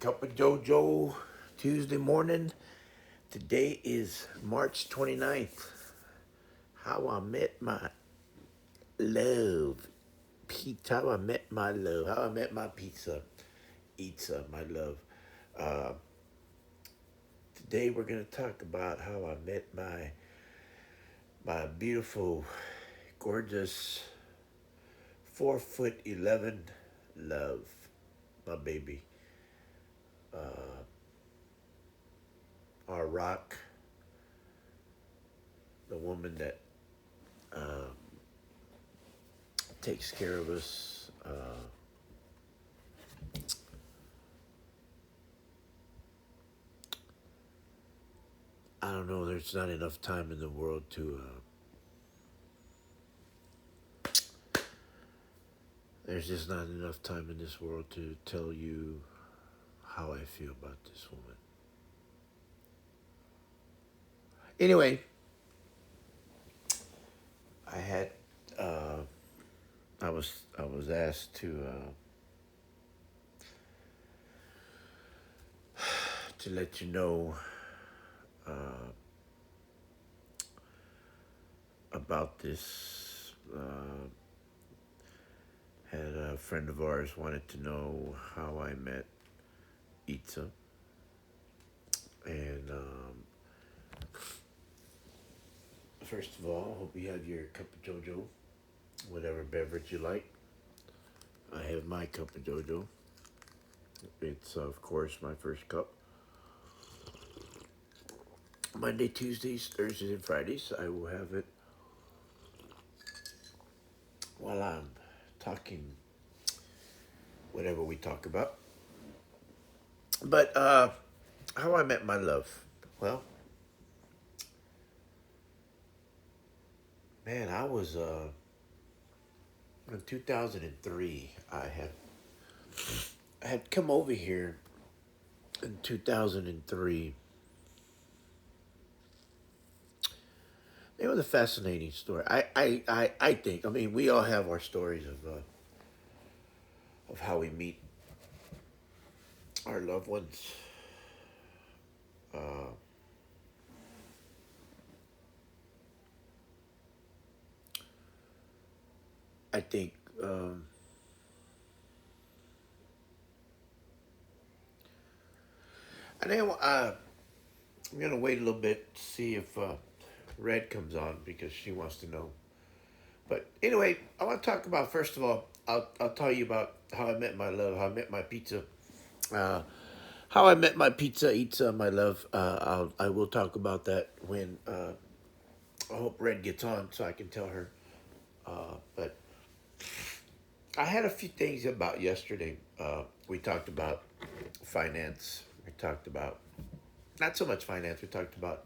Cup of JoJo Tuesday morning. Today is March 29th. How I met my love. How I met my love. How I met my pizza. Itza, my love. Uh, Today we're going to talk about how I met my beautiful, gorgeous, 4'11" love. My baby. Our rock. The woman that takes care of us. I don't know. There's not enough time in the world to. There's just not enough time in this world to tell you how I feel about this woman. Anyway, I had. I was asked to let you know about this. Had a friend of ours wanted to know how I met Itza, and first of all, hope you have your cup of JoJo, whatever beverage you like. I have my cup of JoJo. It's of course my first cup. Monday, Tuesdays, Thursdays, and Fridays. I will have it while I'm talking whatever we talk about. But how I met my love. Well, man, I was in 2003. I had come over here in 2003. It was a fascinating story. I think. I mean, we all have our stories of how we meet our loved ones. Uh, I think and then I'm gonna wait a little bit to see if Red comes on because she wants to know. But anyway, I want to talk about first of all. I'll tell you about how I met my love, how I met my pizza, uh, how I met my pizza, my love. I will talk about that when I hope Red gets on so I can tell her. But I had a few things about yesterday. We talked about finance. We talked about not so much finance. We talked about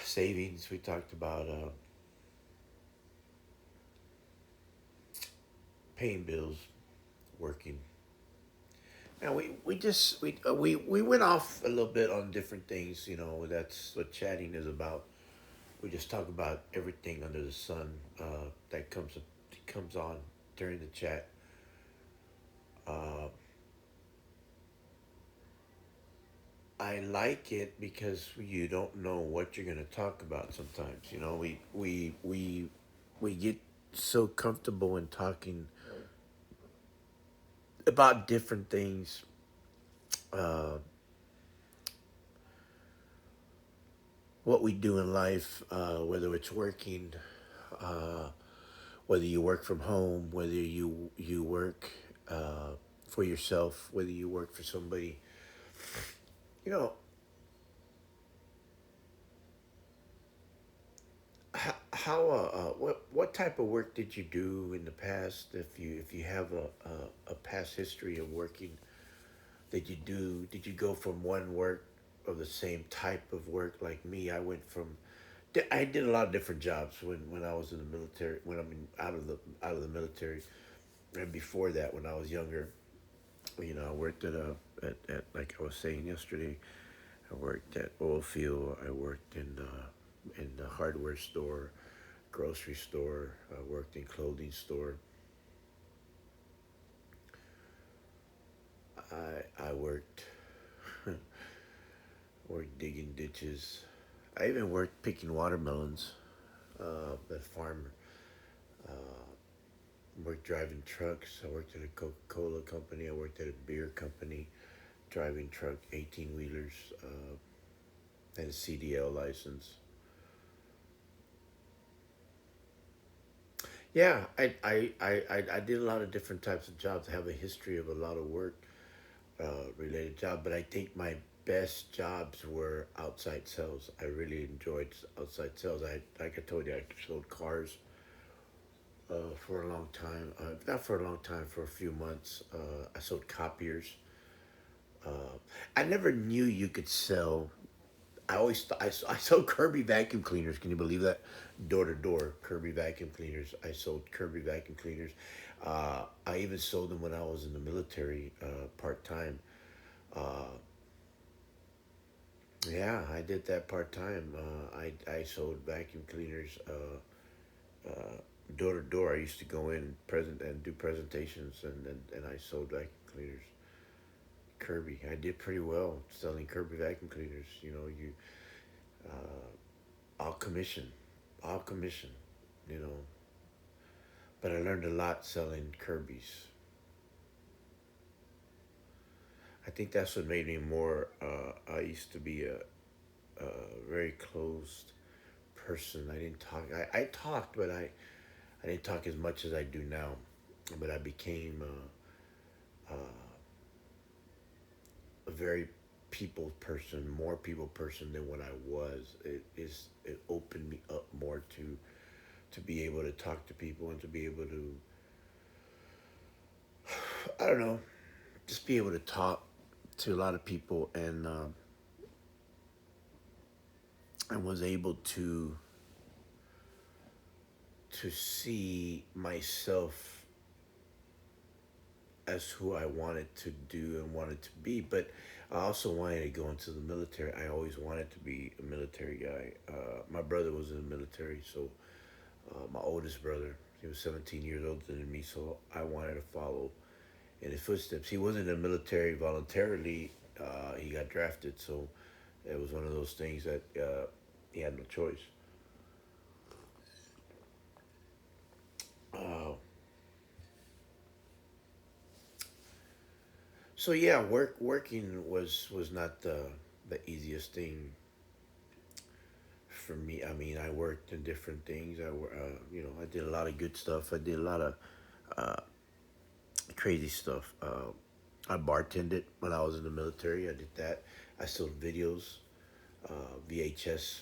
savings. We talked about paying bills, working. And we went off a little bit on different things. You know, that's what chatting is about. We just talk about everything under the sun that comes on during the chat. Uh, I like it because you don't know what you're going to talk about sometimes. You know, we get so comfortable in talking about different things. Uh, what we do in life, whether it's working, uh, whether you work from home, whether you work for yourself, whether you work for somebody. You know, what type of work did you do in the past? If you have a past history of working, did you go from one work of the same type of work like me? I did a lot of different jobs when I was in the military. When I'm out of the military, and before that, when I was younger, I worked at like I was saying yesterday. I worked at oil field. I worked in the hardware store, grocery store. I worked in clothing store. I worked worked digging ditches. I even worked picking watermelons. At farm. Uh, Worked driving trucks. I worked at a Coca Cola company. I worked at a beer company, driving truck 18 wheelers. Had a CDL license. Yeah, I did a lot of different types of jobs. I have a history of a lot of work related jobs, but I think my best jobs were outside sales. I really enjoyed outside sales. Like I told you, I sold cars for a long time. Not for a long time, for a few months. I sold copiers. Uh, I never knew you could sell. I always I sold Kirby vacuum cleaners. Can you believe that? Door to door, Kirby vacuum cleaners. I sold Kirby vacuum cleaners. I even sold them when I was in the military, part time. Uh, yeah, I did that part time. I sold vacuum cleaners door to door. I used to go in present and do presentations, and I sold vacuum cleaners. Kirby. I did pretty well selling Kirby vacuum cleaners. You know, you all commission, all commission. You know, but I learned a lot selling Kirby's. I think that's what made me more. I used to be a very closed person. I didn't talk. I talked, but I didn't talk as much as I do now. But I became a very people person, more people person than what I was. It opened me up more to be able to talk to people and to be able to, I don't know, just be able to talk to a lot of people, and was able to see myself as who I wanted to do and wanted to be. But I also wanted to go into the military. I always wanted to be a military guy. My brother was in the military, so my oldest brother, he was 17 years older than me, so I wanted to follow in his footsteps. He wasn't in the military voluntarily. He got drafted, so it was one of those things that he had no choice. Uh, so yeah, working was not the easiest thing for me. I mean, I worked in different things. You know, I did a lot of good stuff. I did a lot of uh, crazy stuff. I bartended when I was in the military. I did that. I sold videos, VHS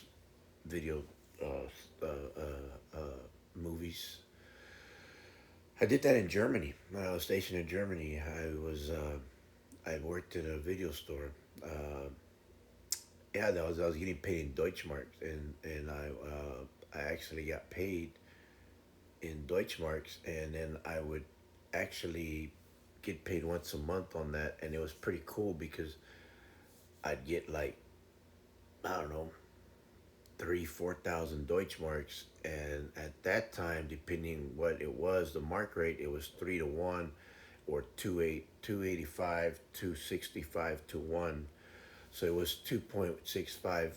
video, movies. I did that in Germany when I was stationed in Germany. I worked in a video store. Yeah, I was getting paid in Deutschmarks, and I actually got paid in Deutschmarks, and then I would actually get paid once a month on that, and it was pretty cool because I'd get like, I don't know, 3, 4,000 Deutschmarks, and at that time, depending what it was, the mark rate, it was 3 to 1, or 285, 265 to 1. So it was 2.65.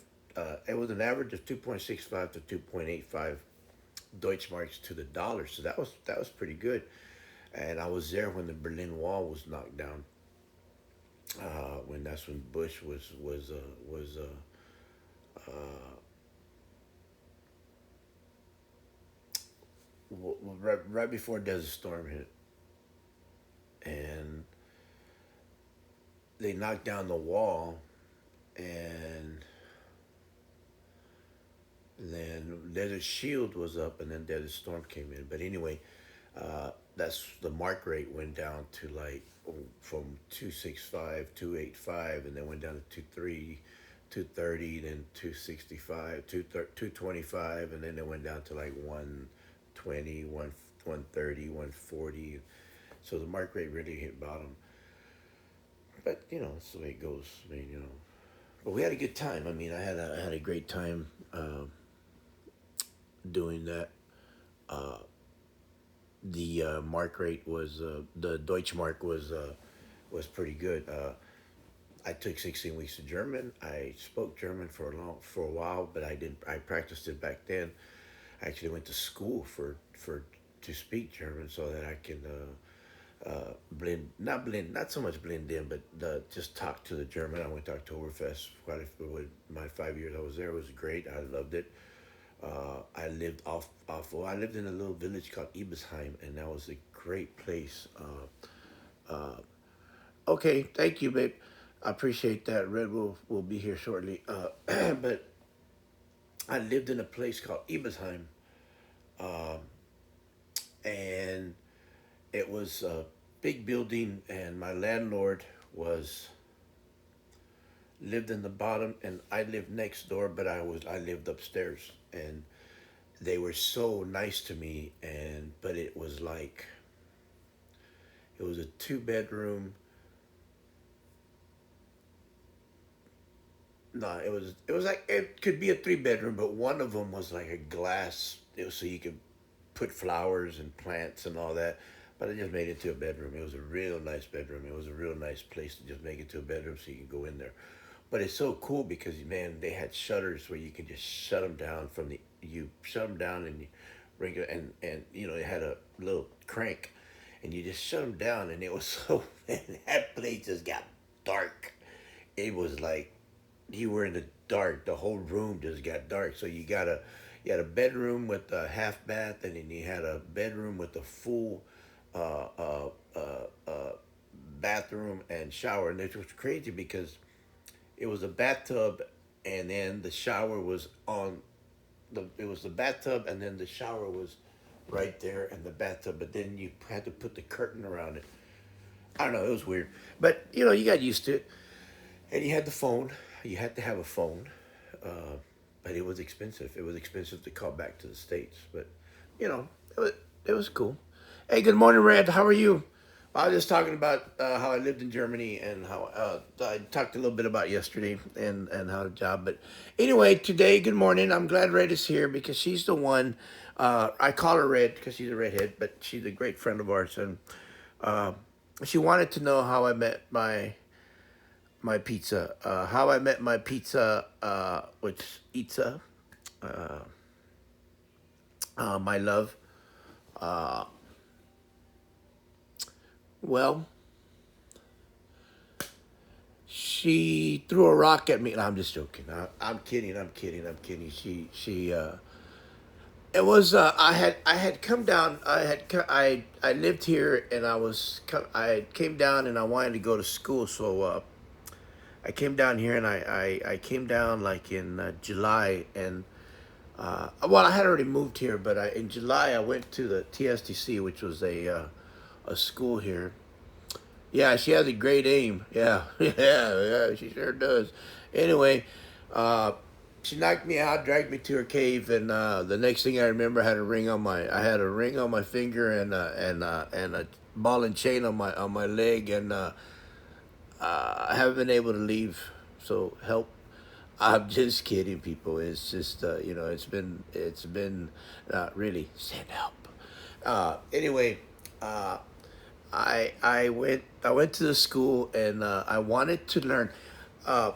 It was an average of 2.65 to 2.85 Deutschmarks to the dollar. So that was pretty good. And I was there when the Berlin Wall was knocked down. When that's when Bush right before Desert Storm hit, and they knocked down the wall, and then Desert Shield was up, and then Desert Storm came in. But anyway, that's the mark rate went down to like, from 265, 285, and then went down to 23, 230, then 265, 225, and then it went down to like 120, 130, 140. So the mark rate really hit bottom. But you know, that's the way it goes. I mean, you know, but we had a good time. I mean, I had a great time doing that. The mark rate was, the Deutschmark was was pretty good. I took 16 weeks of German. I spoke German for a while, but I didn't. I practiced it back then. I actually went to school for to speak German so that I can not so much blend in, but just talk to the German. I went to Oktoberfest with my 5 years I was there. It was great. I loved it. I lived well, I lived in a little village called Ibisheim, and that was a great place. Okay, thank you, babe. I appreciate that. Red will be here shortly. But I lived in a place called Ibisheim, and it was a big building, and my landlord was lived in the bottom, and I lived next door, but I lived upstairs, and they were so nice to me, and but it was a 2 bedroom. No, it was like it could be a 3 bedroom, but one of them was like a glass. It was so you could put flowers and plants and all that. But I just made it to a bedroom. It was a real nice bedroom. It was a real nice place to just make it to a bedroom so you can go in there. But it's so cool because man, they had shutters where you can just shut them down you shut them down and you ring it and it had a little crank and you just shut them down and it was so man, that place just got dark. It was like you were in the dark. The whole room just got dark. So you had a bedroom with a half bath, and then you had a bedroom with a full uh, uh, uh, uh, bathroom and shower. And it was crazy because it was a bathtub, and then the shower was on the. It was the bathtub, and then the shower was right there in the bathtub. But then you had to put the curtain around it. I don't know. It was weird, but you got used to it. And you had the phone. You had to have a phone, uh, but it was expensive. It was expensive to call back to the states. But it was cool. Hey, good morning, Red. How are you? I was just talking about how I lived in Germany and how I talked a little bit about yesterday and how the job. But anyway, today, good morning. I'm glad Red is here because she's the one. I call her Red because she's a redhead, but she's a great friend of ours, and uh, she wanted to know how I met my pizza. How I met my pizza, which Itza, my love. Uh, well, she threw a rock at me. No, I'm just joking. I'm kidding. I'm kidding. I'm kidding. She. It was. I had come down. I lived here, and I came down, and I wanted to go to school, so. I came down here and I came down like in July and well I had already moved here but in July I went to the TSTC which was a school here. Yeah, she has a great aim. Yeah, yeah, she sure does. Anyway, uh, she knocked me out, dragged me to her cave, and the next thing I remember, I had a ring on my finger and a ball and chain on my leg, and I haven't been able to leave. So help. I'm just kidding, people. It's just it's been really send help. Anyway, uh, I went to the school and I wanted to learn. Uh,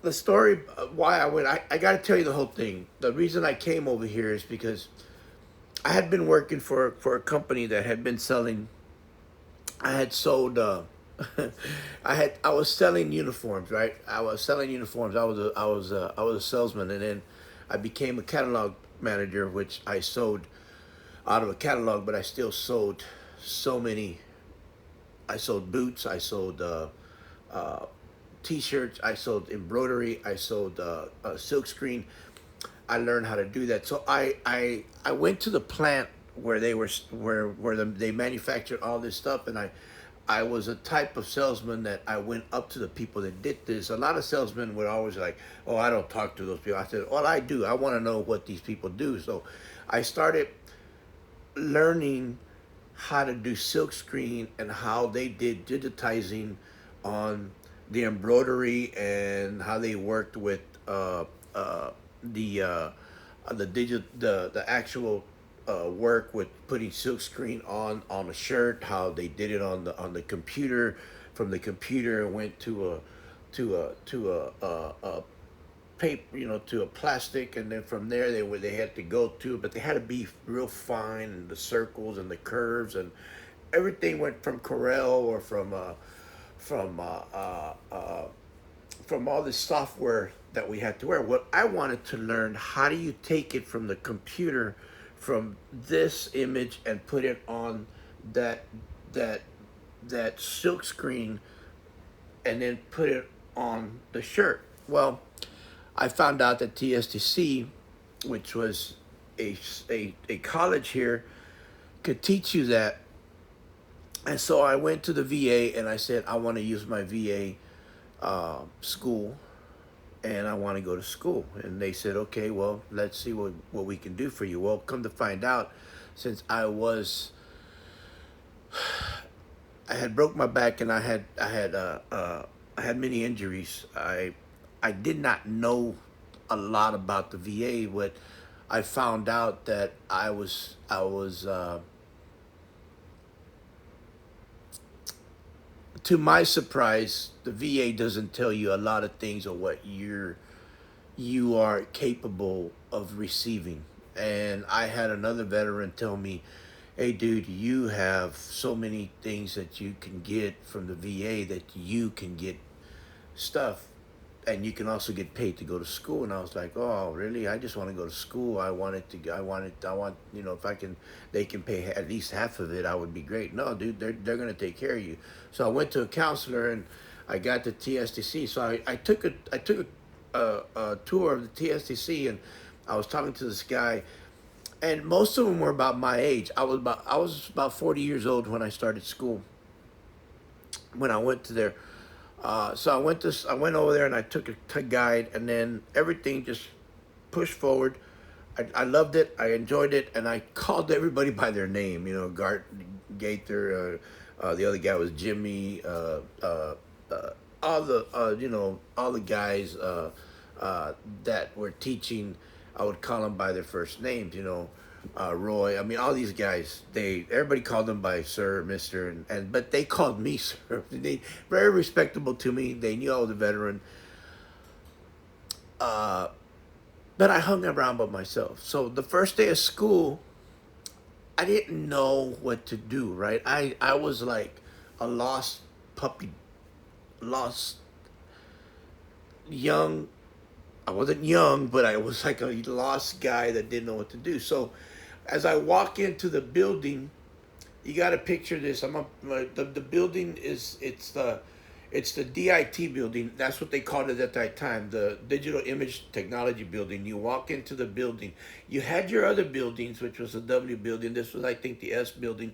the story why I went. I got to tell you the whole thing. The reason I came over here is because I had been working for a company that had been selling. I had sold. I was selling uniforms, right? I was selling uniforms. I was a salesman, and then I became a catalog manager, which I sold out of a catalog, but I still sold so many. I sold boots. I sold uh, t-shirts. I sold embroidery. I sold silk screen. I learned how to do that. So I went to the plant where they manufactured all this stuff, and I was a type of salesman that I went up to the people that did this. A lot of salesmen would always like, "Oh, I don't talk to those people." I said, "Well, I do. I want to know what these people do." So I started learning how to do silkscreen and how they did digitizing on the embroidery and how they worked with uh, the the actual work with putting silkscreen on a shirt, how they did it on the computer, from the computer and went to a paper, to a plastic, and then from there they had to go to, but they had to be real fine, and the circles and the curves and everything went from Corel or from uh, uh, uh, from all the software that we had to wear. What I wanted to learn, how do you take it from the computer, from this image, and put it on that that that silk screen, and then put it on the shirt. Well, I found out that TSTC, which was a college here, could teach you that. And so I went to the VA and I said, I want to use my VA school, and I want to go to school. And they said, okay, well, let's see what we can do for you. Well, come to find out, since I had broke my back, and I had many injuries. I did not know a lot about the VA, but I found out that I was to my surprise, the VA doesn't tell you a lot of things of what you are capable of receiving. And I had another veteran tell me, hey, dude, you have so many things that you can get from the VA, that you can get stuff, and you can also get paid to go to school. And I was like, oh, really? I just want to go to school. I want, if I can, they can pay at least half of it, I would be great. No, dude, they're going to take care of you. So I went to a counselor, and I got the TSTC. So I took a tour of the TSTC, and I was talking to this guy, and most of them were about my age. I was about 40 years old when I started school. When I went to there, so I went over there and I took a guide, and then everything just pushed forward. I loved it. I enjoyed it, and I called everybody by their name. Gart, Gaither, the other guy was Jimmy. All the guys that were teaching, I would call them by their first names. Roy. I mean, all these guys. Everybody called them by Sir, Mister, and but they called me Sir. They very respectable to me. They knew I was a veteran. Uh, but I hung around by myself. So the first day of school, I didn't know what to do. Right? I was like a lost puppy, lost young. I wasn't young, but I was like a lost guy that didn't know what to do. So as I walk into the building, you got to picture this. The building is it's the DIT building. That's what they called it at that time, the Digital Image Technology building. You walk into the building. You had your other buildings, which was the W building. This was, I think, the S building,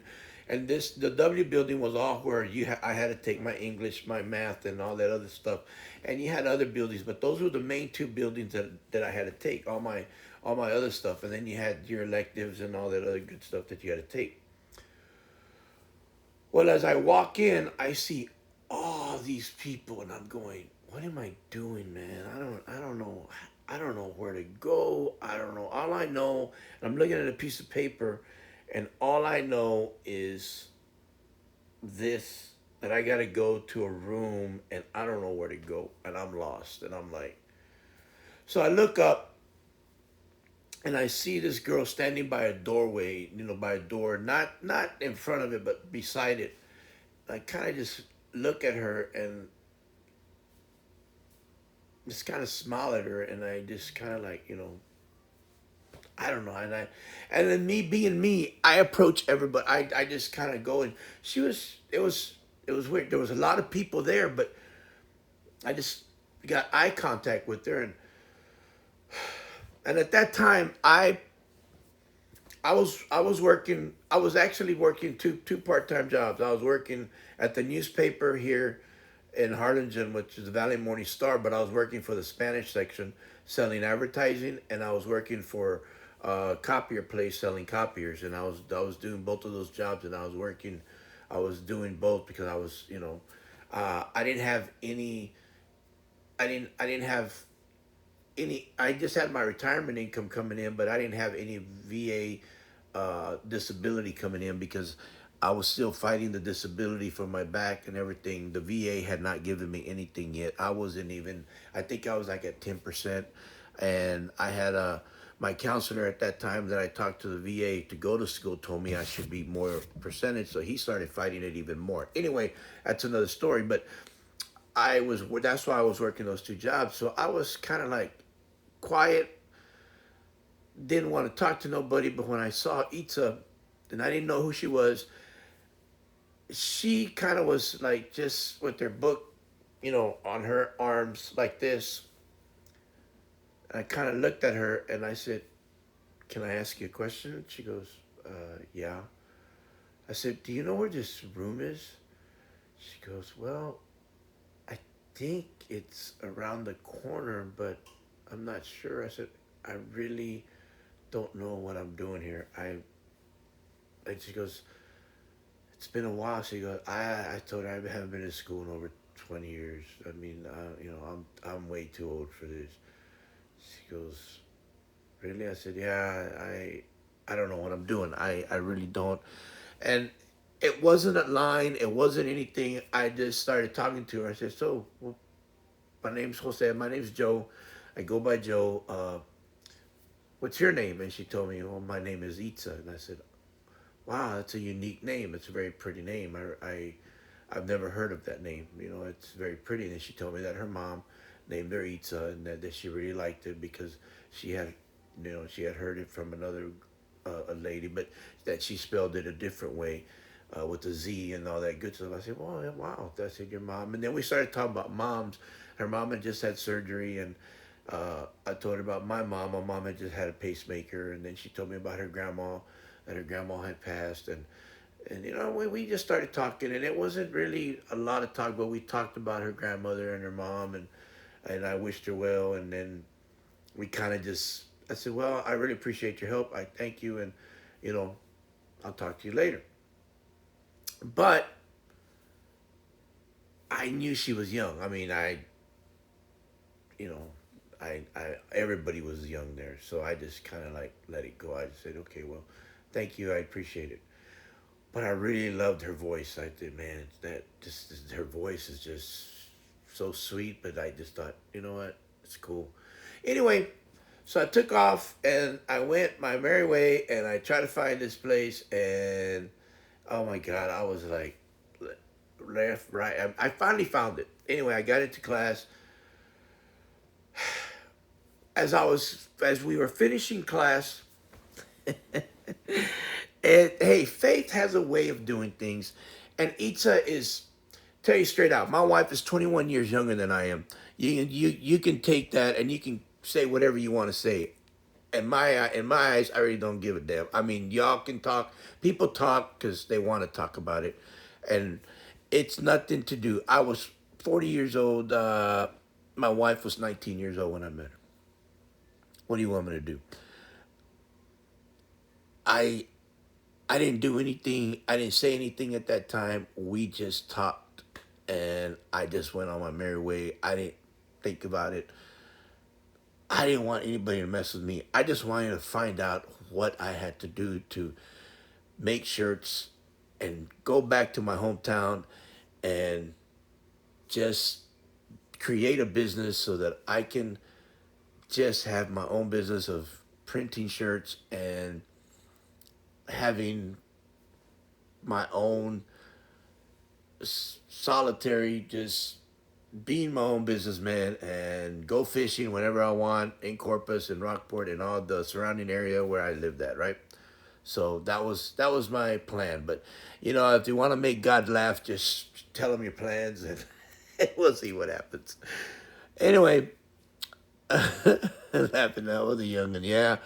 and the W building was all where I had to take my English, my math, and all that other stuff. And you had other buildings, but those were the main two buildings that I had to take all my other stuff. And then you had your electives and all that other good stuff that you had to take. Well, as I walk in, I see all these people, and I'm going, "What am I doing, man? I don't know. I don't know where to go. I don't know. All I know, and I'm looking at a piece of paper, and all I know is this, that I got to go to a room, and I don't know where to go, and I'm lost, and I'm like, so I look up, and I see this girl standing by a doorway, by a door, not in front of it, but beside it. I kind of just look at her and just kind of smile at her, and I just kind of like, I don't know, and then me being me, I approach everybody. I just kind of go, and it was weird. There was a lot of people there, but I just got eye contact with her, and at that time I was working. I was actually working two part-time jobs. I was working at the newspaper here in Harlingen, which is the Valley Morning Star, but I was working for the Spanish section selling advertising, and I was working for a copier place selling copiers, and I was doing both of those jobs, and I was doing both because I didn't have any. I didn't have any. I just had my retirement income coming in, but I didn't have any VA disability coming in because I was still fighting the disability for my back and everything. The VA had not given me anything yet. I wasn't even, I think I was like at 10%. And I had my counselor at that time that I talked to the VA to go to school told me I should be more percentage. So he started fighting it even more. Anyway, that's another story. But that's why I was working those two jobs. So I was kind of like quiet, didn't want to talk to nobody. But when I saw Itza, and I didn't know who she was, she kind of was like just with her book, on her arms like this. I kind of looked at her and I said, "Can I ask you a question?" She goes, "Yeah." I said, "Do you know where this room is?" She goes, "Well, I think it's around the corner, but I'm not sure." I said, "I really don't know what I'm doing here." And she goes, "It's been a while." She goes, I told her I haven't been in school in over 20 years. I mean, I'm way too old for this. She goes, "Really?" I said, "Yeah, I don't know what I'm doing. I really don't." And it wasn't a line. It wasn't anything. I just started talking to her. I said, "So, well, my name's Jose. My name's Joe. I go by Joe. What's your name?" And she told me, "Well, my name is Itza." And I said, "Wow, that's a unique name. It's a very pretty name. I've never heard of that name. It's very pretty." And then she told me that her mom named her Itza, and that she really liked it because she had, she had heard it from another a lady, but that she spelled it a different way, with a Z and all that good stuff. I said, "Well, yeah, wow, that's it, your mom." And then we started talking about moms. Her mom had just had surgery, and I told her about my mom. My mom had just had a pacemaker, and then she told me about her grandma, that her grandma had passed, and we just started talking, and it wasn't really a lot of talk, but we talked about her grandmother and her mom, and I wished her well, and then we kind of just, I said, "Well, I really appreciate your help. I thank you, and you know I'll talk to you later." But I knew she was young. I mean, you know, I everybody was young there, so I just kind of like let it go. I just said, "Okay, well, thank you. I appreciate it." But I really loved her voice. I did, man. That just her voice is just so sweet. But I just thought, you know what, it's cool. Anyway, so I took off and I went my merry way, and I tried to find this place, and oh my God, I was like left, right. I finally found it. Anyway, I got into class. As we were finishing class, and hey, faith has a way of doing things, and Itza is, tell you straight out, my wife is 21 years younger than I am. You can take that and you can say whatever you want to say. In my eyes, I really don't give a damn. I mean, y'all can talk. People talk because they want to talk about it, and it's nothing to do. I was 40 years old. My wife was 19 years old when I met her. What do you want me to do? I I didn't do anything. I didn't say anything at that time. We just talked, and I just went on my merry way. I didn't think about it. I didn't want anybody to mess with me. I just wanted to find out what I had to do to make shirts and go back to my hometown and just create a business so that I can just have my own business of printing shirts and having my own solitary, just being my own businessman and go fishing whenever I want in Corpus and Rockport and all the surrounding area where I lived at, right? So that was my plan. But if you want to make God laugh, just tell him your plans, and we'll see what happens. Anyway, laughing now with a youngin', yeah,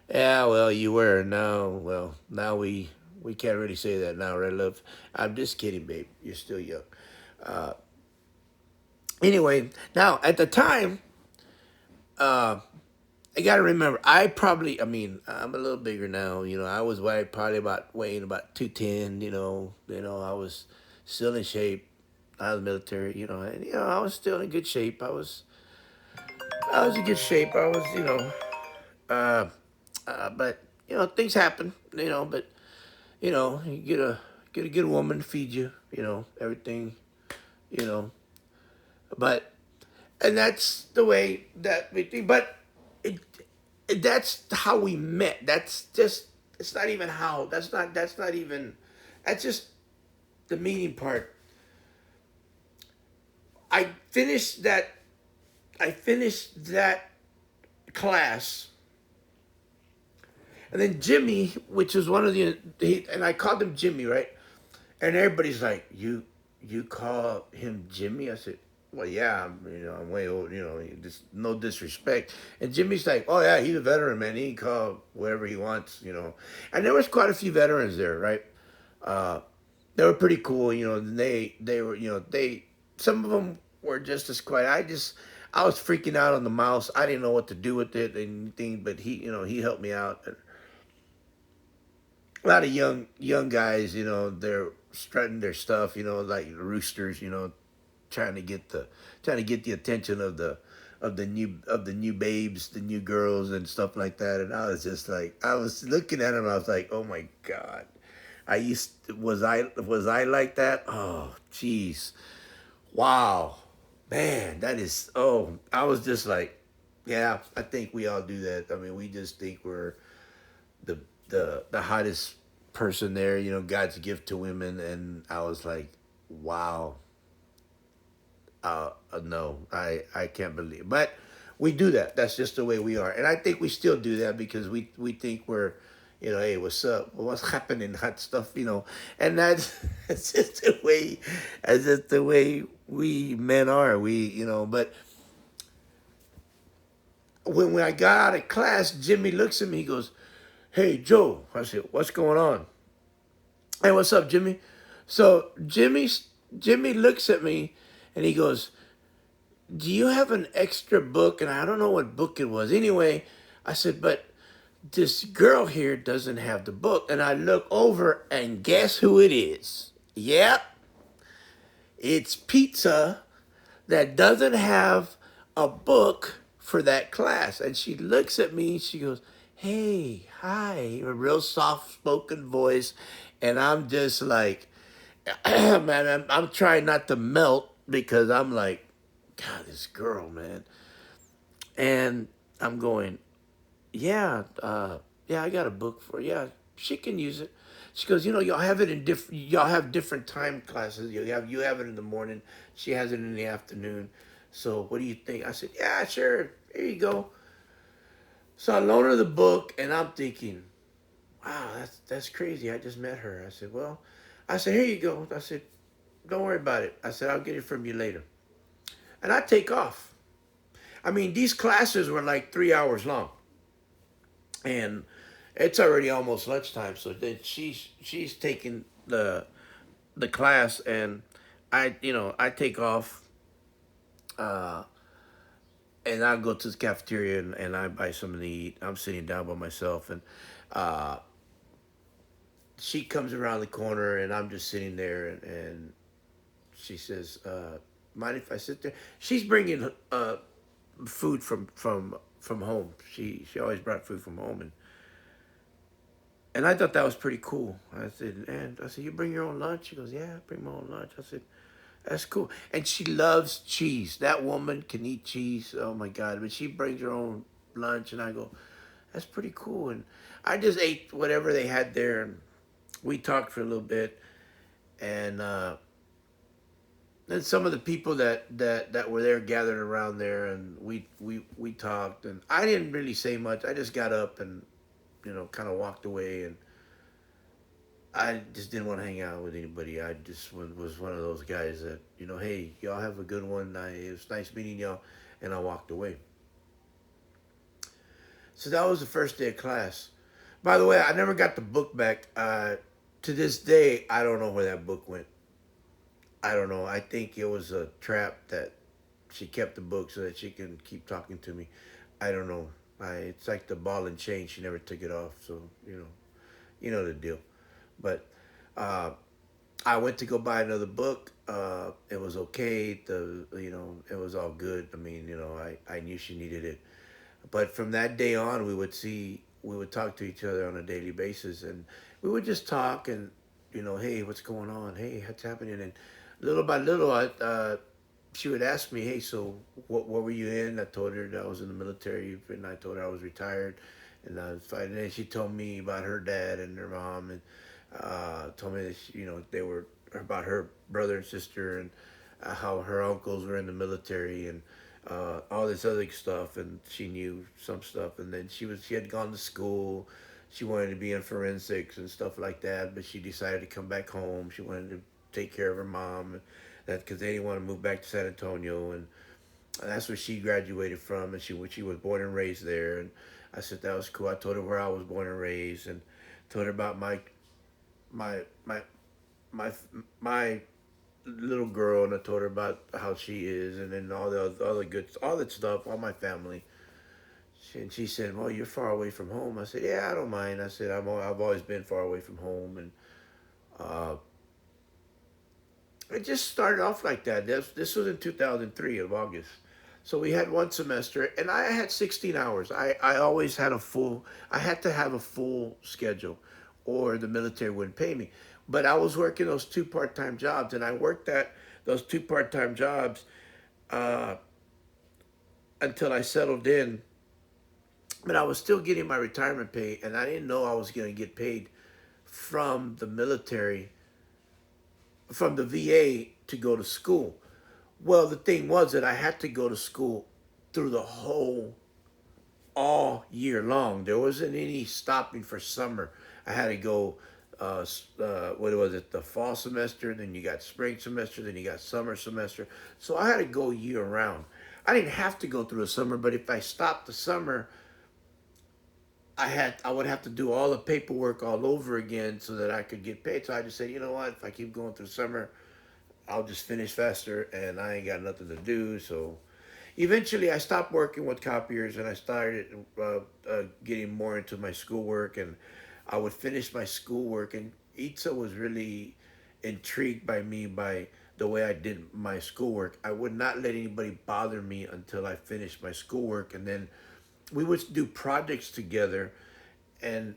yeah. Well, you were now. Well, now we can't really say that now, right, love? I'm just kidding, babe. You're still young. Uh, anyway, now at the time, I gotta remember. I mean, I'm a little bigger now. I was probably weighing about 210. I was still in shape. I was military. And I was still in good shape. I was in good shape. I was, uh, but things happen. But you get a good woman to feed you, everything, you know. But and that's the way that we think. But it, that's how we met. That's just it's not even how. That's not even. That's just the meeting part. I finished that. I finished that class, and then Jimmy, which was one of and I called him Jimmy, right? And everybody's like, you call him Jimmy? I said, well, yeah, I'm way old, just no disrespect. And Jimmy's like, oh yeah, he's a veteran, man. He can call whatever he wants. And there was quite a few veterans there, right? Uh, they were pretty cool, and they were, some of them were just as quiet. I was freaking out on the mouse. I didn't know what to do with it, anything, but he helped me out. A lot of young guys, they're strutting their stuff, like roosters, trying to get the attention of the new babes, the new girls and stuff like that. And I was just like, I was looking at them, I was like, oh my god, was I like that? Oh jeez, wow, man, that is, oh, I was just like, yeah, I think we all do that. I mean, we just think we're the the hottest person there, God's gift to women. And I was like, wow, no, I can't believe. But we do that. That's just the way we are, and I think we still do that because we think we're, hey, what's up? Well, what's happening? Hot stuff, and that's that's just the way we men are. But when I got out of class, Jimmy looks at me. He goes, "Hey, Joe." I said, "What's going on?" "Hey, what's up, Jimmy?" So Jimmy looks at me, and he goes, "Do you have an extra book?" And I don't know what book it was. Anyway, I said, "But this girl here doesn't have the book." And I look over, and guess who it is? Yep, it's Pizza that doesn't have a book for that class. And she looks at me, she goes, "Hey, hi," a real soft spoken voice. And I'm just like, man, I'm trying not to melt because I'm like, God, this girl, man. And I'm going, yeah, yeah, I got a book for her. Yeah, she can use it. She goes, y'all have it in different. Y'all have different time classes. You have it in the morning. She has it in the afternoon. So what do you think? I said, yeah, sure. Here you go. So I loaned her the book, and I'm thinking, wow, that's crazy. I just met her. I said, well, I said, here you go. I said, don't worry about it. I said, I'll get it from you later. And I take off. I mean, these classes were like 3 hours long, and it's already almost lunchtime. So then she's taking the class, and I take off, uh, and I go to the cafeteria, and I buy something to eat. I'm sitting down by myself, and uh, she comes around the corner, and I'm just sitting there, and she says, "Mind if I sit there?" She's bringing food from home. She always brought food from home, and I thought that was pretty cool. I said, "You bring your own lunch?" She goes, "Yeah, I bring my own lunch." I said, "That's cool." And she loves cheese. That woman can eat cheese. Oh my God! But she brings her own lunch, and I go, "That's pretty cool." And I just ate whatever they had there, and we talked for a little bit, and then some of the people that were there gathered around there, and we talked, and I didn't really say much. I just got up and kind of walked away, and I just didn't want to hang out with anybody. I just was one of those guys that, hey, y'all have a good one. It was nice meeting y'all, and I walked away. So that was the first day of class. By the way, I never got the book back. To this day, I don't know where that book went. I don't know. I think it was a trap that she kept the book so that she can keep talking to me. I don't know. It's like the ball and chain. She never took it off. So you know the deal. But uh, I went to go buy another book. It was okay. It was all good. I mean, I knew she needed it. But from that day on, we would talk to each other on a daily basis, and we would just talk. And hey, what's going on? Hey, what's happening? And little by little, she would ask me, hey, so what were you in? I told her that I was in the military, and I told her I was retired, and I was fighting. And she told me about her dad and her mom, and told me that they were about her brother and sister, and how her uncles were in the military, and all this other stuff. And she knew some stuff. And then she had gone to school. She wanted to be in forensics and stuff like that, but she decided to come back home. She wanted to take care of her mom, that because they didn't want to move back to San Antonio, and that's where she graduated from, and she was born and raised there. And I said that was cool. I told her where I was born and raised, and told her about my my my my little girl, and I told her about how she is, and then all the other good, all that stuff, all my family. And she said, "Well, you're far away from home." I said, "Yeah, I don't mind." I said, I've always been far away from home," and uh, it just started off like that. This was in 2003 of August. So we had one semester, and I had 16 hours. I always had a full. I had to have a full schedule, or the military wouldn't pay me. But I was working those two part-time jobs, and I worked those two part-time jobs uh, until I settled in. But I was still getting my retirement pay, and I didn't know I was going to get paid from the military, from the VA, to go to school. Well, the thing was that I had to go to school through the whole, all year long. There wasn't any stopping for summer. I had to go, what was it, the fall semester, then you got spring semester, then you got summer semester. So I had to go year round. I didn't have to go through the summer, but if I stopped the summer, I would have to do all the paperwork all over again so that I could get paid. So I just said, you know what, if I keep going through summer, I'll just finish faster, and I ain't got nothing to do. So eventually I stopped working with copiers, and I started getting more into my schoolwork, and I would finish my schoolwork. And Itza was really intrigued by me, by the way I did my schoolwork. I would not let anybody bother me until I finished my schoolwork, and then we would do projects together. And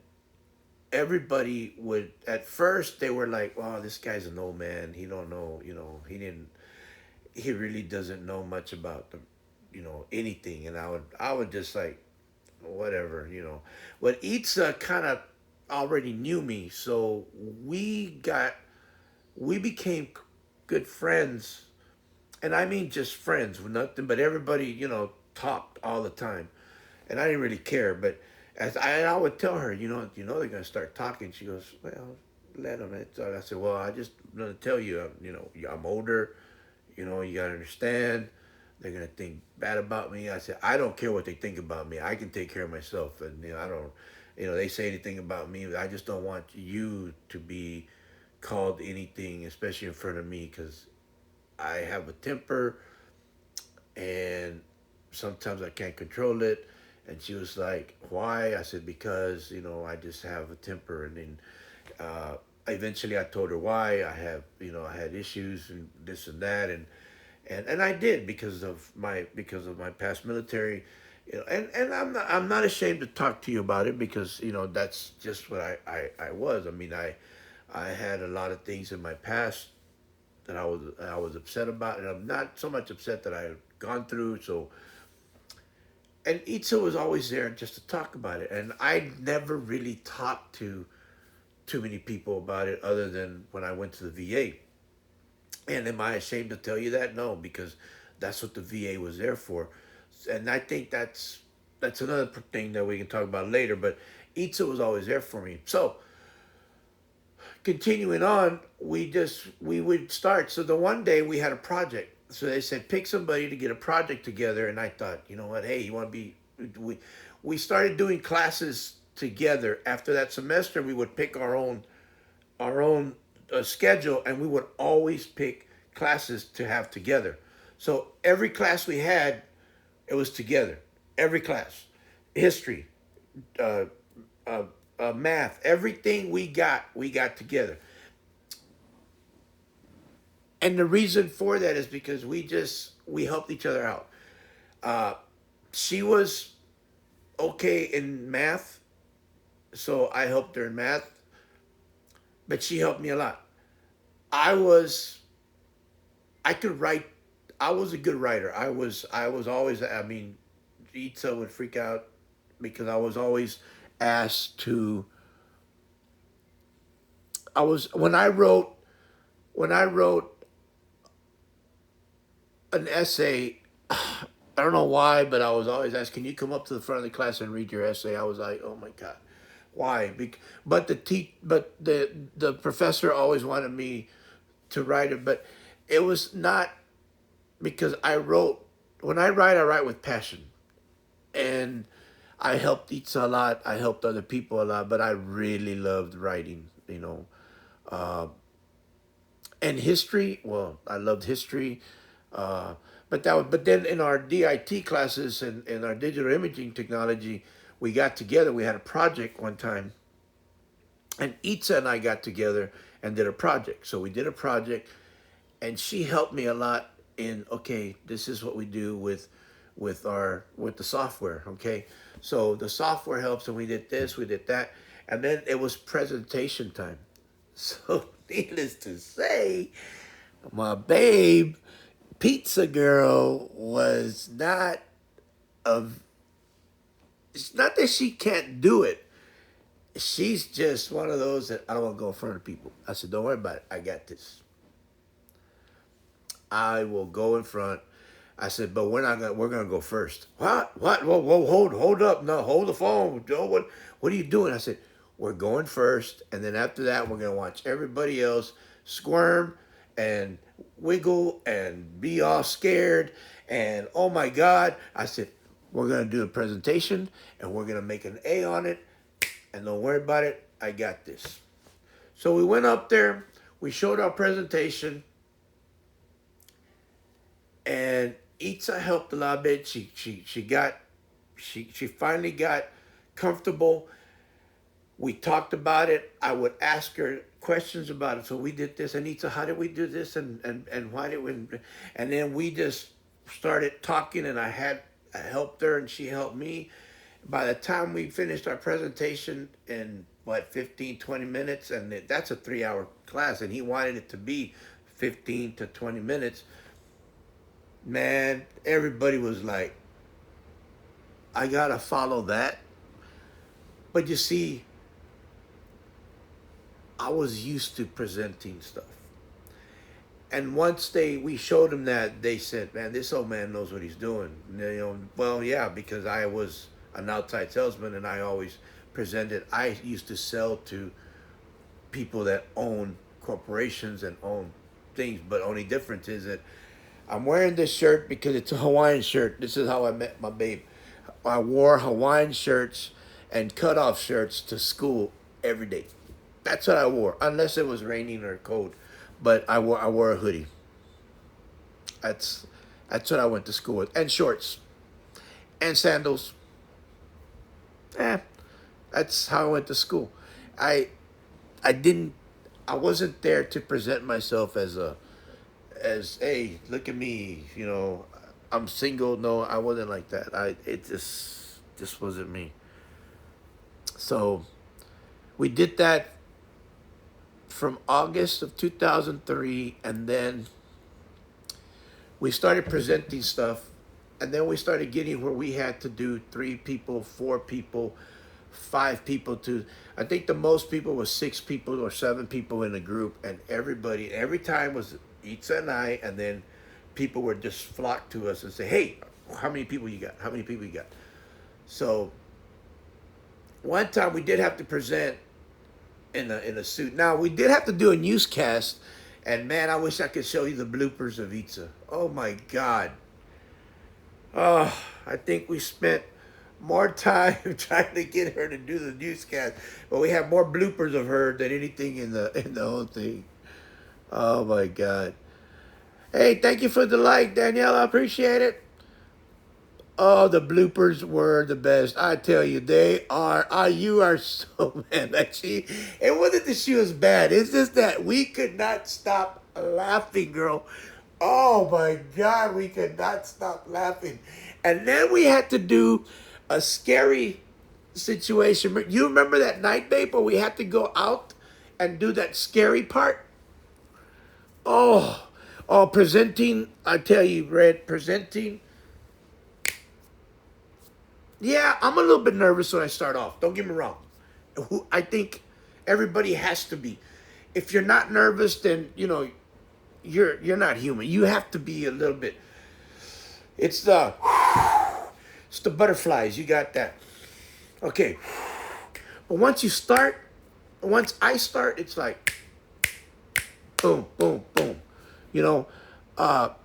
everybody would, at first they were like, "Wow, this guy's an old man. He don't know, he really doesn't know much about the, anything." And I would just like, whatever, But Itza kind of already knew me, so we became good friends, and I mean just friends with nothing. But everybody, talked all the time, and I didn't really care. But I would tell her, they're gonna start talking. She goes, "Well, let them." So I said, "Well, I just gonna tell you, I'm older. You gotta understand. They're gonna think bad about me." I said, "I don't care what they think about me. I can take care of myself, and I don't. They say anything about me. I just don't want you to be called anything, especially in front of me, because I have a temper, and sometimes I can't control it." And she was like, "Why?" I said, "Because, I just have a temper." And then eventually I told her why. I had issues and this and that. And I did, because of my past military. And I'm not ashamed to talk to you about it, because, that's just what I was. I mean, I had a lot of things in my past that I was upset about, and I'm not so much upset that I had gone through. So, and Itza was always there just to talk about it, and I never really talked to too many people about it, other than when I went to the VA. And am I ashamed to tell you that? No, because that's what the VA was there for. And I think that's another thing that we can talk about later. But Itza was always there for me. So continuing on, we would start. So the one day we had a project. So they said, pick somebody to get a project together, and I thought, you know what? Hey, you want to be? We started doing classes together. After that semester, we would pick our own schedule, and we would always pick classes to have together. So every class we had, it was together. Every class, history, uh, math, everything we got together. And the reason for that is because we helped each other out. Uh, she was okay in math, so I helped her in math. but she helped me a lot. I was I could write. I was a good writer. I was always. I mean, Itza would freak out because I was always asked to. I was when I wrote an essay. I don't know why, but I was always asked, "Can you come up to the front of the class and read your essay?" I was like, "Oh my god, why?" But the professor always wanted me to write it, but it was not because I wrote. When I write with passion, and I helped Itza a lot. I helped other people a lot, but I really loved writing. And history. Well, I loved history. Uh, but then in our DIT classes and in our digital imaging technology, we got together. We had a project one time, and Itza and I got together and did a project. So we did a project, and she helped me a lot in, okay, this is what we do with the software. Okay, so the software helps, and we did this, we did that, and then it was presentation time. So needless to say, my babe, pizza girl, was not of. It's not that she can't do it. She's just one of those that I don't want to go in front of people. I said, don't worry about it. I got this. I will go in front. I said, but we're not gonna. We're gonna go first. What? What? Whoa, whoa, hold up! No, hold the phone. Joe, what are you doing? I said, we're going first, and then after that, we're gonna watch everybody else squirm and wiggle and be all scared. And oh my God! I said, we're gonna do a presentation, and we're gonna make an A on it, and don't worry about it. I got this. So we went up there. We showed our presentation, and Itza helped a lot bit. She finally got comfortable. We talked about it. I would ask her questions about it. So we did this, and Itza, how did we do this, and why did we? And then we just started talking, and I helped her, and she helped me. By the time we finished our presentation in what 15, 20 minutes, and that's a 3 hour class, and he wanted it to be 15 to 20 minutes. Man, everybody was like, I gotta follow that. But you see, I was used to presenting stuff. And once we showed him that, they said, man, this old man knows what he's doing. Well, yeah, because I was an outside salesman, and I always presented. I used to sell to people that own corporations and own things, but only difference is that I'm wearing this shirt because it's a Hawaiian shirt. This is how I met my babe. I wore Hawaiian shirts and cutoff shirts to school every day. That's what I wore, unless it was raining or cold. But I wore a hoodie. That's that's what I went to school with, and shorts and sandals. Eh, that's how I went to school. I I didn't. I wasn't there to present myself as hey, look at me. I'm single. No, I wasn't like that. It just wasn't me. So we did that from August of 2003, and then we started presenting stuff, and then we started getting where we had to do 3 people, 4 people, 5 people. To I think the most people was 6 people or 7 people in a group, and every time was Itza and I, and then people would just flock to us and say, hey, how many people you got? How many people you got? So one time we did have to present in a suit. Now we did have to do a newscast, and man, I wish I could show you the bloopers of Itza. Oh my God. Oh, I think we spent more time trying to get her to do the newscast, but we have more bloopers of her than anything in the whole thing. Oh my God. Hey, thank you for the like, Danielle. I appreciate it. Oh, the bloopers were the best. I tell you, they are. You are so man. That it wasn't that she was bad. It's just that we could not stop laughing, girl. Oh my God, we could not stop laughing. And then we had to do a scary situation. You remember that night, babe, where we had to go out and do that scary part. Oh, oh, presenting. I tell you, Red, presenting. Yeah, I'm a little bit nervous when I start off. Don't get me wrong. I think everybody has to be. If you're not nervous, then you're not human. You have to be a little bit. It's the it's the butterflies. You got that. Okay. But once I start, it's like boom, boom, boom. You know,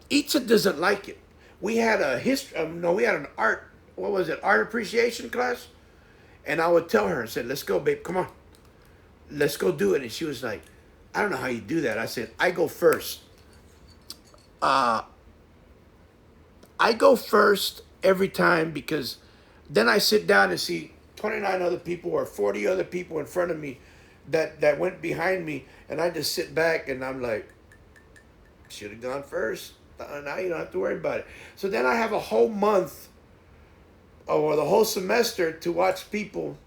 Itza doesn't like it. We had a history. No, we had an art. What was it? Art appreciation class. And I would tell her, I said, "Let's go, babe. Come on, let's go do it." And she was like, "I don't know how you do that." I said, "I go first. Uh, I go first every time because then I sit down and see 29 other people or 40 other people in front of me that went behind me, and I just sit back and I'm like, should have gone first. Now you don't have to worry about it. So then I have a whole month or the whole semester to watch people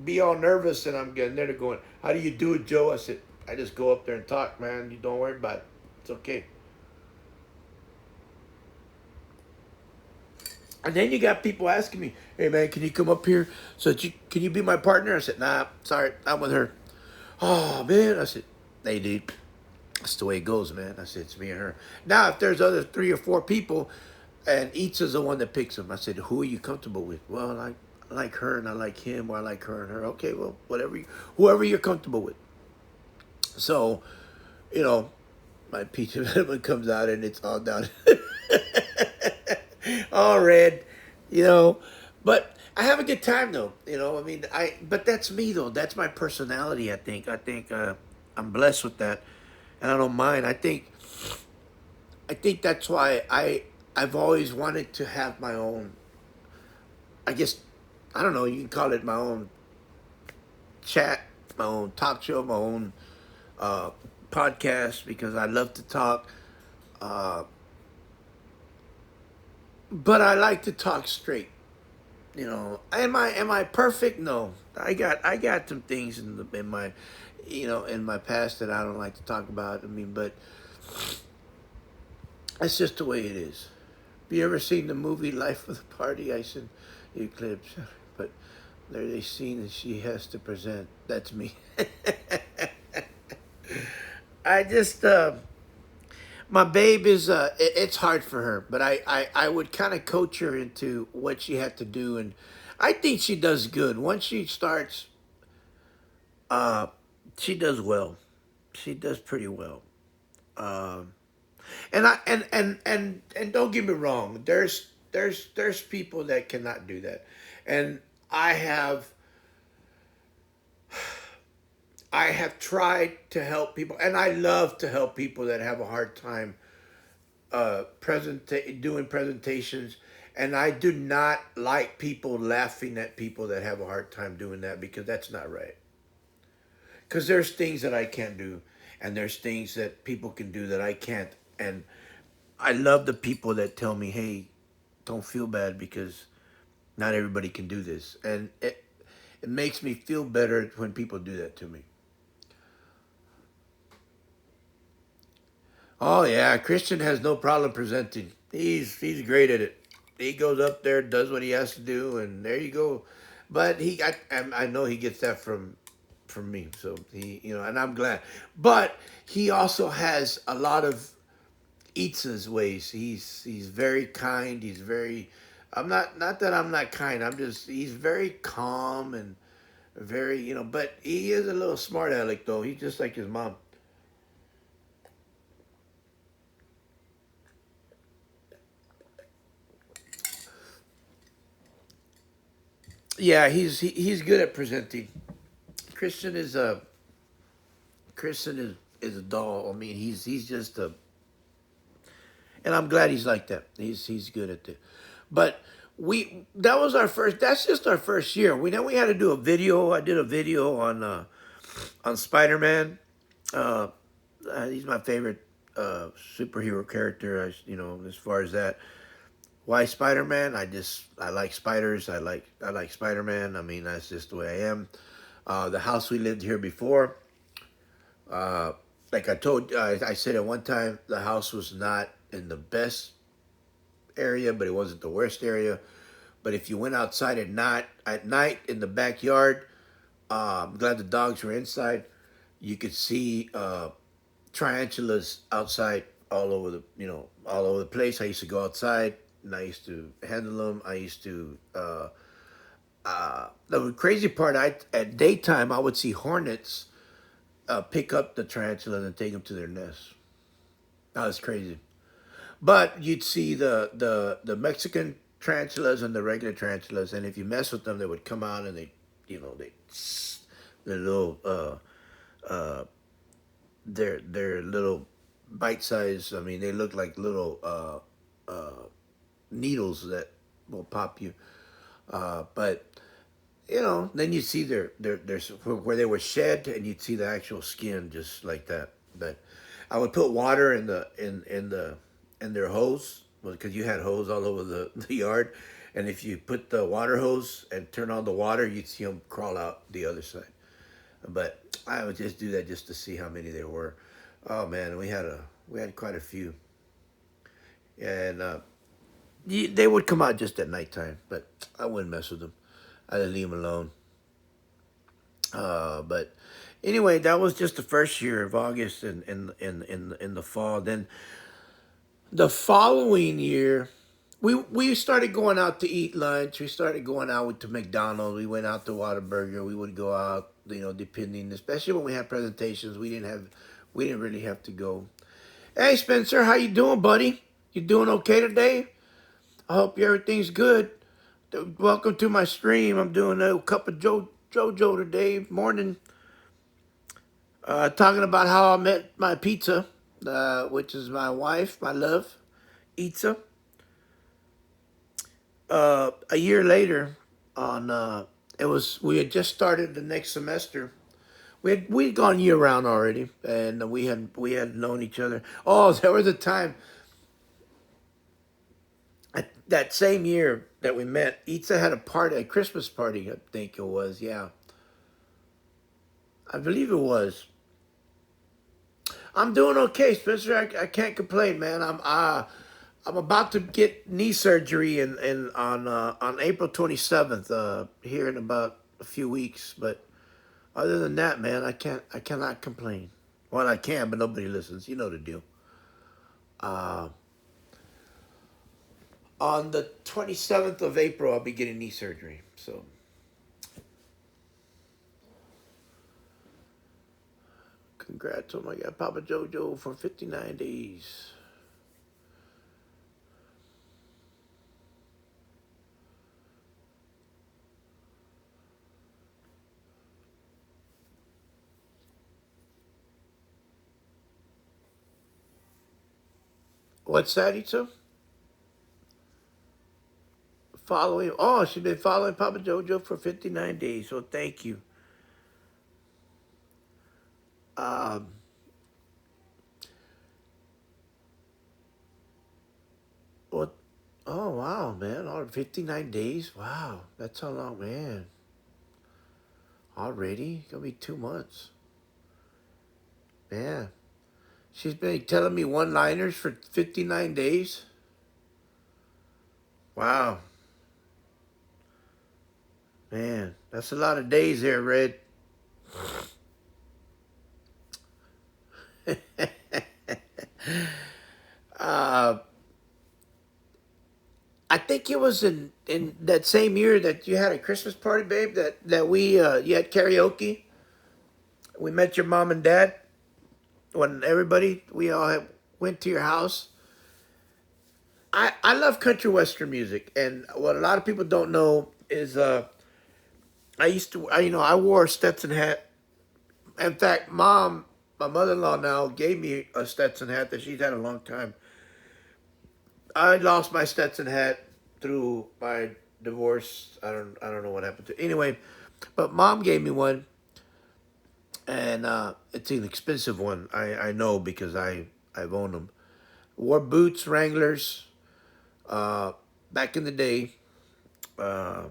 be all nervous, and I'm getting there to going, how do you do it, Joe? I said, I just go up there and talk, man. You don't worry about it. It's okay. And then you got people asking me, hey man, can you come up here so that can you be my partner? I said, nah, sorry, I'm with her. Oh man, I said, hey dude, that's the way it goes, man. I said, it's me and her. Now if there's other 3 or 4 people and Itza's the one that picks them, I said, who are you comfortable with? Well, I like her and I like him, or I like her and her. Okay, well, whoever you're comfortable with. So, you know, my peach envelopment comes out and it's all down. All red, you know. But I have a good time though. I mean, but that's me though. That's my personality. I think I'm blessed with that, and I don't mind. I think that's why I've always wanted to have my own. I guess I don't know. You can call it my own chat, my own talk show, my own uh, podcast because I love to talk. Uh, but I like to talk straight. Am I perfect? No, I got some things in my in my past that I don't like to talk about. I mean, but that's just the way it is. Have you ever seen the movie Life of the Party? I said Eclipse, but there they seen that she has to present. That's me. I just my babe is it's hard for her, but I would kind of coach her into what she had to do, and I think she does good once she starts. uh she does well. She does pretty well. um and I and don't get me wrong, there's people that cannot do that, and i have I have tried to help people, and I love to help people that have a hard time doing presentations. And I do not like people laughing at people that have a hard time doing that because that's not right. Because there's things that I can't do, and there's things that people can do that I can't. And I love the people that tell me, "Hey, don't feel bad because not everybody can do this," and it makes me feel better when people do that to me. Oh yeah, Christian has no problem presenting. He's great at it. He goes up there, does what he has to do, and there you go. But I know he gets that from me. So and I'm glad. But he also has a lot of Itza's ways. He's very kind. He's very. I'm not that I'm not kind. I'm just he's very calm and very But he is a little smart aleck though. He's just like his mom. Yeah, he's good at presenting. Christian is a Christian is a doll. I mean, he's just a, and I'm glad he's like that. He's good at it. But that was our first. That's just our first year. We had to do a video. I did a video on Spider Man. Uh, he's my favorite superhero character. As far as that. Why Spider Man? I like spiders. I like Spider Man. I mean, that's just the way I am. The house we lived here before, uh, like I said at one time, the house was not in the best area, but it wasn't the worst area. But if you went outside at night in the backyard, I'm glad the dogs were inside. You could see tarantulas outside all over the place. I used to go outside and I used to handle them. I used to. The crazy part, at daytime I would see hornets pick up the tarantulas and take them to their nests. That was crazy. But you'd see the Mexican tarantulas and the regular tarantulas, and if you mess with them, they would come out and they the little they're little bite size. I mean, they look like little needles that will pop you. But then you see their where they were shed, and you'd see the actual skin just like that. But I would put water in their hose because you had hose all over the yard, and if you put the water hose and turn on the water, you'd see them crawl out the other side. But I would just do that just to see how many there were. Oh man, we had quite a few, and they would come out just at nighttime, but I wouldn't mess with them. I'd leave them alone. But anyway, that was just the first year of August in the fall. Then the following year, we started going out to eat lunch. We started going out to McDonald's. We went out to Whataburger. We would go out, depending, especially when we had presentations. We didn't really have to go. Hey Spencer, how you doing, buddy? You doing okay today? I hope everything's good. Welcome to my stream. I'm doing a cup of JoJo today morning, talking about how I met my pizza, which is my wife, my love, Itza. A year later, on we had just started the next semester. We'd gone year round already, and we had known each other. Oh, there was a time that same year that we met. Itza had a Christmas party. I think it was. Yeah, I believe it was. I'm doing okay, Spencer. I can't complain, man. I'm about to get knee surgery on April 27th, here in about a few weeks. But other than that, man, I cannot complain. Well, I can, but nobody listens. You know the deal. Uh, on the 27th of April, I'll be getting knee surgery. So congrats, oh my God, Papa Jojo for 59 days. What's that, Itza? Following. Oh, she's been following Papa Jojo for 59 days. So thank you. Um, what? Oh wow, man! 59 days. Wow, that's how long, man. Already gonna be 2 months. Man, she's been telling me one-liners for 59 days. Wow, man, that's a lot of days there, Red. uh, I think it was in that same year that you had a Christmas party, babe. That we you had karaoke. We met your mom and dad when we all went to your house. I love country western music, and what a lot of people don't know is I used to I wore a Stetson hat. In fact, my mother-in-law now gave me a Stetson hat that she's had a long time. I lost my Stetson hat through my divorce. I don't know what happened to it. Anyway, but mom gave me one, and it's an expensive one. I know because I've owned them. Wore boots, Wranglers. Back in the day, uh,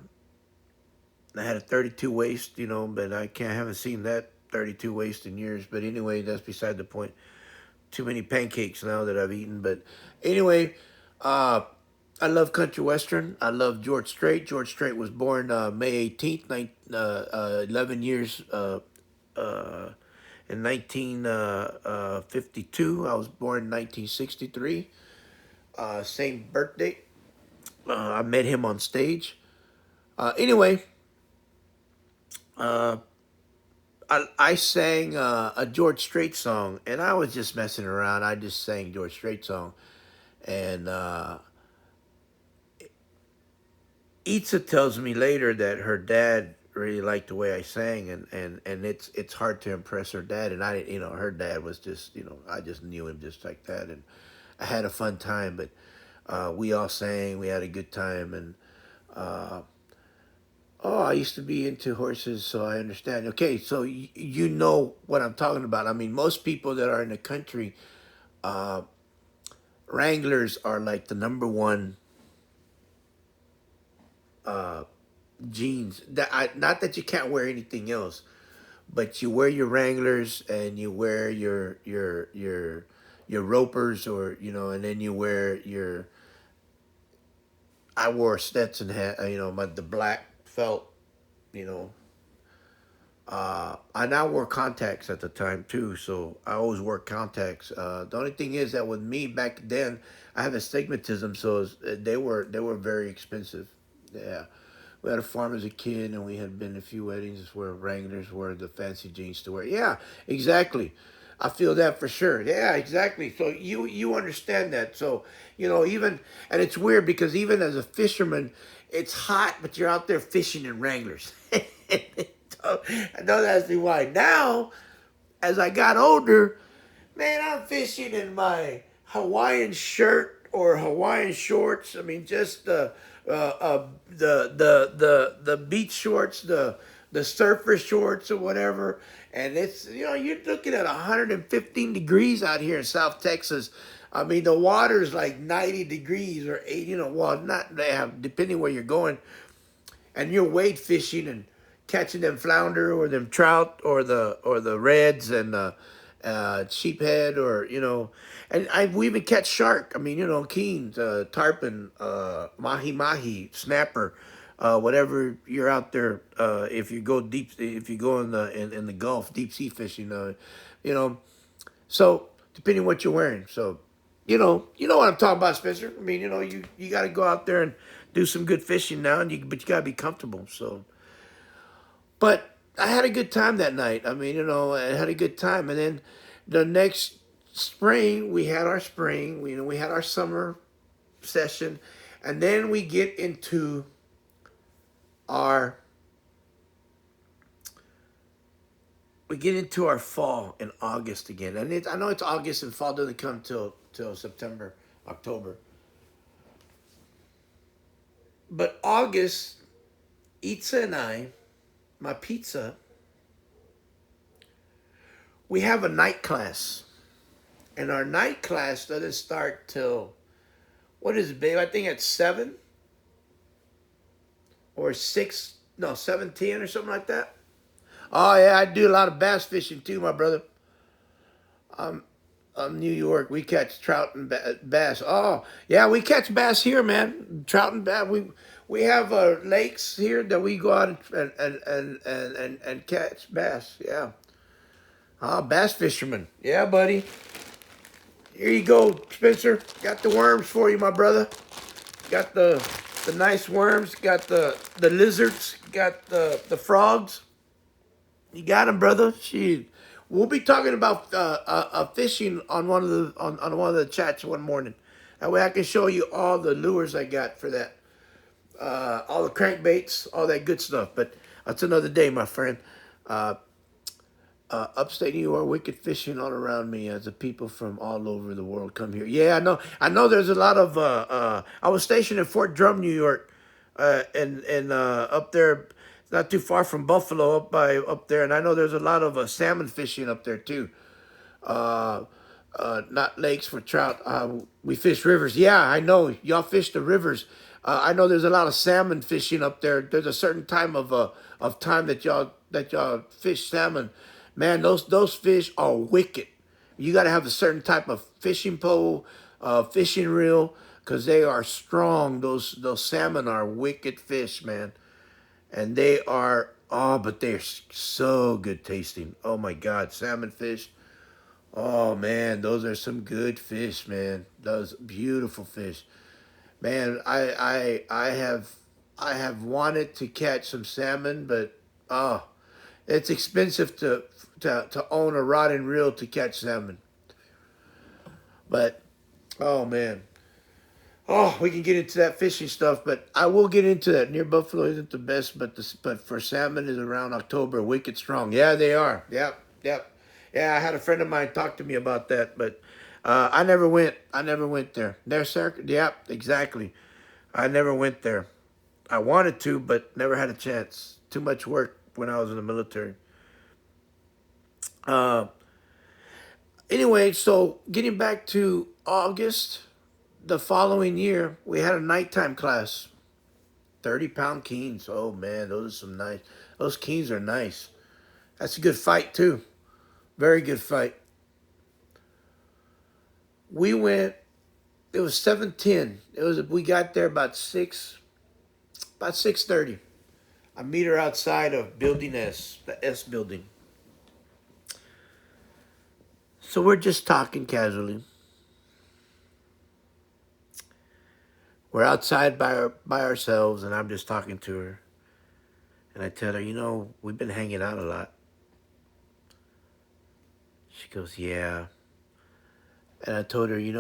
I had a 32 waist, but haven't seen that 32 waist in years. But anyway, that's beside the point. Too many pancakes now that I've eaten. But anyway, uh, I love country western. I love George Strait. George Strait was born May 18th, 11 years uh, in 1952. I was born in 1963. Same birthday. I met him on stage. Anyway, uh, I sang a George Strait song, and I was just messing around. I just sang George Strait song, and Itza tells me later that her dad really liked the way I sang, and it's hard to impress her dad. And I, her dad was just, I just knew him just like that, and I had a fun time. But we all sang, we had a good time, and uh, oh, I used to be into horses, so I understand. Okay, so you know what I'm talking about. I mean, most people that are in the country, uh, Wranglers are like the number one uh, jeans. Not that you can't wear anything else, but you wear your Wranglers and you wear your ropers, or and then you wear your. I wore a Stetson hat, the black felt, you know, I now wore contacts at the time too, so I always wore contacts. The only thing is that with me back then, I have astigmatism, so they were very expensive. Yeah, we had a farm as a kid, and we had been to a few weddings where Wranglers were the fancy jeans to wear. Yeah, exactly. I feel that for sure. Yeah, exactly. So you understand that. So even, and it's weird because even as a fisherman, it's hot, but you're out there fishing in Wranglers. So, don't ask me why. Now, as I got older, man, I'm fishing in my Hawaiian shirt or Hawaiian shorts. I mean, just the beach shorts, the surfer shorts or whatever. And it's you're looking at 115 degrees out here in South Texas. I mean, the water's like 90 degrees or 80. Well, not depending where you're going, and you're wade fishing and catching them flounder or them trout or the reds and sheephead, or and we even catch shark. I mean, keens, tarpon, mahi mahi, snapper, whatever you're out there. If you go deep, if you go in the Gulf, deep sea fishing, you know. So depending what you're wearing, so you know what I'm talking about, Spencer. I mean, you got to go out there and do some good fishing now, but you got to be comfortable. So. But I had a good time that night. I mean, I had a good time. And then the next spring, we had our spring. We had our summer session, and then our we get into our fall in August again. And I know it's August, and fall doesn't come till September, October. But August, Itza and I, my pizza, we have a night class. And our night class doesn't start till, what is it, babe? I think it's 7 or 6, no, 7:10 or something like that. Oh, yeah, I do a lot of bass fishing too, my brother. Um, New York, we catch trout and bass. Oh, yeah, we catch bass here, man. Trout and bass. We have lakes here that we go out and catch bass. Yeah. Ah, bass fisherman. Yeah, buddy. Here you go, Spencer. Got the worms for you, my brother. Got the nice worms. Got the lizards. Got the frogs. You got them, brother. Shoot. We'll be talking about fishing on on one of the chats one morning. That way I can show you all the lures I got for that. All the crankbaits, all that good stuff. But that's another day, my friend. Uh, Upstate New York, wicked fishing all around me as the people from all over the world come here. Yeah, I know. I know. There's a lot of. I was stationed in Fort Drum, New York, and up there, not too far from Buffalo, up there, and I know there's a lot of salmon fishing up there too. Uh, not lakes for trout. We fish rivers. Yeah, I know. Y'all fish the rivers. I know there's a lot of salmon fishing up there. There's a certain time of time that y'all fish salmon. Man, those fish are wicked. You got to have a certain type of fishing pole, fishing reel, because they are strong. Those salmon are wicked fish, man, and they are but they're so good tasting. Oh my God, salmon fish. Oh man, those are some good fish, man. Those beautiful fish. Man, I have wanted to catch some salmon, but oh, it's expensive to own a rod and reel to catch salmon. But oh man, oh, we can get into that fishing stuff, but I will get into that. Near Buffalo isn't the best, but for salmon is around October, wicked strong. Yeah, they are. Yep, yep. Yeah, I had a friend of mine talk to me about that, but I never went. I never went there. There, sir. Yep, exactly. I never went there. I wanted to, but never had a chance. Too much work when I was in the military. Uh, anyway, so getting back to August, the following year, we had a nighttime class. 30-pound keens. Oh man, those are some nice. Those keens are nice. That's a good fight too. Very good fight. We went. It was 7:10. It was. We got there about 6:30. I meet her outside of Building S, the S building. So we're just talking casually. We're outside by ourselves, and I'm just talking to her. And I tell her, we've been hanging out a lot. She goes, yeah. And I told her, I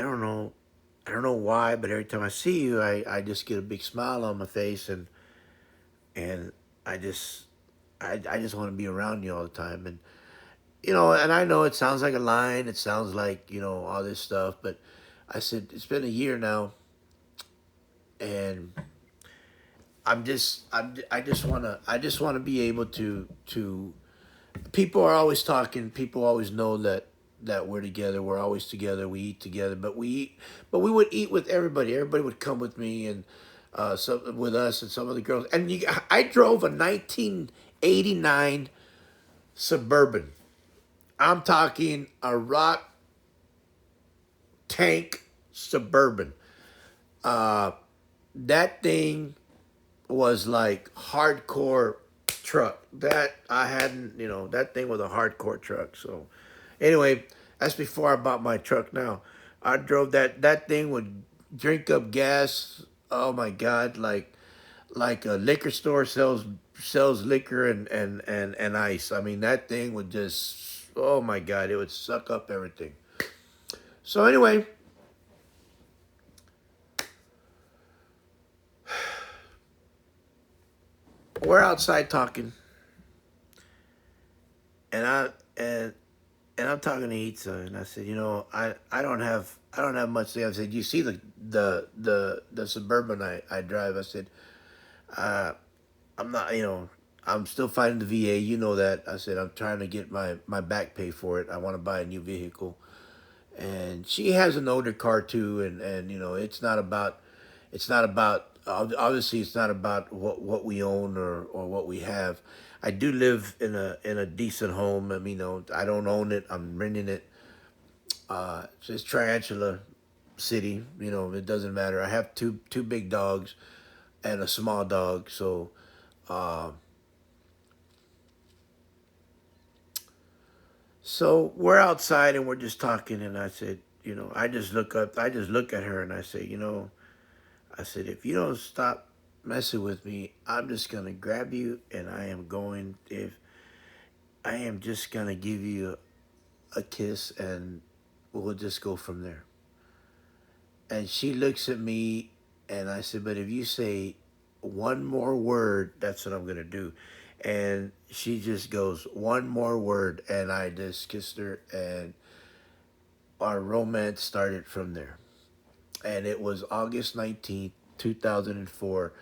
don't know, I don't know why, but every time I see you, I just get a big smile on my face, and I just, I just want to be around you all the time. And and I know it sounds like a line, it sounds like all this stuff, but I said it's been a year now, and I just wanna be able to. People are always talking. People always know that we're together. We're always together. We eat together. But we would eat with everybody. Everybody would come with me and some with us and some of the girls. And I drove a 1989 Suburban. I'm talking a rock tank Suburban. Uh, that thing was like hardcore truck. That I hadn't, that thing was a hardcore truck. So anyway, that's before I bought my truck now. I drove that thing would drink up gas. Oh my God, like a liquor store sells liquor and ice. I mean that thing would just oh my God, it would suck up everything. So anyway, we're outside talking and I'm talking to Itza, and I said, I don't have much to say. I said, you see the Suburban I drive. I said, uh, I'm not, I'm still fighting the VA. You know that. I said, I'm trying to get my back pay for it. I want to buy a new vehicle, and she has an older car too, and it's not about obviously it's not about what we own or what we have. I do live in a decent home. I mean, I don't own it. I'm renting it. It's Tarantula City. It doesn't matter. I have two big dogs and a small dog. Uh, so we're outside and we're just talking. And I said, I just look up. I just look at her and I say, I said, if you don't stop messing with me, I'm just gonna grab you and I am just gonna give you a kiss and we'll just go from there. And she looks at me and I said, but if you say one more word, that's what I'm gonna do. And she just goes, one more word, and I just kissed her and our romance started from there. And it was August 19th, 2004.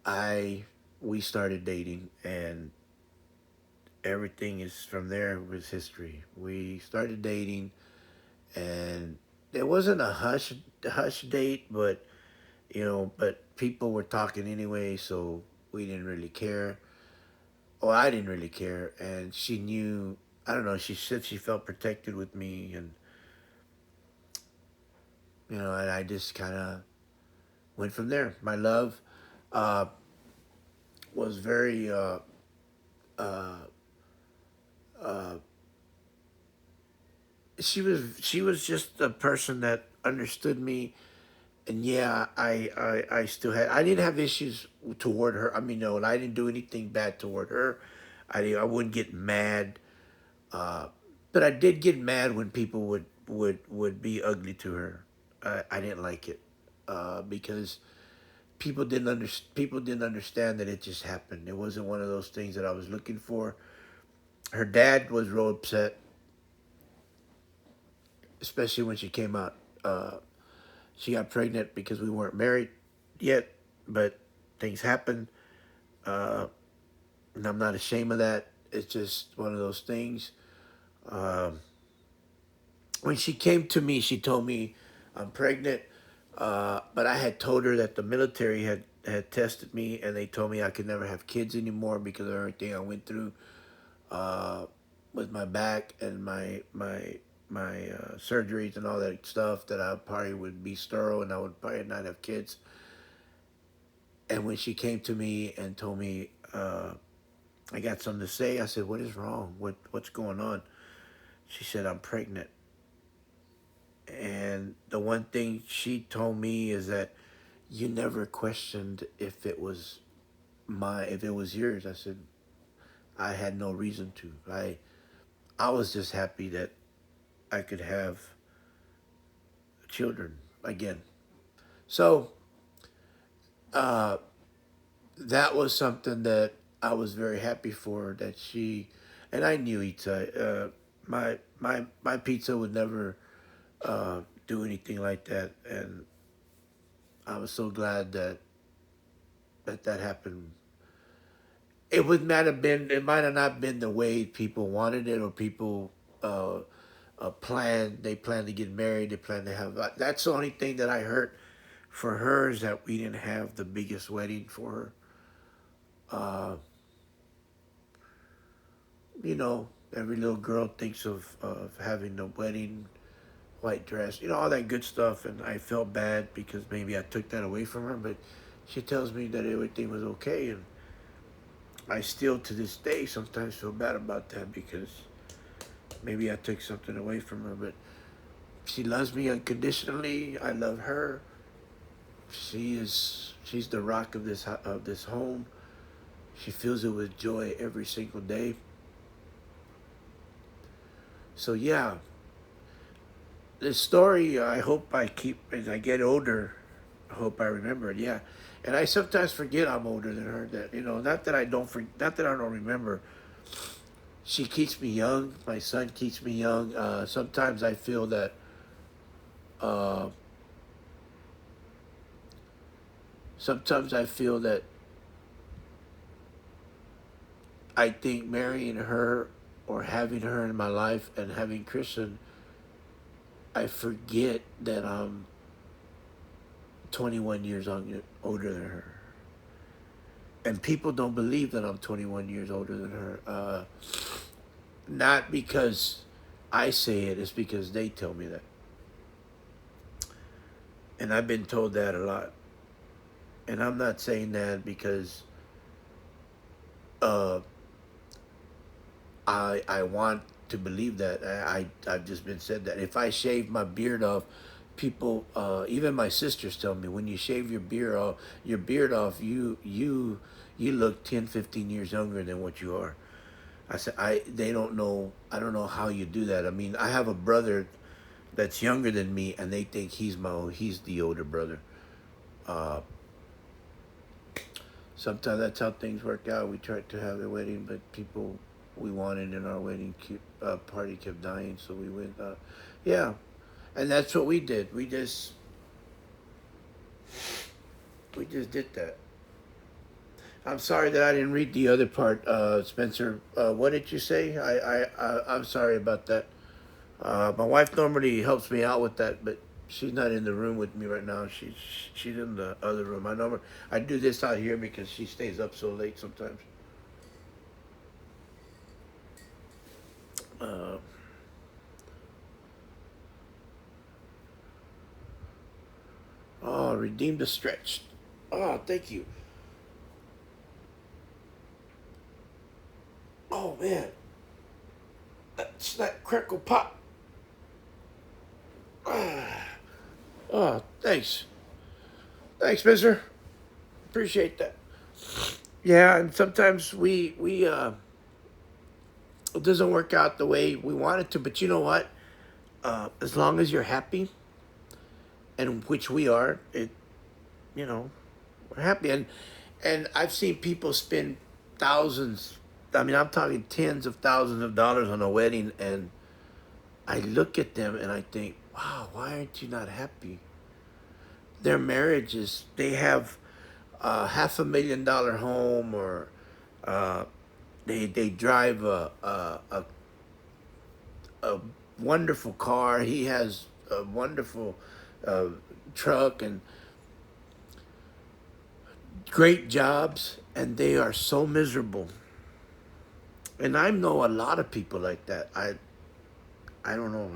I we started dating and everything is from there was history. We started dating and it wasn't a hush date, but but people were talking anyway, so we didn't really care. Well, I didn't really care, and she knew. I don't know. She said she felt protected with me, and and I just kind of went from there. My love uh, was very. Uh, uh, she was just a person that understood me, and yeah, I still had. I didn't have issues toward her. I mean, no, and I didn't do anything bad toward her. I wouldn't get mad. Uh, but I did get mad when people would be ugly to her. I didn't like it because people didn't understand that it just happened. It wasn't one of those things that I was looking for. Her dad was real upset, especially when she came out. Uh, she got pregnant because we weren't married yet, but things happened, uh, and I'm not ashamed of that. It's just one of those things. Um, when she came to me, she told me I'm pregnant, but I had told her that the military had tested me and they told me I could never have kids anymore because of everything I went through uh, with my back and my surgeries and all that stuff. That I probably would be sterile and I would probably not have kids. And when she came to me and told me I got something to say, I said, "What is wrong? What's going on?" She said, "I'm pregnant." And the one thing she told me is that you never questioned if it was yours. I said I had no reason to. I was just happy that I could have children again. So uh, that was something that I was very happy for. That she and I knew Itza. My pizza would never do anything like that, and I was so glad that happened. It might have not been the way people wanted it or people uh, planned. They planned to get married. They planned to have. That's the only thing that I heard for her is that we didn't have the biggest wedding for her. Uh, every little girl thinks of having the wedding white dress, all that good stuff. And I felt bad because maybe I took that away from her, but she tells me that everything was okay, and I still to this day sometimes feel bad about that because maybe I took something away from her. But she loves me unconditionally. I love her. She's the rock of this home. She fills it with joy every single day. So yeah, this story I hope I keep as I get older. I hope I remember it. Yeah, and I sometimes forget I'm older than her. That not that I don't remember. She keeps me young. My son keeps me young. Sometimes I feel that. Uh, sometimes I feel that I think marrying her or having her in my life and having Kristen, I forget that I'm 21 years older than her. And people don't believe that I'm 21 years older than her. Not because I say it, it's because they tell me that. And I've been told that a lot. And I'm not saying that because uh, I want to believe that. I've just been said that. If I shave my beard off, people, even my sisters tell me, when you shave your beard off, you look 10, 15 years younger than what you are. I said, they don't know. I don't know how you do that. I mean, I have a brother that's younger than me, and they think he's the older brother. Uh, Sometimes that's how things work out. We tried to have a wedding, but people we wanted in our wedding party kept dying, so we went. Yeah, and that's what we did. We just did that. I'm sorry that I didn't read the other part, Spencer. What did you say? I'm sorry about that. My wife normally helps me out with that, but She's not in the room with me right now. She's in the other room. I do this out here because she stays up so late sometimes. Uh, oh, redeem the stretch. Oh, thank you. Oh man, that's that crackle pop. Ah, oh, thanks, thanks, Mister. Appreciate that. Yeah, and sometimes we it doesn't work out the way we want it to. But you know what? As long as you're happy, and which we are, you know we're happy. And I've seen people spend thousands. I mean, I'm talking tens of thousands of dollars on a wedding, and I look at them and I think, wow, why aren't you not happy? Their marriages, they have a $500,000 home, or uh, they drive a wonderful car. He has a wonderful uh, truck and great jobs, and they are so miserable. And I know a lot of people like that. I don't know.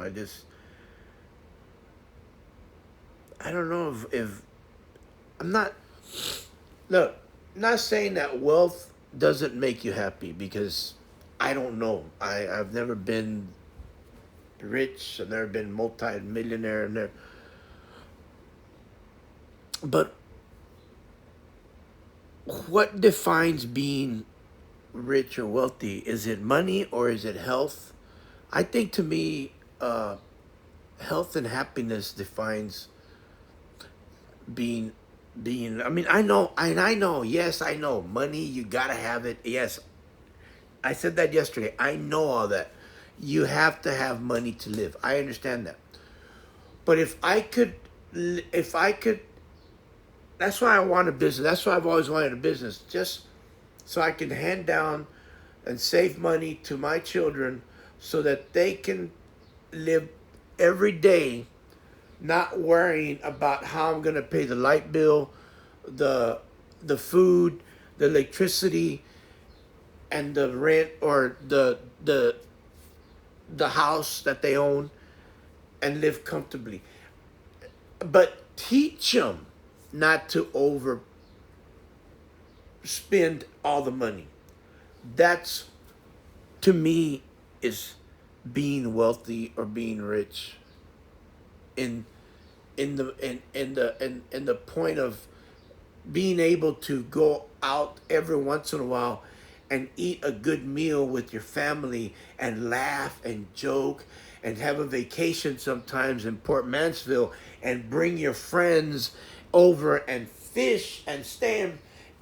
I don't know if I'm not. Look, not saying that wealth doesn't make you happy, because I don't know. I've never been rich. I've never been multi-millionaire. But what defines being rich or wealthy? Is it money or is it health? I think, to me, health and happiness defines being I mean, I know, and I know, yes, I know money, you gotta have it. Yes, I said that yesterday. I know all that. You have to have money to live. I understand that. But if I could, that's why I want a business. That's why I've always wanted a business, just so I can hand down and save money to my children, so that they can live every day not worrying about how I'm going to pay the light bill, the food, the electricity, and the rent, or the house that they own, and live comfortably. But teach them not to overspend all the money. That's, to me, is being wealthy or being rich, in in the point of being able to go out every once in a while and eat a good meal with your family, and laugh and joke, and have a vacation sometimes in Port Mansfield, and bring your friends over and fish and stay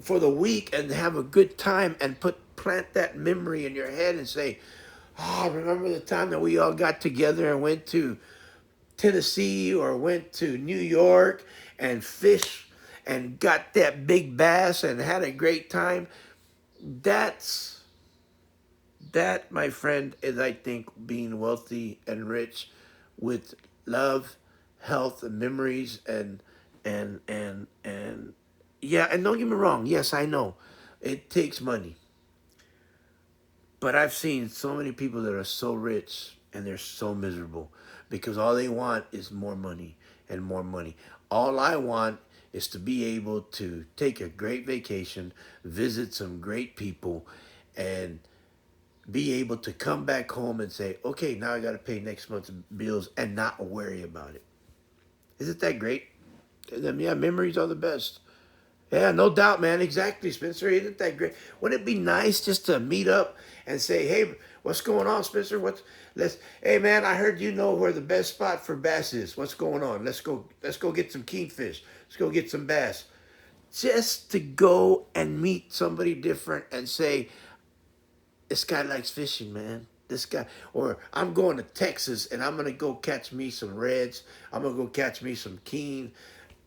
for the week and have a good time, and plant that memory in your head and say, oh, remember the time that we all got together and went to Tennessee or went to New York and fished and got that big bass and had a great time. That's that, my friend, is, I think, being wealthy and rich, with love, health, and memories, and yeah. And don't get me wrong. Yes, I know it takes money, but I've seen so many people that are so rich and they're so miserable, because all they want is more money and more money. All I want is to be able to take a great vacation, visit some great people, and be able to come back home and say, okay, now I got to pay next month's bills, and not worry about it. Isn't that great? Yeah, memories are the best. Yeah, no doubt, man. Exactly, Spencer. Isn't that great? Wouldn't it be nice just to meet up and say, "Hey, what's going on, Spencer? Hey, man, I heard you know where the best spot for bass is. What's going on? Let's go get some kingfish. Let's go get some bass." Just to go and meet somebody different and say, "This guy likes fishing, man. This guy," or "I'm going to Texas and I'm gonna go catch me some reds. I'm gonna go catch me some king.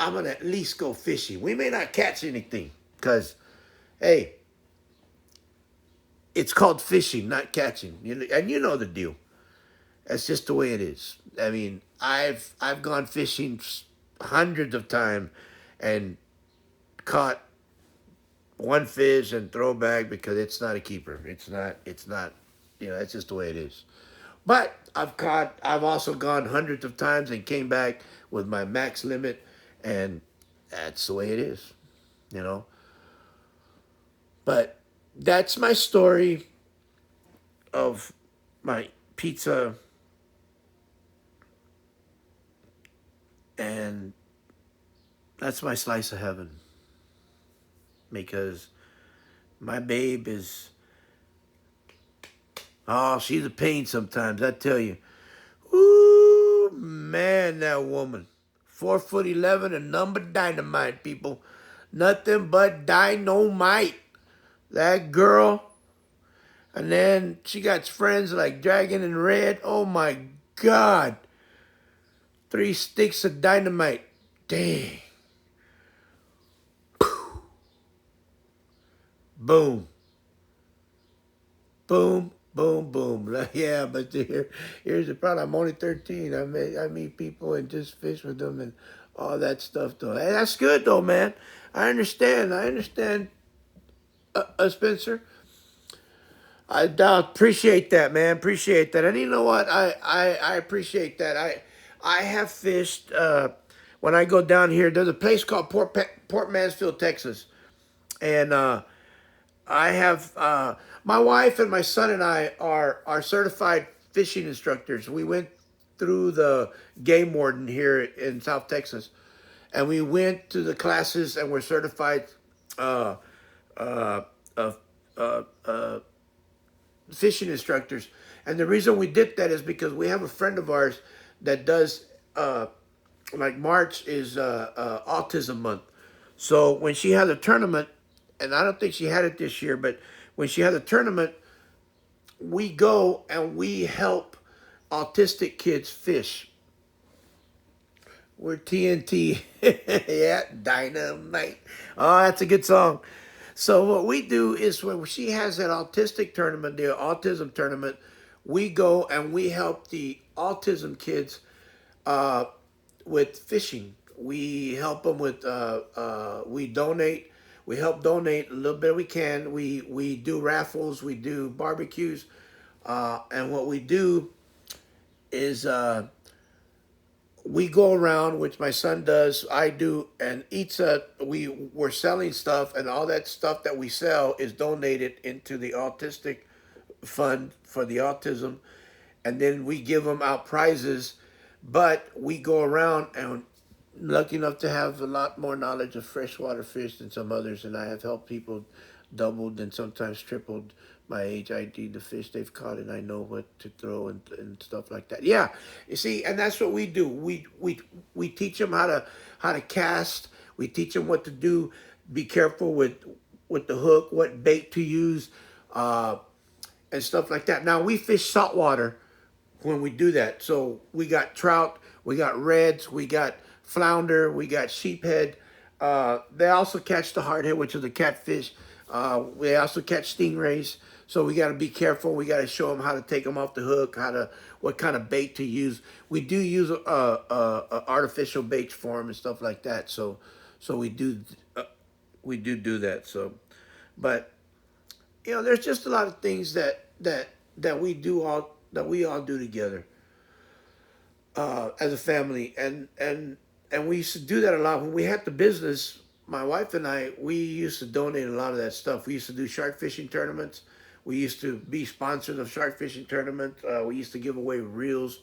I'm gonna at least go fishing. We may not catch anything, because, hey, it's called fishing, not catching. And you know the deal. That's just the way it is. I mean, I've gone fishing hundreds of times and caught one fish and throw back because it's not a keeper. It's not. That's just the way it is. But I've also gone hundreds of times and came back with my max limit, and that's the way it is, you know. But that's my story of my pizza, and that's my slice of heaven because my babe is, oh, she's a pain sometimes, I tell you. Ooh, man, that woman. 4 foot 11 and number dynamite, people. Nothing but dynamite. That girl. And then she got friends like Dragon and Red. Oh my God. 3 sticks of dynamite. Dang. Boom. Boom. Boom, boom. Yeah, but here's the problem. I'm only 13. I meet people and just fish with them and all that stuff, though. Hey, that's good, though, man. I understand. Spencer. I appreciate that, man. Appreciate that. And you know what? I appreciate that. I have fished when I go down here. There's a place called Port Mansfield, Texas, and I have my wife and my son and I are certified fishing instructors. We went through the game warden here in South Texas, and we went to the classes and were certified uh, uh, uh, uh, uh, fishing instructors. And the reason we did that is because we have a friend of ours that does like March is autism month. So when she had a tournament, and I don't think she had it this year, but when she had a tournament, we go and we help autistic kids fish. We're TNT. Yeah, dynamite. Oh, that's a good song. So what we do is when she has that autistic tournament, the autism tournament, we go and we help the autism kids uh, with fishing. We help them with. We donate. We help donate a little bit we can. We do raffles. We do barbecues, and what we do is we go around, which my son does, I do, and Itza, we're selling stuff, and all that stuff that we sell is donated into the autistic fund for the autism, and then we give them out prizes, but we go around and lucky enough to have a lot more knowledge of freshwater fish than some others, and I have helped people doubled and sometimes tripled my age ID, the fish they've caught, and I know what to throw and stuff like that. Yeah, you see, and that's what we do. We teach them how to cast. We teach them what to do. Be careful with the hook, what bait to use, and stuff like that. Now we fish saltwater when we do that. So we got trout, we got reds, we got flounder, we got sheephead. They also catch the hardhead, which is a catfish. We also catch stingrays. So we got to be careful. We got to show them how to take them off the hook, what kind of bait to use. We do use artificial baits for them and stuff like that. So we do that. So, but there's just a lot of things that we all do together as a family, and we used to do that a lot when we had the business. My wife and I, we used to donate a lot of that stuff. We used to do shark fishing tournaments. We used to be sponsors of shark fishing tournaments. We used to give away reels,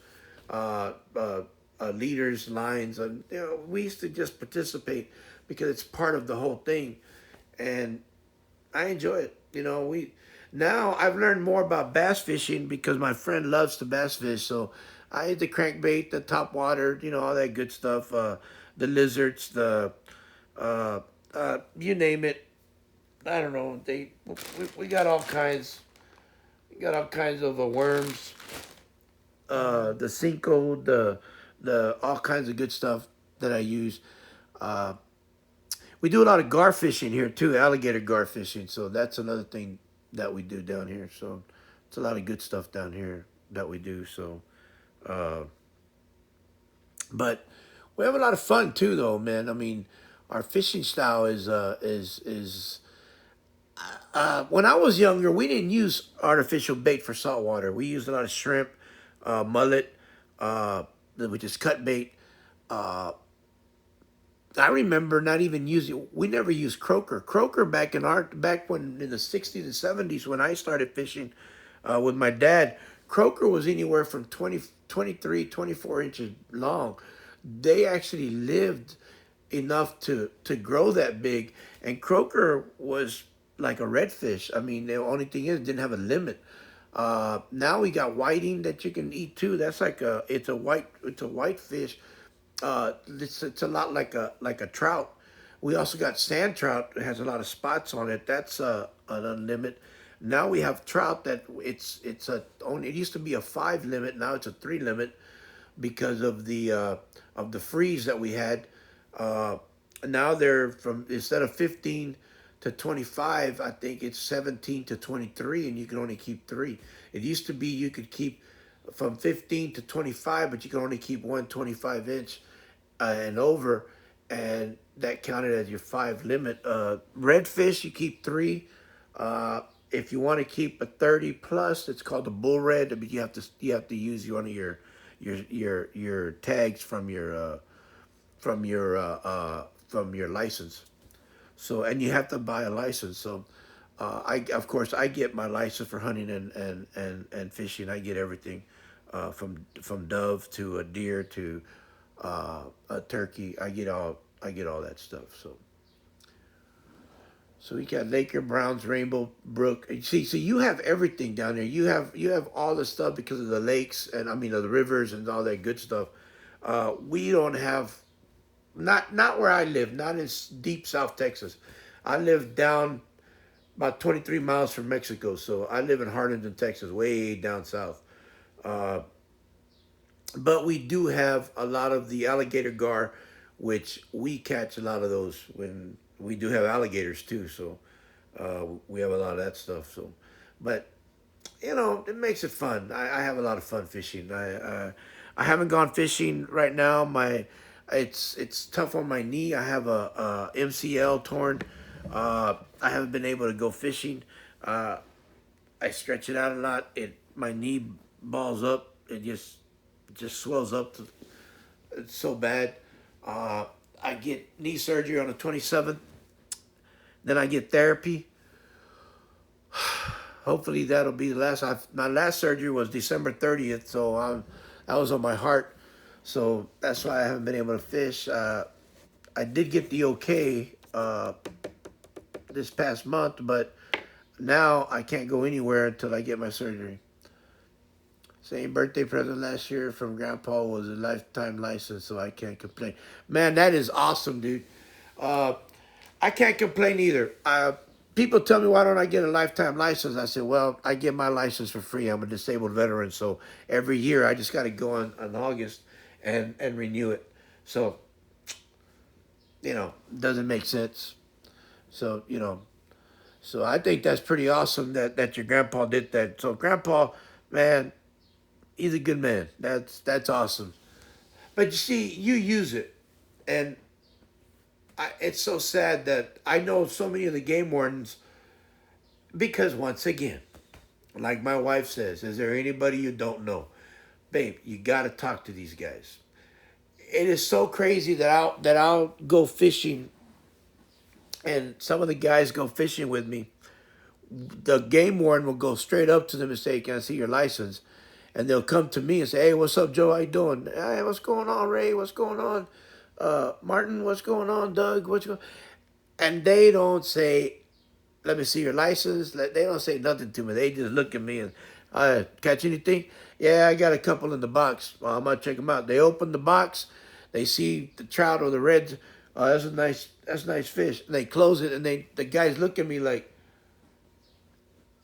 leaders, lines, and we used to just participate because it's part of the whole thing, and I enjoy it. We now I've learned more about bass fishing because my friend loves to bass fish. So I hit the crankbait, the top water, all that good stuff. The lizards, you name it. I don't know. We got all kinds. We got all kinds of worms. The cinco, the all kinds of good stuff that I use. Uh, we do a lot of gar fishing here too, alligator gar fishing. So that's another thing that we do down here. So it's a lot of good stuff down here that we do. So Uh, but we have a lot of fun too, though, man. I mean, our fishing style is when I was younger, we didn't use artificial bait for saltwater. We used a lot of shrimp, mullet, uh, which is cut bait. Uh, I remember not even using. We never used croaker. Croaker back when in the '60s and '70s when I started fishing with my dad. Croaker was anywhere from 20, 23, 24 inches long. They actually lived enough to grow that big, and croaker was like a redfish. I mean, the only thing is it didn't have a limit. Now we got whiting that you can eat too. That's like it's a white fish. It's a lot like a trout. We also got sand trout that has a lot of spots on it. That's an unlimit. Now we have trout that it's a only it used to be a 5 limit. Now it's a 3 limit because of the freeze that we had. Uh, Now they're from instead of 15 to 25, I think it's 17 to 23, and you can only keep three. It used to be you could keep from 15 to 25, but you can only keep one 25 inch and over, and that counted as your 5 limit. Redfish, you keep three. If you want to keep a 30 plus, it's called a bull red, but you have to use one of your tags from your license. So and you have to buy a license. So I of course I get my license for hunting and fishing. I get everything from dove to a deer to a turkey. I get all that stuff. So we got Laker, Browns, Rainbow Brook. So you have everything down there. You have all the stuff because of the lakes and I mean the rivers and all that good stuff. We don't have not where I live, not in deep South Texas. I live down about 23 miles from Mexico, so I live in Harlingen, Texas, way down south. Uh, but we do have a lot of the alligator gar, which we catch a lot of those when we do have alligators too. So we have a lot of that stuff. So, but it makes it fun. I have a lot of fun fishing. I haven't gone fishing right now. It's tough on my knee. I have a MCL torn. I haven't been able to go fishing. Uh, I stretch it out a lot. My knee balls up. It just swells up. It's so bad. Uh, I get knee surgery on the 27th. Then I get therapy. Hopefully that'll be the last. My last surgery was December 30th, so that was on my heart. So that's why I haven't been able to fish. I did get the okay this past month, but now I can't go anywhere until I get my surgery. Same birthday present last year from Grandpa was a lifetime license, so I can't complain. Man, that is awesome, dude. Uh, I can't complain either. People tell me why don't I get a lifetime license? I said, well, I get my license for free. I'm a disabled veteran, so every year I just got to go on August and renew it. So doesn't make sense. So so I think that's pretty awesome that your grandpa did that. So grandpa, man, he's a good man. That's awesome. But you see, you use it, and it's so sad that I know so many of the game wardens because once again, like my wife says, is there anybody you don't know? Babe, you got to talk to these guys. It is so crazy that I'll go fishing, and some of the guys go fishing with me. The game warden will go straight up to them and say, "Can I see your license?" And they'll come to me and say, "Hey, what's up, Joe? How you doing? Hey, what's going on, Ray? What's going on, Martin? What's going on, Doug? What's going?" And they don't say, "Let me see your license." They don't say nothing to me. They just look at me and, catch anything? Yeah, I got a couple in the box. Well, I'm gonna check them out. They open the box, they see the trout or the reds. That's a nice fish. And they close it, and the guys look at me like,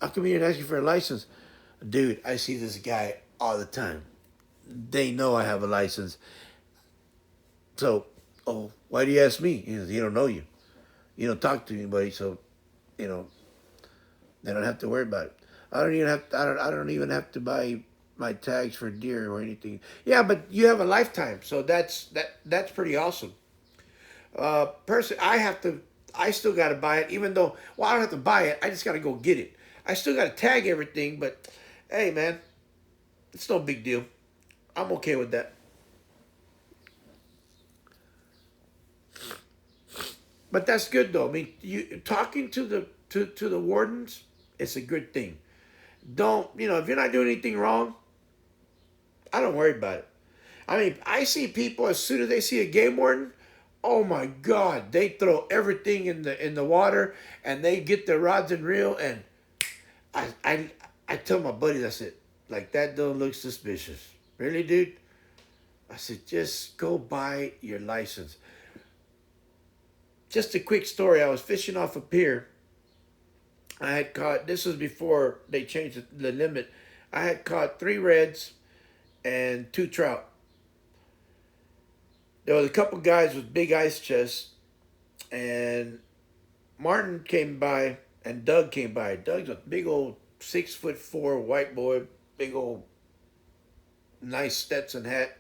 "How come you didn't ask you for a license?" Dude, I see this guy all the time. They know I have a license. So, oh, why do you ask me? He don't know you. You don't talk to anybody, so you know they don't have to worry about it. I don't even have to buy. my tags for deer or anything. Yeah, but you have a lifetime, so that's pretty awesome. Person, I still got to buy it, even though, well, I don't have to buy it. I just got to go get it. I still got to tag everything, but hey, man, it's no big deal. I'm okay with that. But that's good though. I mean, you talking to the wardens, it's a good thing. Don't, if you're not doing anything wrong, I don't worry about it. I mean, I see people as soon as they see a game warden, oh my God, they throw everything in the water and they get their rods and reel and I I I tell my buddy, that's it. Like that don't look suspicious. Really, dude? I said, just go buy your license. Just a quick story. I was fishing off a pier. I had caught, this was before they changed the limit. I had caught three reds and two trout. There was a couple guys with big ice chests, and Martin came by and Doug came by. Doug's a big old 6'4" white boy, big old nice Stetson hat,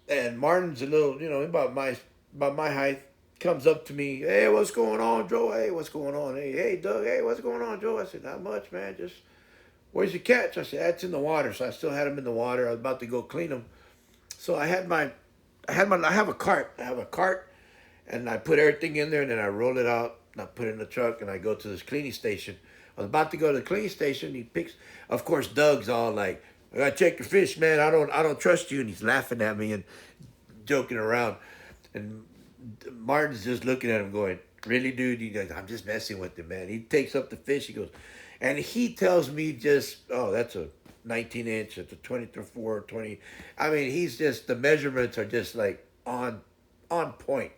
and Martin's a little, about my height. Comes up to me, hey, what's going on, Joe? Hey, what's going on? Hey, Doug. Hey, what's going on, Joe? I said, not much, man. Just where's your catch? I said, that's in the water. So I still had him in the water. I was about to go clean him. So I have a cart. I have a cart, and I put everything in there, and then I roll it out, and I put it in the truck, and I go to this cleaning station. I was about to go to the cleaning station. He picks, of course, Doug's all like, I gotta check your fish, man. I don't trust you, and he's laughing at me and joking around, and Martin's just looking at him, going, really, dude? He goes, I'm just messing with him, man. He takes up the fish. He goes, and he tells me just, oh, that's a 19-inch. It's a 24, 20. I mean, he's just, the measurements are just like on point.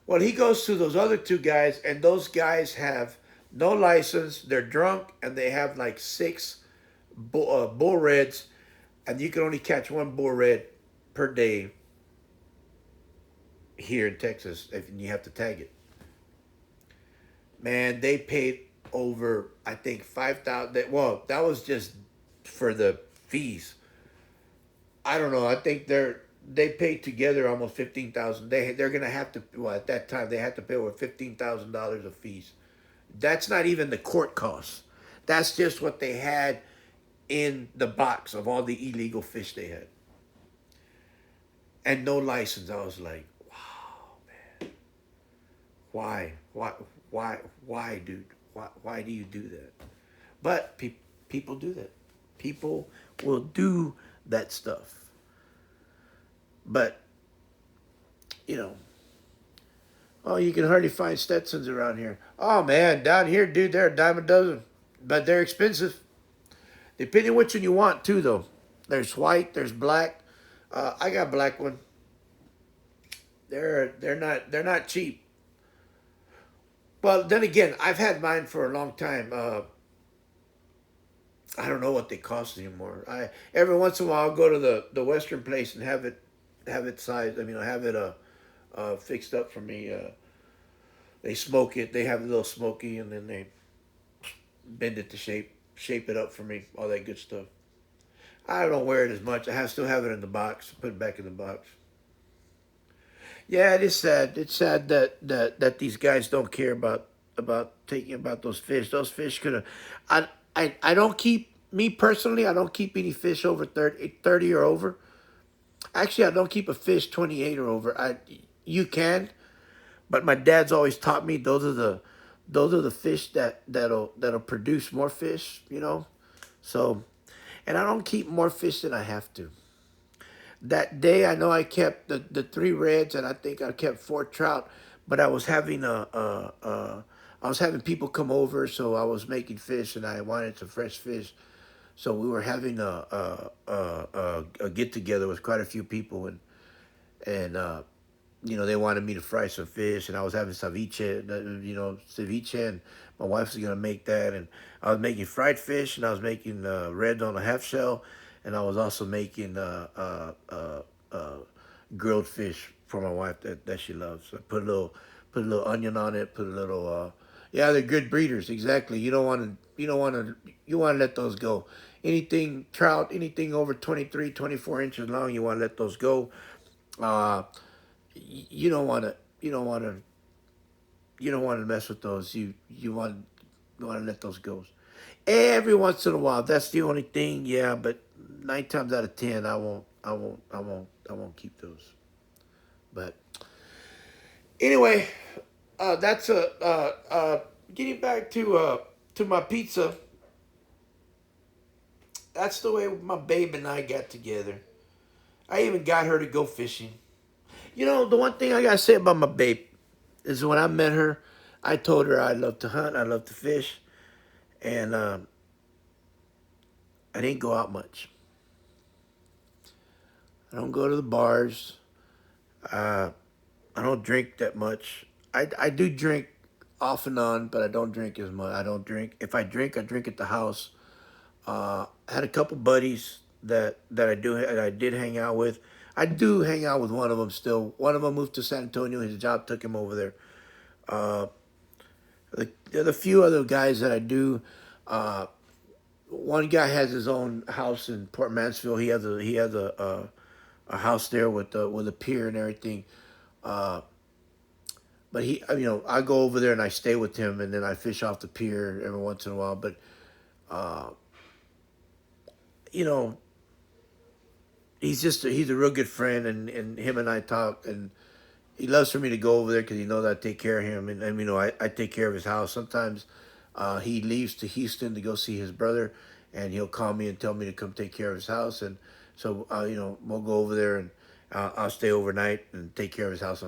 Well, he goes to those other two guys, and those guys have no license. They're drunk, and they have like six bull reds, and you can only catch one bull red per day here in Texas, if you have to tag it. Man, they paid over, I think, 5,000. Well, that was just for the fees. I don't know. I think they paid together almost 15,000. They're gonna have to. Well, at that time they had to pay over $15,000 of fees. That's not even the court costs. That's just what they had in the box of all the illegal fish they had, and no license. I was like, wow, man, why, dude? Why do you do that? But people do that. People will do that stuff. But you know, oh, you can hardly find Stetsons around here. Oh man, down here, dude, they're a dime a dozen, but they're expensive. Depending on which one you want, too, though. There's white, there's black. I got black one. They're not cheap. Well, then again, I've had mine for a long time. I don't know what they cost anymore. I Every once in a while I'll go to the Western place and have it sized. I mean, I have it fixed up for me. They smoke it. They have a little smoky, and then they bend it to shape it up for me. All that good stuff. I don't wear it as much. Still have it in the box. Put it back in the box. Yeah, it is sad. It's sad that these guys don't care about those fish. Those fish could have. I don't keep, me personally. I don't keep any fish over 30 or over. Actually, I don't keep a fish 28 or over. You can, but my dad's always taught me those are the fish that'll produce more fish. So, and I don't keep more fish than I have to. That day, I know I kept the three reds, and I think I kept four trout. But I was having people come over, so I was making fish, and I wanted some fresh fish. So we were having a get together with quite a few people, and they wanted me to fry some fish, and I was having ceviche, and my wife was gonna make that, and I was making fried fish, and I was making red on a half shell, and I was also making grilled fish for my wife that she loves. So I put a little onion on it, put a little Yeah, they're good breeders. Exactly. You don't want to. You don't want to. You want to let those go. Anything trout, anything over 23, 24 inches long, you want to let those go. Uh, you don't want to. You don't want to. You don't want to mess with those. You want to let those go. Every once in a while, that's the only thing. Yeah, but 9 times out of 10, I won't. I won't. I won't. I won't keep those. But anyway, that's a getting back to my pizza. That's the way my babe and I got together. I even got her to go fishing. You know, the one thing I gotta say about my babe is when I met her, I told her I love to hunt, I love to fish, and I didn't go out much. I don't go to the bars. Uh, I don't drink that much. I do drink off and on, but I don't drink as much. I don't drink. If I drink at the house. I had a couple buddies that I did hang out with. I do hang out with one of them still. One of them moved to San Antonio. His job took him over there. Uh, the few other guys that I do. Uh, One guy has his own house in Port Mansfield. He has a house there with a pier and everything. Uh, but I go over there and I stay with him, and then I fish off the pier every once in a while. But uh, you know, he's a real good friend, and him and I talk, and he loves for me to go over there because he knows I take care of him, and I take care of his house. Sometimes he leaves to Houston to go see his brother, and he'll call me and tell me to come take care of his house, and so we'll go over there, and I'll stay overnight and take care of his house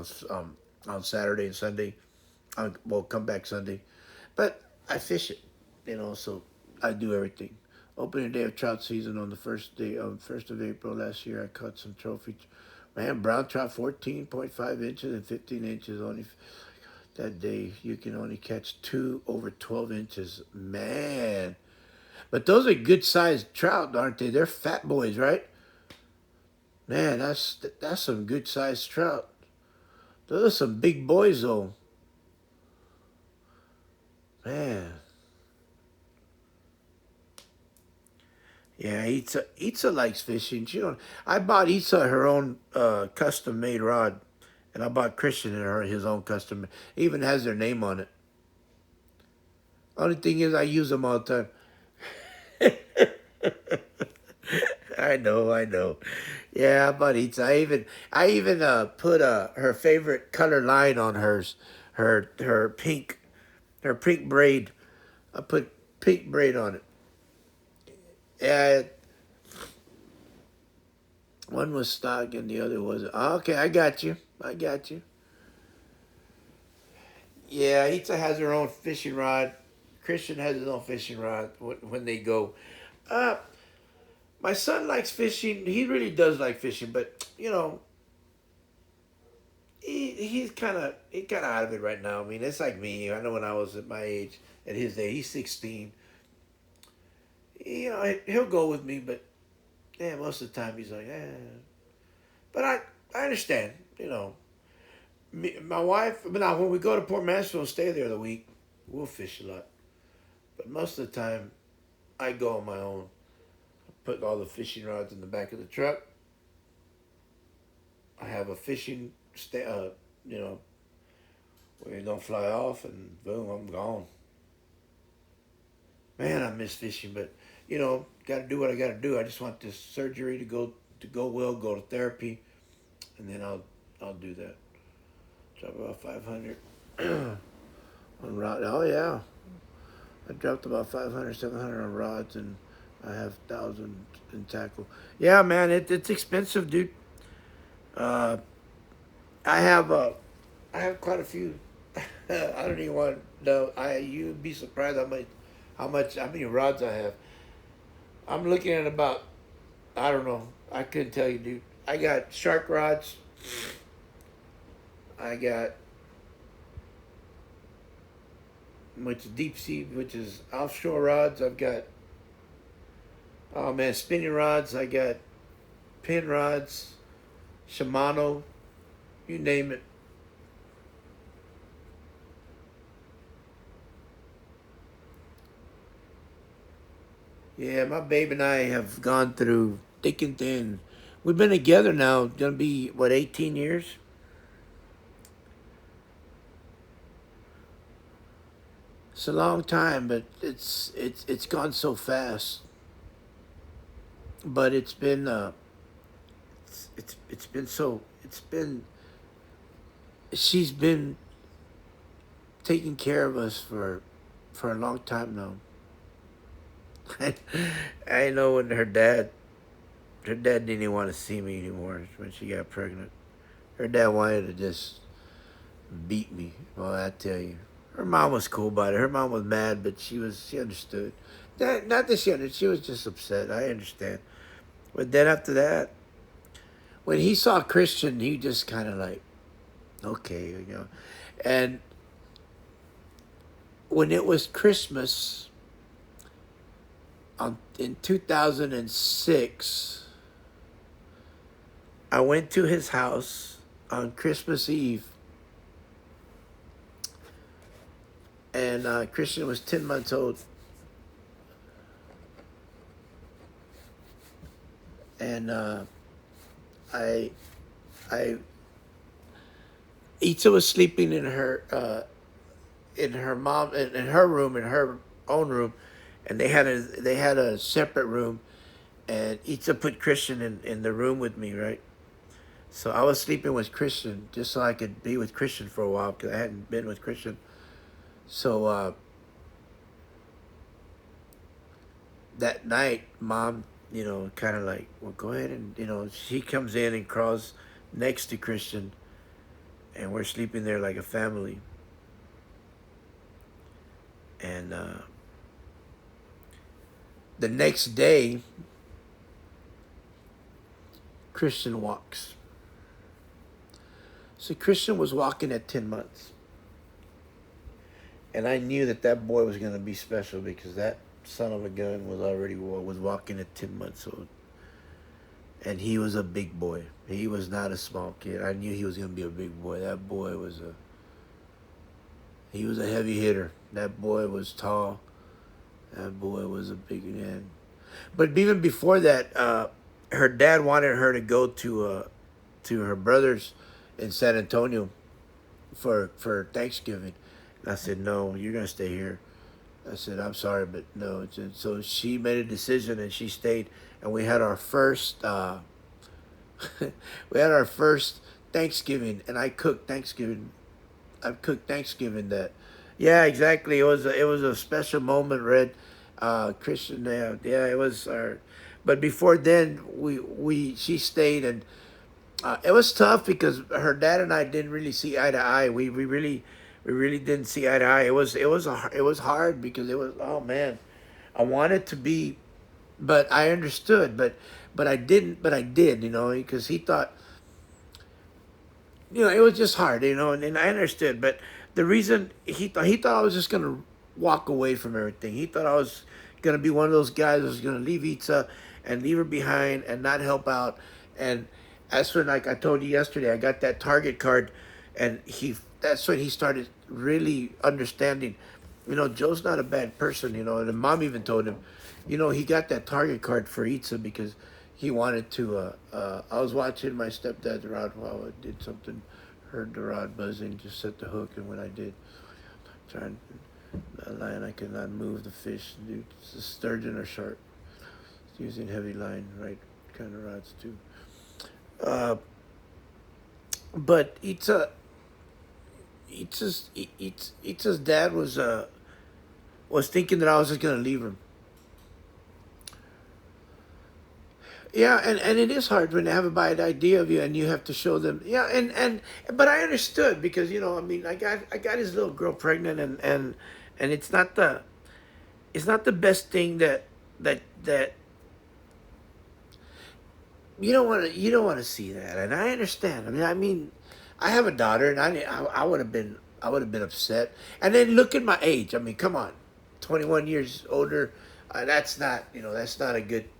on Saturday and Sunday. We'll come back Sunday, but I fish it, so I do everything. Opening day of trout season on the first of April last year, I caught some trophy. Man, brown trout 14.5 inches and 15 inches only. That day, you can only catch two over 12 inches. Man. But those are good sized trout, aren't they? They're fat boys, right? Man, that's some good sized trout. Those are some big boys, though. Man. Yeah, Itza likes fishing. I bought Itza her own custom made rod, and I bought Christian his own custom. It even has their name on it. Only thing is, I use them all the time. I know. Yeah, I bought Itza. I even put her favorite color line on hers, her pink braid. I put pink braid on it. Yeah, one was stock and the other wasn't. Okay, I got you. I got you. Yeah, Itza has her own fishing rod. Christian has his own fishing rod when they go. Uh, my son likes fishing. He really does like fishing, but he's kind of out of it right now. I mean, it's like me. I know when I was at my age, at his age, he's 16. He'll go with me, but yeah, most of the time he's like, eh. But I understand. My wife. But now when we go to Port Mansfield and stay there the week, we'll fish a lot. But most of the time, I go on my own. Put all the fishing rods in the back of the truck. I have a fishing where you don't fly off, and boom, I'm gone. Man, I miss fishing, but got to do what I got to do. I just want this surgery to go well, go to therapy, and then I'll do that. Drop about 500 on rod. Oh yeah, I dropped about 500, 700 on rods, and I have 1,000 in tackle. Yeah, man, it's expensive, dude. Uh, I have I have quite a few. I don't even want to know. You'd be surprised how many rods I have. I'm looking at about, I don't know. I couldn't tell you, dude. I got shark rods. I got, which is deep sea, which is offshore rods. I've got, oh man, spinning rods. I got pin rods, Shimano, you name it. Yeah, my babe and I have gone through thick and thin. We've been together now, gonna be, what, 18 years? It's a long time, but it's gone so fast. But it's been so it's been she's been taking care of us for a long time now. I know when her dad didn't even want to see me anymore when she got pregnant. Her dad wanted to just beat me. Well, I tell you, her mom was cool about it. Her mom was mad, but she understood. Not that she understood. She was just upset. I understand. But then after that, when he saw Christian, he just kind of like, okay, And when it was Christmas in 2006, I went to his house on Christmas Eve, and Christian was 10 months old. And I, I, Itza was sleeping in her mom, in her room, in her own room, and they had a separate room, and Itza put Christian in the room with me, right? So I was sleeping with Christian just so I could be with Christian for a while because I hadn't been with Christian. So that night, mom, kind of like, well, go ahead, and she comes in and crawls next to Christian, and we're sleeping there like a family. And the next day, Christian walks. So Christian was walking at 10 months. And I knew that boy was going to be special because that son of a gun was walking at 10 months old. And he was a big boy. He was not a small kid. I knew he was going to be a big boy. That boy he was a heavy hitter. That boy was tall. That boy was a big man. But even before that, her dad wanted her to go to her brother's in San Antonio for Thanksgiving. And I said, no, you're gonna stay here. I said, I'm sorry, but no. So she made a decision and she stayed, and we had our first we had our first Thanksgiving, and I cooked Thanksgiving. I cooked Thanksgiving that. Yeah, exactly. It was a special moment, Red. Christian, yeah, it was our. But before then, we she stayed, and it was tough because her dad and I didn't really see eye to eye. We really didn't see eye to eye. It was hard because it was, oh man, I wanted to be, but I understood, but I didn't, but I did, because he thought, it was just hard, and I understood. But the reason he thought I was just gonna walk away from everything. He thought I was gonna be one of those guys that was gonna leave Itza and leave her behind and not help out. And that's when, like I told you yesterday, I got that Target card, and that's when he started really understanding. Joe's not a bad person, and mom even told him, he got that Target card for Itza because he wanted to. I was watching my stepdad's rod while I did something, heard the rod buzzing, just set the hook, and when I did, trying that line, I could not move the fish. Dude, it's a sturgeon or shark. It's using heavy line, right kind of rods too. Uh, but Itza's dad was thinking that I was just gonna leave him. Yeah, and it is hard when they have a bad idea of you and you have to show them. Yeah, but I understood because I mean, I got his little girl pregnant, and it's not the best thing that you don't want to see that, and I understand. I mean, I have a daughter, and I would have been upset. And then look at my age. I mean, come on, 21 years older. That's not a good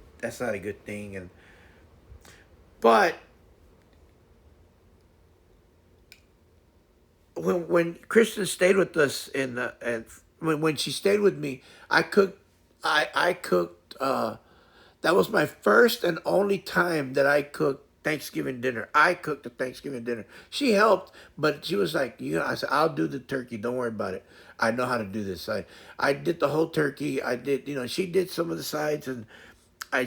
thing. And but when Kristen stayed with us and when she stayed with me, I cooked I cooked. That was my first and only time that I cooked Thanksgiving dinner. I cooked the Thanksgiving dinner. She helped, but she was like, you know, I said, I'll do the turkey. Don't worry about it. I know how to do this. I did the whole turkey. I did, you know, she did some of the sides, and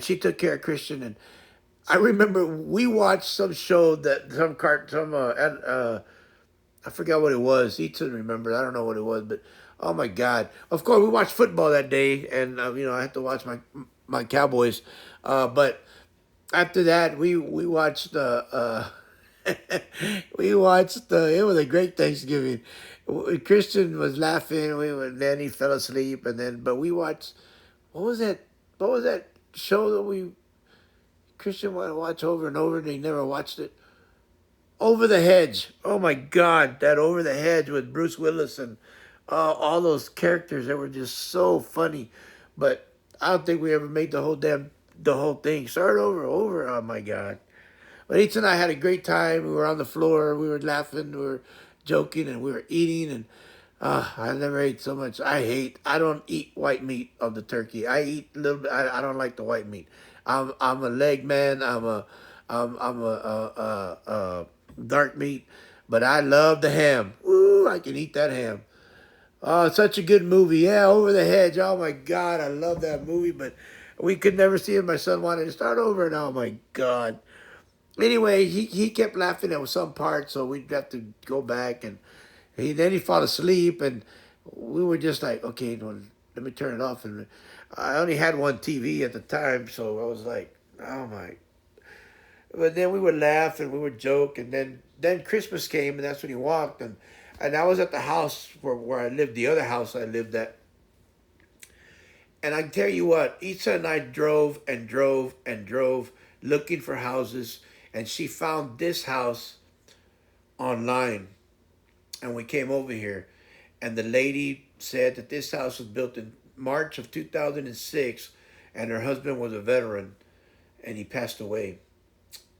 she took care of Christian. And I remember we watched some show that I forgot what it was. Itza remember. I don't know what it was, but oh my God! Of course, we watched football that day, and you know I had to watch my Cowboys. But after that, we watched we watched it was a great Thanksgiving. Christian was laughing. Then he fell asleep, and then but we watched what was that? What was that show that we Christian wanted to watch over and over, and he never watched it? Over the Hedge. Oh my God, that Over the Hedge with Bruce Willis and all those characters that were just so funny. But I don't think we ever made the whole thing. Start over. Oh my God. But Itza and I had a great time. We were on the floor. We were laughing. We were joking, and we were eating. And I never ate so much. I don't eat white meat of the turkey. I eat a little bit. I don't like the white meat. I'm a leg man. I'm dark meat, but I love the ham. Ooh, I can eat that ham. Oh, it's such a good movie. Yeah, Over the Hedge. Oh my God, I love that movie, but we could never see it. My son wanted to start over, and oh my God. Anyway, he kept laughing at some part, so we'd have to go back, and he fell asleep, and we were just like, okay, no, let me turn it off. And I only had one TV at the time, so I was like, oh my. But then we would laugh and we would joke, and then Christmas came, and that's when he walked, and I was at the house where I lived, the other house I lived at, and I tell you what, Itza and I drove and drove and drove looking for houses, and she found this house online, and we came over here, and the lady said that this house was built in March of 2006, and her husband was a veteran, and he passed away.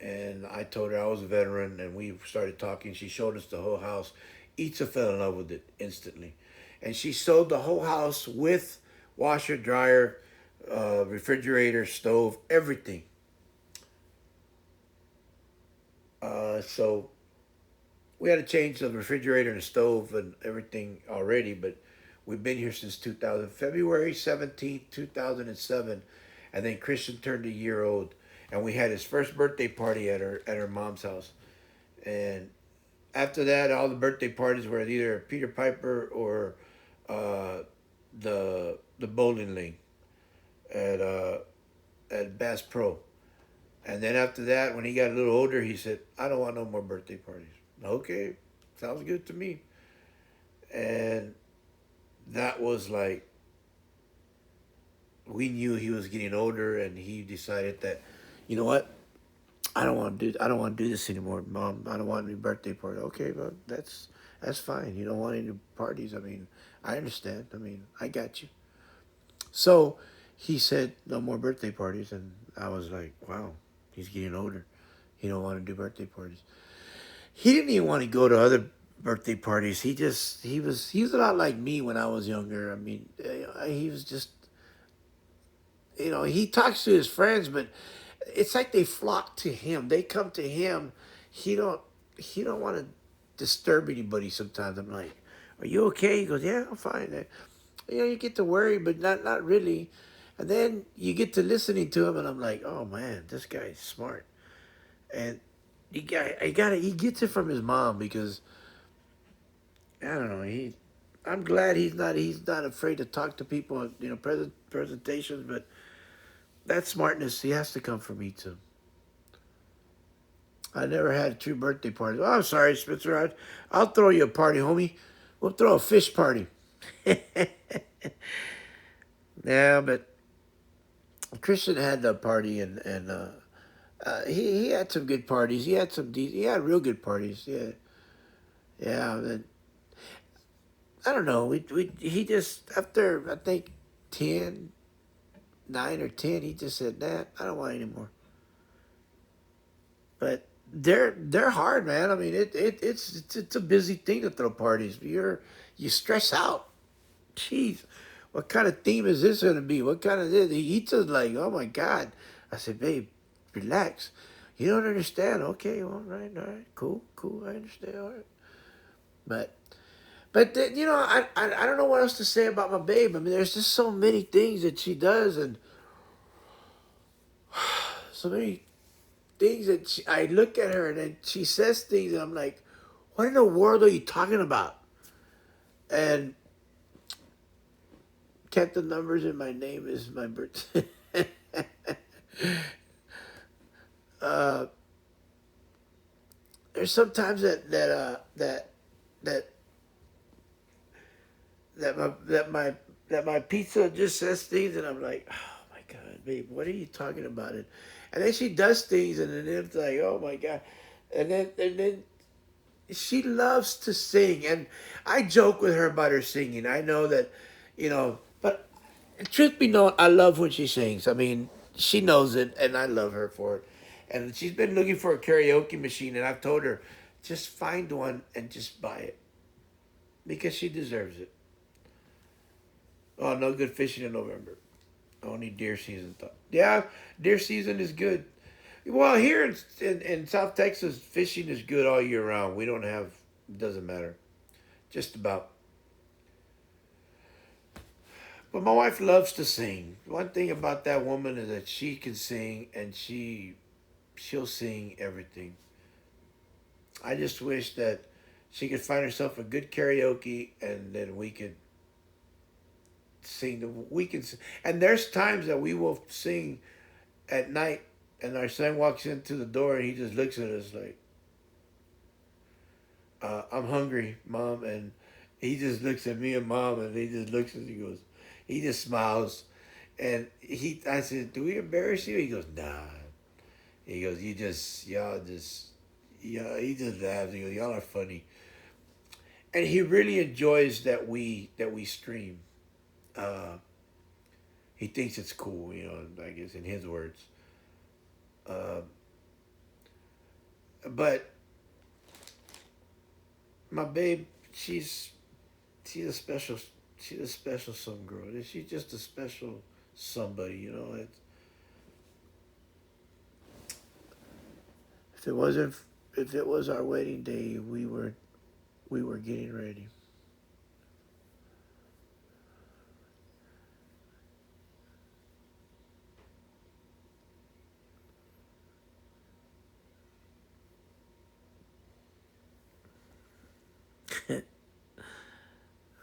And I told her I was a veteran, and we started talking. She showed us the whole house. Itza fell in love with it instantly, and she sold the whole house with washer, dryer, refrigerator, stove, everything. So we had to change the refrigerator and the stove and everything already, but we've been here since 2000, February 17th, 2007, and then Christian turned a year old, and we had his first birthday party at her mom's house, and after that, all the birthday parties were either Peter Piper or uh, the bowling lane at Bass Pro. And then after that, when he got a little older, he said, "I don't want no more birthday parties." Okay, sounds good to me. And that was like we knew he was getting older, and he decided that, you know what, I don't want to do this anymore, Mom. I don't want any birthday party. Okay, but that's fine. You don't want any parties. I mean, I understand. I mean, I got you. So he said no more birthday parties, and I was like, wow, he's getting older. He don't want to do birthday parties. He didn't even want to go to other birthday parties. He was a lot like me when I was younger. I mean, he was just, you know, he talks to his friends, but it's like they flock to him. They come to him. He don't he don't want to disturb anybody. Sometimes I'm like, "Are you okay?" He goes, "Yeah, I'm fine." You know, you get to worry, but not really. And then you get to listening to him, and I'm like, "Oh man, this guy's smart." And he gets it from his mom because I don't know. I'm glad he's not afraid to talk to people. You know, presentations, but that smartness he has to come from me too. I never had a true birthday party. Oh, I'm sorry, Spencer. I'll throw you a party, homie. We'll throw a fish party. Yeah, but Christian had a party, he had some good parties. He had real good parties. Yeah, yeah. I don't know. He just after I think 10, 9 or 10, he just said, "Nah, I don't want any more." But they're hard, man. I mean, it's a busy thing to throw parties. You stress out. Jeez, what kind of theme is this gonna be? What kind of this? He just like, oh my God. I said, babe, relax. You don't understand. Okay, all right, cool, cool. I understand. All right, but you know, I don't know what else to say about my babe. I mean, there's just so many things that she does, and so many things that I look at her and then she says things, and I'm like, what in the world are you talking about? And kept the numbers in my name is my birthday. uh, there's sometimes that that my pizza just says things, and I'm like, oh my God, babe, what are you talking about? And then she does things, and then it's like, oh my God, and then she loves to sing, and I joke with her about her singing. I know that, but truth be known, I love when she sings. I mean, she knows it, and I love her for it. And she's been looking for a karaoke machine, and I've told her, just find one and just buy it because she deserves it. Oh, no good fishing in November. Only deer season. Yeah, deer season is good. Well, here in South Texas, fishing is good all year round. We don't have, it doesn't matter. Just about. But my wife loves to sing. One thing about that woman is that she can sing, and she'll sing everything. I just wish that she could find herself a good karaoke, and then we could sing. And there's times that we will sing at night, and our son walks into the door, and he just looks at us like, "I'm hungry, mom," and he just looks at me and mom, and he just looks at us. He goes, he just smiles, and I said, "Do we embarrass you?" He goes, "Nah." He goes, y'all just, yeah." He just laughs. He goes, "Y'all are funny," and he really enjoys that we stream. Uh, he thinks it's cool, I guess in his words. Uh, but my babe, she's a special she's a special some girl. She's just a special somebody. If it wasn't if it was our wedding day, we were getting ready.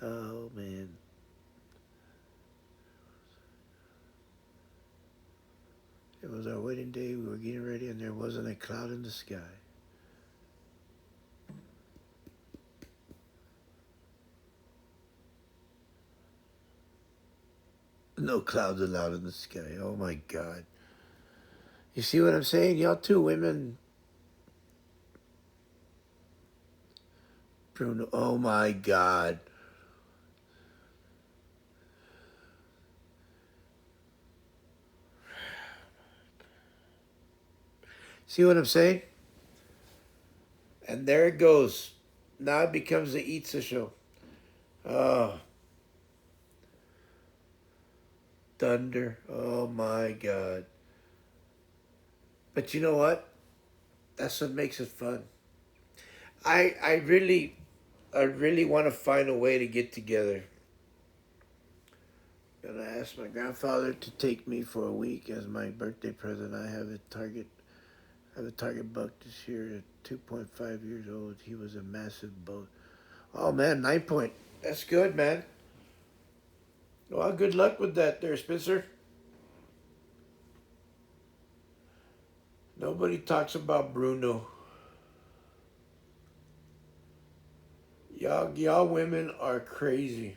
Oh man, it was our wedding day. We were getting ready, and there wasn't a cloud in the sky. No clouds allowed in the sky. Oh my God. You see what I'm saying? Y'all two women, Bruno. Oh my God. See what I'm saying? And there it goes. Now it becomes the Itza show. Oh, thunder. Oh my God. But you know what? That's what makes it fun. I really want to find a way to get together. And I asked my grandfather to take me for a week as my birthday present. I have a target buck this year at 2.5 years old. He was a massive boat. Oh man, 9 point. That's good, man. Well, good luck with that there, Spencer. Nobody talks about Bruno. Y'all women are crazy.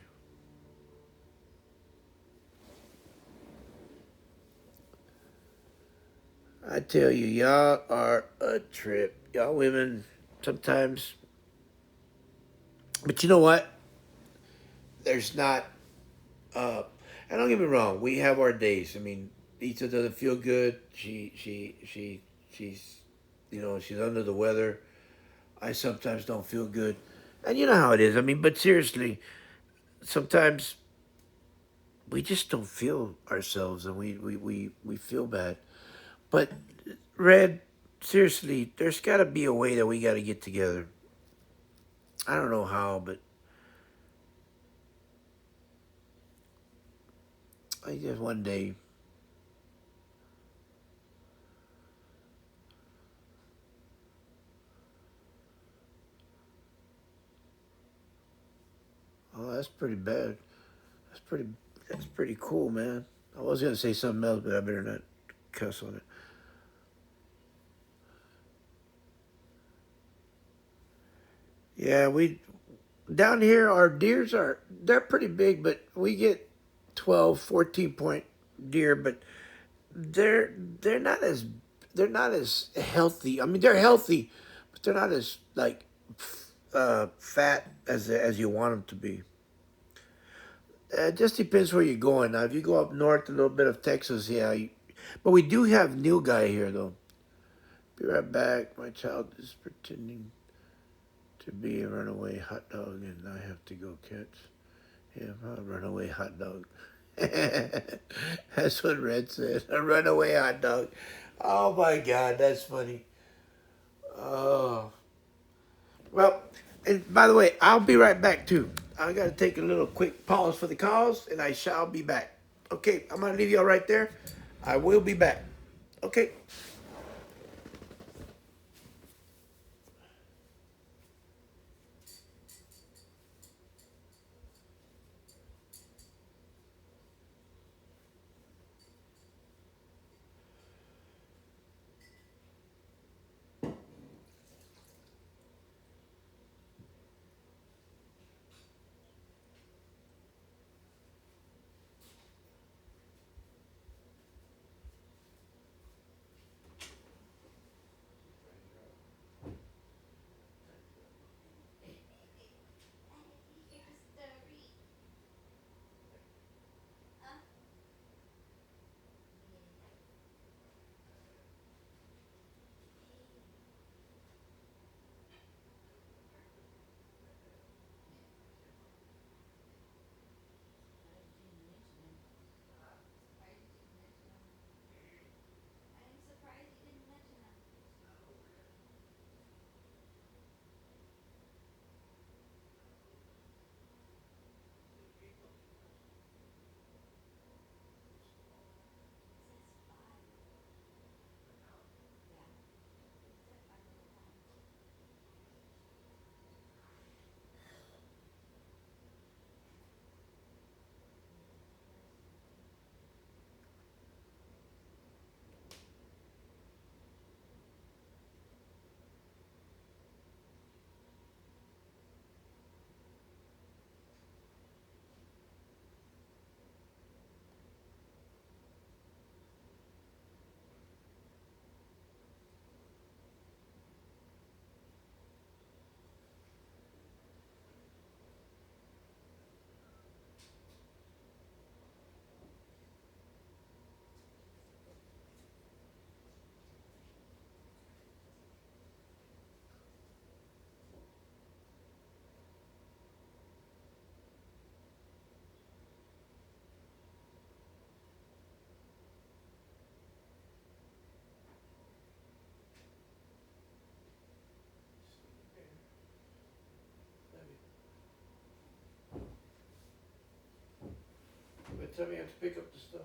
I tell you, y'all are a trip. Y'all women sometimes. But you know what? There's not. Uh, and don't get me wrong. We have our days. I mean, Lisa doesn't feel good. She's under the weather. I sometimes don't feel good, and you know how it is. I mean, but seriously, sometimes we just don't feel ourselves, and we feel bad. But Red, seriously, there's got to be a way that we got to get together. I don't know how, but I guess one day. Oh, that's pretty bad. That's pretty. That's pretty cool, man. I was gonna say something else, but I better not cuss on it. Yeah, we down here our deers they're pretty big, but we get 12, 14 point deer, but they're they're not as they're not as healthy. I mean, they're healthy, but they're not as like fat as you want them to be. It just depends where you're going. Now, if you go up north, a little bit of Texas, yeah. But we do have new guy here, though. Be right back. My child is pretending to be a runaway hot dog, and I have to go catch him. A runaway hot dog. That's what Red said. A runaway hot dog. Oh my God, that's funny. Oh. Well, and by the way, I'll be right back too. I got to take a little quick pause for the calls, and I shall be back. Okay, I'm going to leave y'all right there. I will be back. Okay. But tell me I have to pick up the stuff.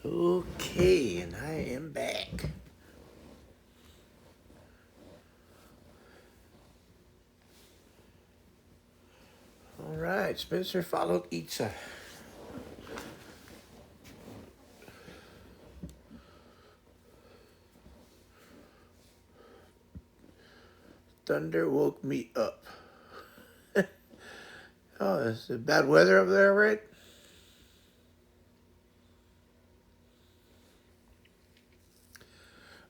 Okay, and I am back. All right, Spencer followed Itza. Thunder woke me up. Oh, is it bad weather over there, right?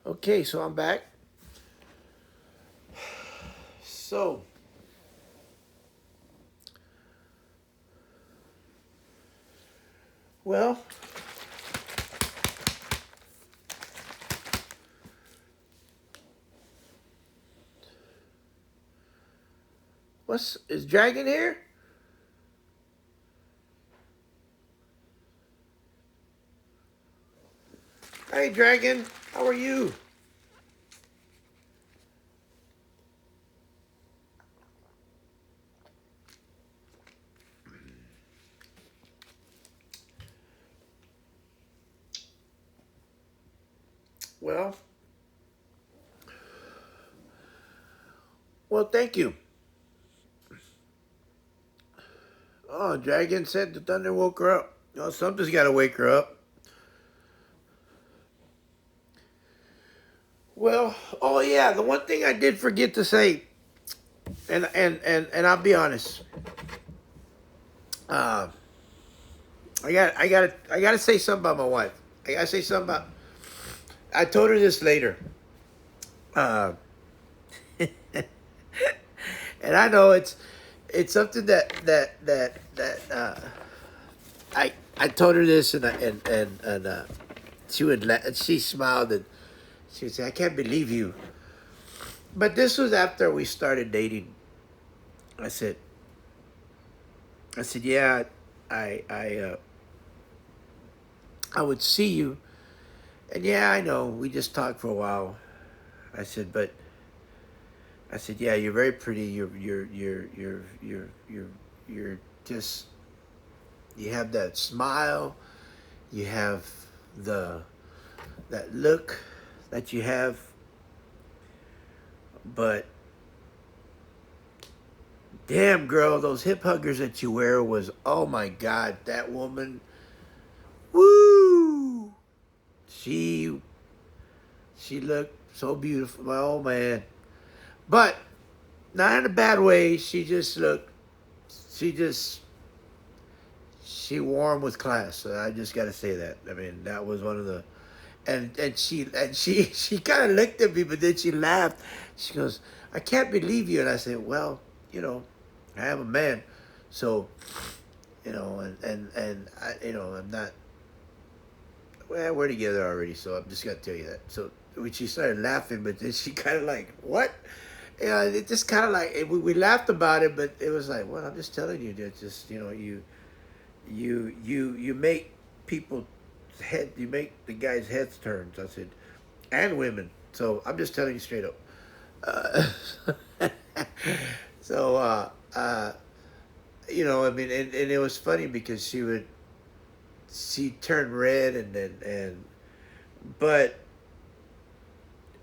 Okay, so I'm back. So, well, Is Dragon here? Hey, Dragon, how are you? Well, well, thank you. Oh, Dragon said the thunder woke her up. Oh, something's got to wake her up. Well, oh yeah, the one thing I did forget to say, and I'll be honest, uh, I gotta say something about my wife. I gotta say something about. I told her this later, uh, and I know it's something that I told her this and she smiled and she would say, "I can't believe you." But this was after we started dating. I said, yeah, I I uh, I would see you, and yeah, I know we just talked for a while. I said, but I said, yeah, you're very pretty. You're just you have that smile. You have the that look that you have, but damn, girl, those hip huggers that you wear was, oh my God, that woman, woo! She she looked so beautiful. Oh man, but not in a bad way. She just she warm with class. So I just got to say that. I mean, that was one of the she kind of looked at me, but then she laughed. She goes, "I can't believe you." And I said, "Well, you know, I am a man, so and I'm not. Well, we're together already, so I'm just gonna tell you that." So when she started laughing, but then she kind of like, "What?" It just kind of like we laughed about it, but it was like, "Well, I'm just telling you that just you make people you make the guys' heads turn." I said, "And women." So I'm just telling you straight up. Uh, so I mean, and it was funny because she turned red and but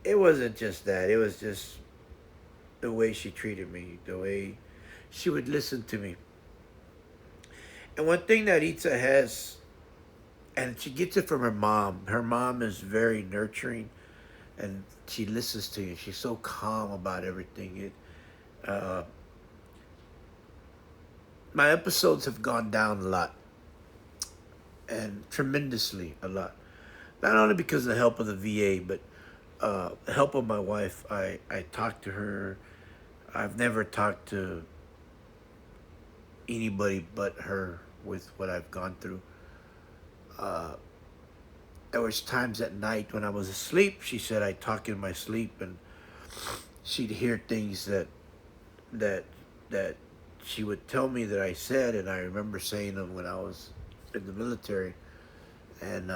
it wasn't just that. It was just the way she treated me, the way she would listen to me. And one thing that Itza has, and she gets it from her mom. Her mom is very nurturing, and she listens to you. She's so calm about everything. My episodes have gone down a lot, and tremendously a lot. Not only because of the help of the VA, but the help of my wife. I talked to her. I've never talked to anybody but her with what I've gone through. Uh, there was times at night when I was asleep. She said I talk in my sleep, and she'd hear things that that she would tell me that I said, and I remember saying them when I was in the military, and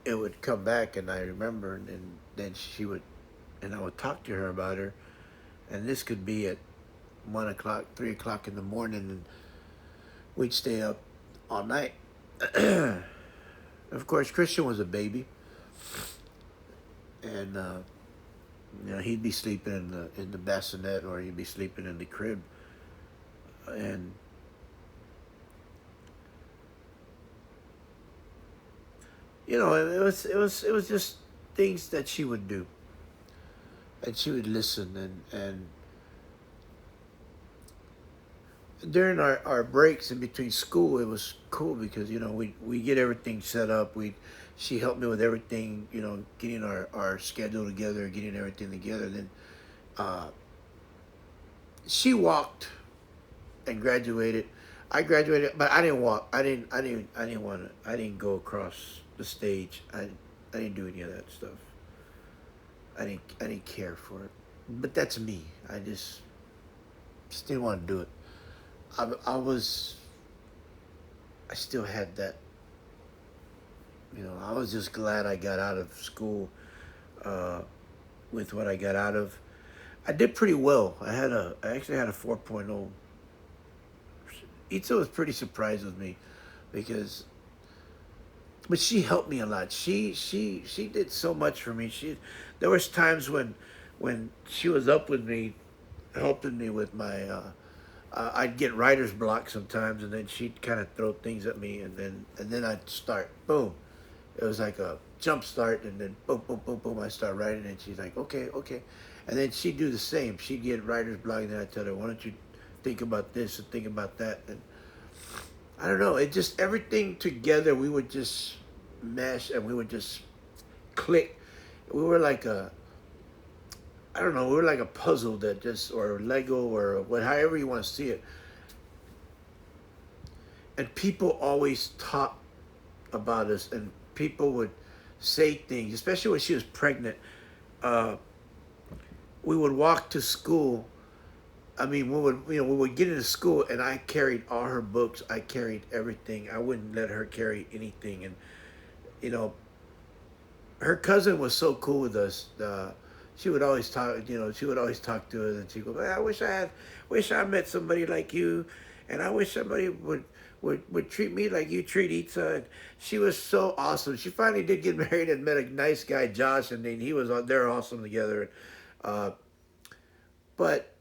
it would come back, and I remember, and then she would, and I would talk to her about her, and this could be at 1 o'clock, 3 o'clock in the morning, and we'd stay up all night. Of course, Christian was a baby, and he'd be sleeping in the bassinet, or he'd be sleeping in the crib, and it was just things that she would do, and she would listen, and during our breaks in between school, it was cool because we get everything set up. She helped me with everything, getting our schedule together, getting everything together. Then uh, she walked and graduated. I graduated, but I didn't walk. I didn't want to. I didn't go across the stage. I didn't do any of that stuff. I didn't care for it. But that's me. I just didn't want to do it. I still had that. I was just glad I got out of school uh, with what I got out of. I did pretty well. I actually had a 4.0. Itza was pretty surprised with me because, but she helped me a lot. She did so much for me. There was times when she was up with me, helping me with my. I'd get writer's block sometimes, and then she'd kind of throw things at me, and then I'd start. Boom, it was like a jump start, and then boom, boom, boom, boom. I start writing, and she's like, okay, okay, and then she'd do the same. She'd get writer's block, and then I tell her, why don't you think about this and think about that, and I don't know. It just everything together. We would just mesh, and we would just click. We were like a, I don't know. We were like a puzzle that just, or Lego, or what, however you want to see it. And people always talk about us, and people would say things, especially when she was pregnant. Uh, we would walk to school. I mean, we would get into school, and I carried all her books. I carried everything. I wouldn't let her carry anything, and you know, her cousin was so cool with us. She would always talk. She would always talk to us, and she go, "Man, wish I met somebody like you, and I wish somebody would treat me like you treat Itza." And she was so awesome. She finally did get married and met a nice guy, Josh, and then they're awesome together. Uh, but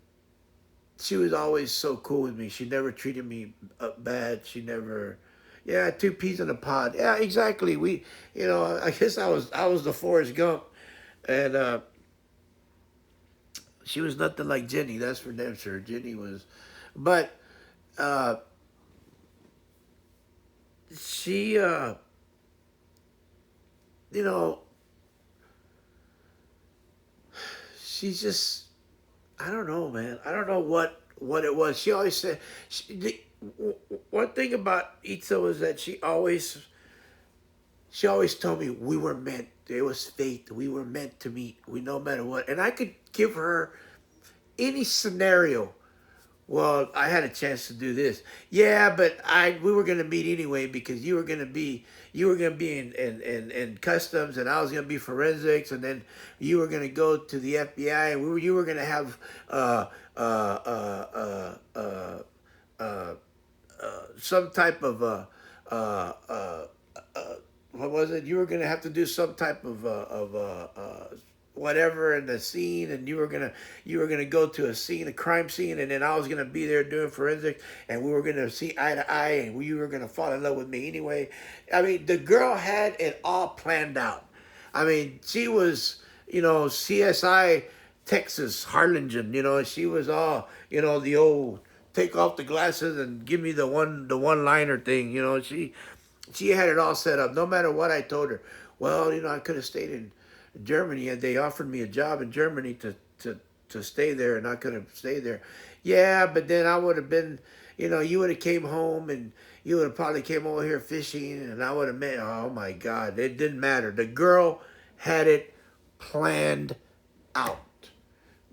she was always so cool with me. She never treated me bad. She never, yeah, two peas in a pod. Yeah, exactly. I guess I was the Forrest Gump, and she was nothing like Jenny. That's for damn sure. Jenny was, but uh, she, you know, she's just, I don't know, man. I don't know what it was. She always said, one thing about Itza was that she always told me we were meant. It was fate. We were meant to meet. We no matter what. And I could give her any scenario. Well, I had a chance to do this. Yeah, but we were gonna meet anyway because you were gonna be in customs, and I was gonna be forensics, and then you were gonna go to the FBI, and you were gonna have uh, uh, uh, uh, uh, some type of what was it? You were gonna have to do some type of whatever in the scene, and you were gonna go to a crime scene, and then I was gonna be there doing forensics, and we were gonna see eye to eye, and you were gonna fall in love with me anyway. I mean, the girl had it all planned out. I mean, she was, CSI Texas Harlingen. She was all, the old take off the glasses and give me the one liner thing. She had it all set up. No matter what I told her, well, I could have stayed in Germany, and they offered me a job in Germany to stay there, and I could have stayed there. Yeah, but then I would have been, you would have came home, and you would have probably came over here fishing, and I would have met. Oh my God, it didn't matter. The girl had it planned out.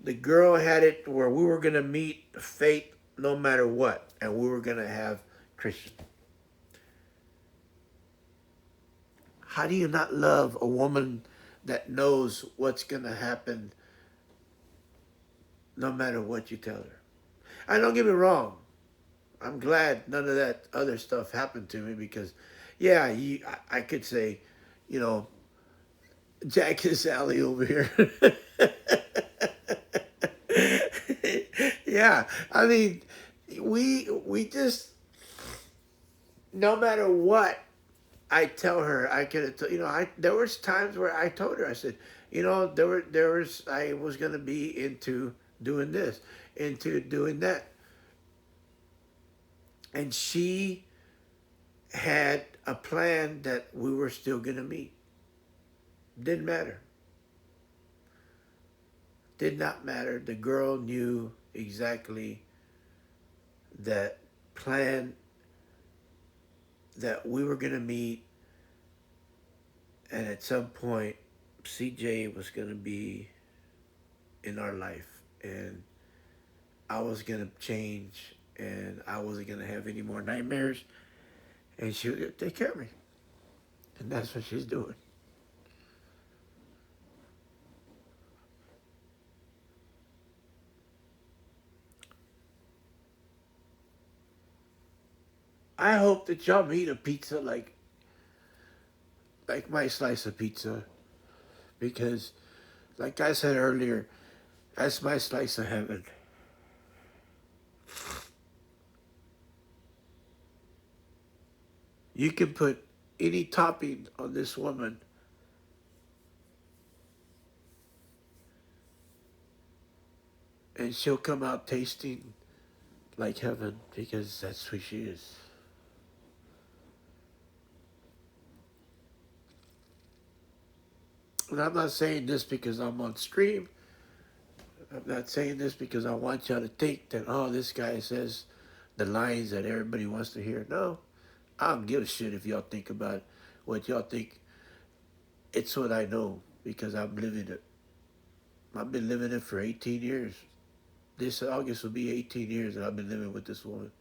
The girl had it where we were gonna meet fate no matter what, and we were gonna have Christian. How do you not love a woman that knows what's gonna happen no matter what you tell her? And don't get me wrong, I'm glad none of that other stuff happened to me because, yeah, I could say, you know, Jack and Sally over here. Yeah, I mean, we just, no matter what I tell her, I could, there was times where I told her, I said, I was gonna be into doing this, into doing that, and she had a plan that we were still gonna meet. Didn't matter. Did not matter. The girl knew exactly that plan that we were gonna meet, and at some point, CJ was gonna be in our life, and I was gonna change, and I wasn't gonna have any more nightmares, and she would take care of me, and that's what she's doing. I hope that y'all eat a pizza like my slice of pizza, because, like I said earlier, that's my slice of heaven. You can put any topping on this woman, and she'll come out tasting like heaven, because that's who she is. And I'm not saying this because I'm on stream. I'm not saying this because I want y'all to think that, oh, this guy says the lines that everybody wants to hear. No, I don't give a shit if y'all think about what y'all think. It's what I know because I'm living it. I've been living it for 18 years. This August will be 18 years that I've been living with this woman.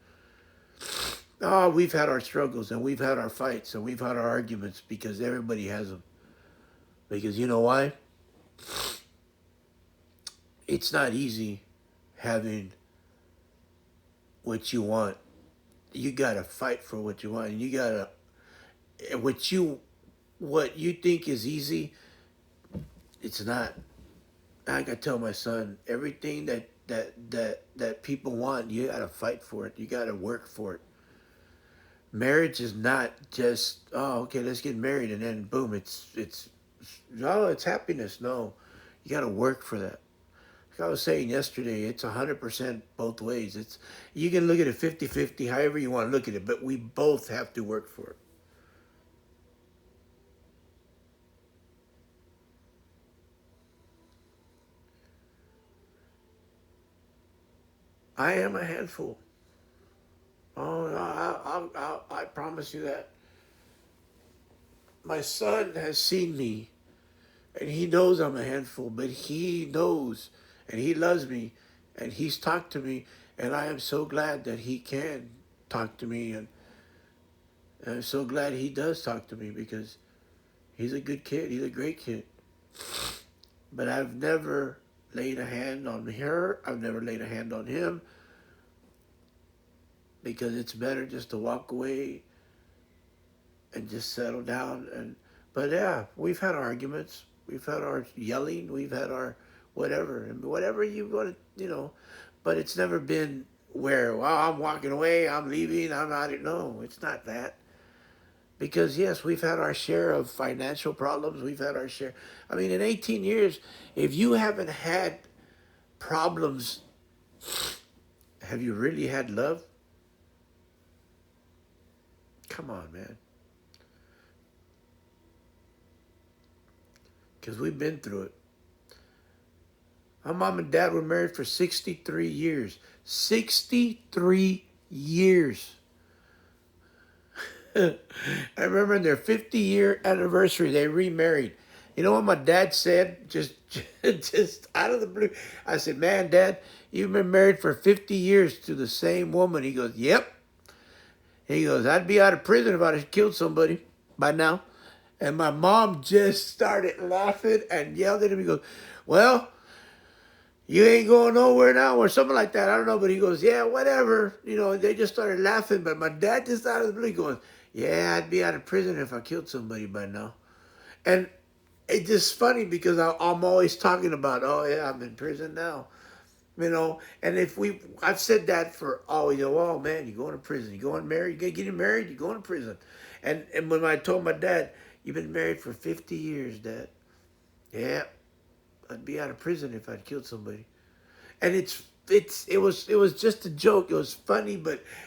Oh, we've had our struggles and we've had our fights and we've had our arguments because everybody has them. Because you know why? It's not easy having what you want. You gotta fight for what you want. And you gotta what you think is easy, it's not. Like I tell my son, everything that people want, you gotta fight for it. You gotta work for it. Marriage is not just, oh, okay, let's get married and then boom, it's no, it's happiness. No, you gotta work for that. Like I was saying yesterday, it's 100% both ways. It's you can look at it 50-50, however you want to look at it, but we both have to work for it. I am a handful. Oh, I promise you that. My son has seen me, and he knows I'm a handful, but he knows, and he loves me, and he's talked to me, and I am so glad that he can talk to me, and I'm so glad he does talk to me because he's a good kid. He's a great kid. But I've never laid a hand on her. I've never laid a hand on him because it's better just to walk away and just settle down. And but yeah, we've had arguments. We've had our yelling. We've had our whatever and whatever you want to, But it's never been where, well, I'm walking away. I'm leaving. I'm not. No, it's not that. Because yes, we've had our share of financial problems. We've had our share. I mean, in 18 years, if you haven't had problems, have you really had love? Come on, man. Because we've been through it. My mom and dad were married for 63 years. 63 years. I remember in their 50-year anniversary, they remarried. You know what my dad said? Just out of the blue. I said, man, Dad, you've been married for 50 years to the same woman. He goes, yep. He goes, I'd be out of prison if I'd have killed somebody by now. And my mom just started laughing and yelled at him. He goes, well, you ain't going nowhere now or something like that. I don't know. But he goes, yeah, whatever. They just started laughing. But my dad just out of the blue goes, yeah, I'd be out of prison if I killed somebody by now. And it's just funny because I'm always talking about, oh, yeah, I'm in prison now. And I've said that for always, oh, man, you're going to prison. You're going married. You're getting married. You're going to prison. And when I told my dad, you've been married for 50 years, Dad. Yeah, I'd be out of prison if I'd killed somebody. And it was just a joke. It was funny,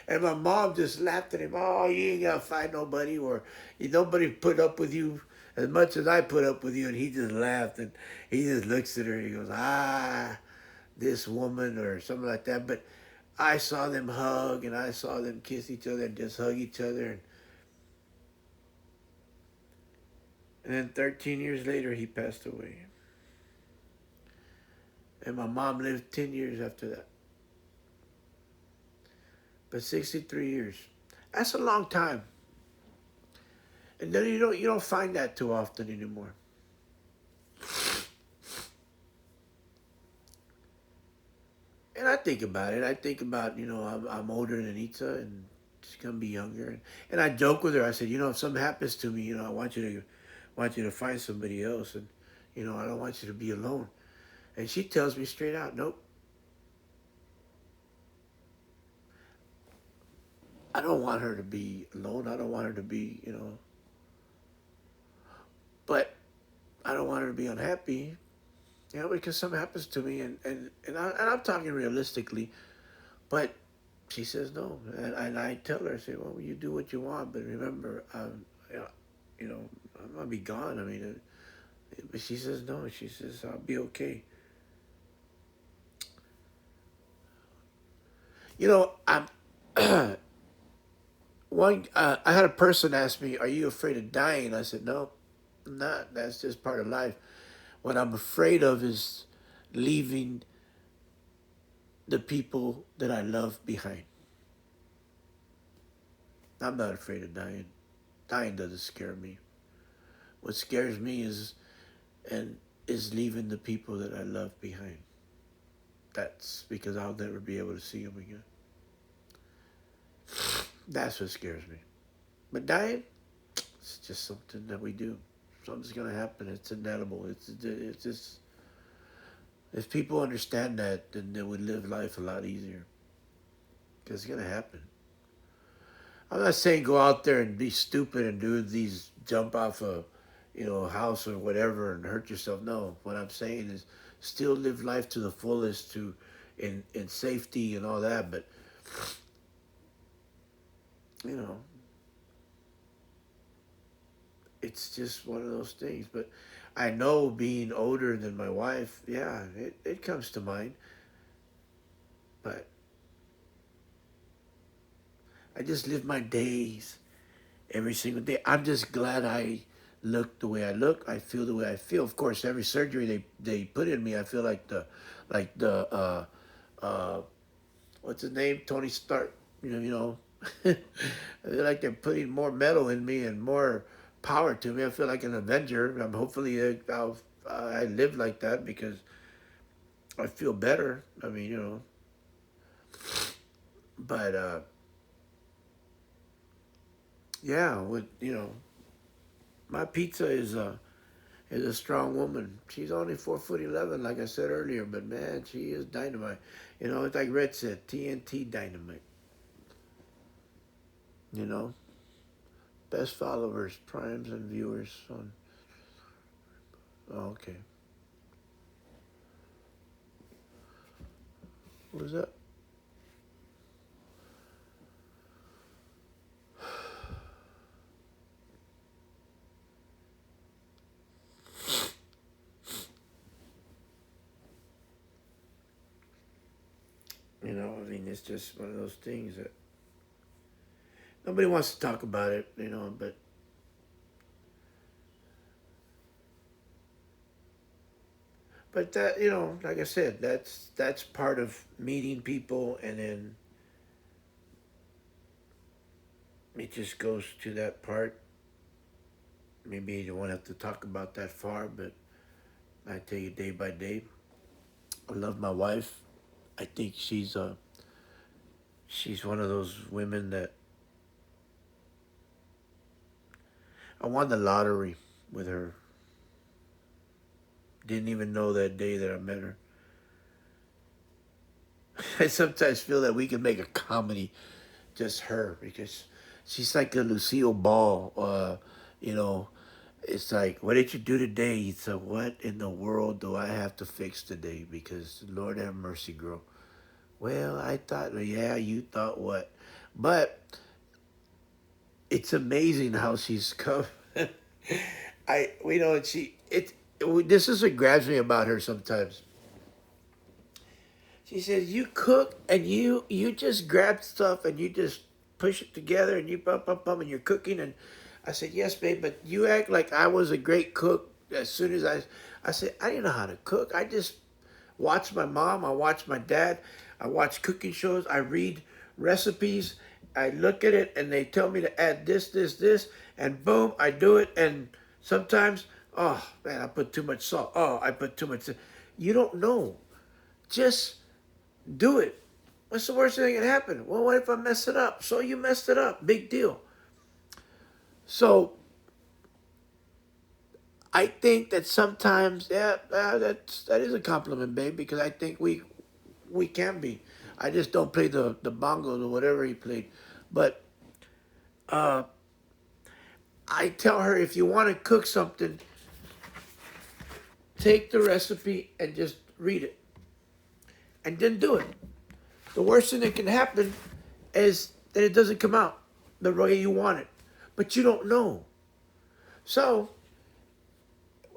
and my mom just laughed at him. Oh, you ain't gotta fight nobody, or nobody put up with you as much as I put up with you. And he just laughed, and he just looks at her and he goes, this woman or something like that. But I saw them hug and I saw them kiss each other and just hug each other. And then 13 years later, he passed away. And my mom lived 10 years after that. But 63 years. That's a long time. And then you don't find that too often anymore. And I think about it. I think about, I'm older than Itza and she's gonna be younger. And I joke with her. I said, if something happens to me, I want you to find somebody else, and I don't want you to be alone. And she tells me straight out, nope, I don't want her to be alone. I don't want her to be, but I don't want her to be unhappy, because something happens to me, and I'm talking realistically, but she says no, and I tell her, I say, well, you do what you want, but remember, yeah, you know, I'm gonna be gone. I mean, but she says no. She says I'll be okay. I'm one. I had a person ask me, "Are you afraid of dying?" I said, "No, I'm not. That's just part of life. What I'm afraid of is leaving the people that I love behind. I'm not afraid of dying. Dying doesn't scare me. What scares me and is leaving the people that I love behind. That's because I'll never be able to see them again. That's what scares me. But dying, it's just something that we do. Something's gonna happen. It's inedible. It's just if people understand that, then they would live life a lot easier. Because it's gonna happen. I'm not saying go out there and be stupid and do these jump off a house or whatever and hurt yourself. No, what I'm saying is still live life to the fullest, in safety and all that. But you know, it's just one of those things. But I know being older than my wife, yeah, it comes to mind. But I just live my days every single day. I'm just glad I look the way I look. I feel the way I feel. Of course, every surgery they put in me, I feel like the uh, what's his name, Tony Stark. I feel like they're putting more metal in me and more power to me. I feel like an Avenger. Hopefully I live like that because I feel better. I mean, but yeah, with my pizza is a strong woman. She's only 4'11", like I said earlier, but man, she is dynamite. It's like Red said, TNT dynamite. You know, best followers, primes, and viewers on. Oh, okay, what was that? I mean, it's just one of those things that nobody wants to talk about it. But that like I said, that's part of meeting people, and then it just goes to that part. Maybe you won't have to talk about that far, but I tell you day by day. I love my wife. I think she's one of those women that I won the lottery with her. Didn't even know that day that I met her. I sometimes feel that we could make a comedy, just her, because she's like a Lucille Ball. You know, it's like, what did you do today? It's like, what in the world do I have to fix today? Because Lord have mercy, girl. Well, I thought, well, yeah, you thought what? But it's amazing how she's come. This is what grabs me about her sometimes. She says, "You cook and you just grab stuff and you just push it together and you bump bump bump and you're cooking." And I said, "Yes, babe, but you act like I was a great cook as soon as I said I didn't know how to cook. I just watch my mom. I watch my dad. I watch cooking shows. I read recipes. I look at it and they tell me to add this, this, this, and boom, I do it. And sometimes, oh man, I put too much salt. Oh, I put too much. You don't know. Just do it. What's the worst thing that can happen? Well, what if I mess it up? So you messed it up. Big deal. So I think that sometimes, yeah, that is a compliment, babe, because I think we can be. I just don't play the bongos or whatever he played, but uh, I tell her if you want to cook something, take the recipe and just read it, and then do it. The worst thing that can happen is that it doesn't come out the way you want it, but you don't know. So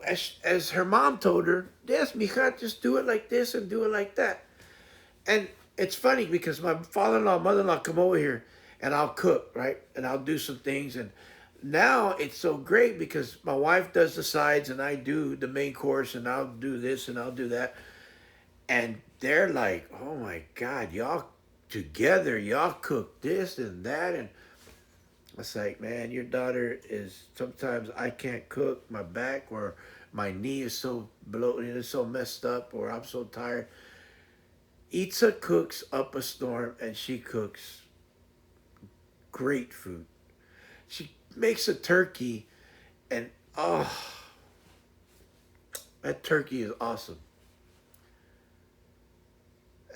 as her mom told her, yes, mija, just do it like this and do it like that. And it's funny because my father-in-law, mother-in-law come over here and I'll cook, right? And I'll do some things. And now it's so great because my wife does the sides and I do the main course and I'll do this and I'll do that. And they're like, oh my God, y'all together, y'all cook this and that. And it's like, man, your daughter is, sometimes I can't cook my back or my knee is so bloated, it's so messed up, or I'm so tired. Itza cooks up a storm and she cooks great food. She makes a turkey and oh, that turkey is awesome.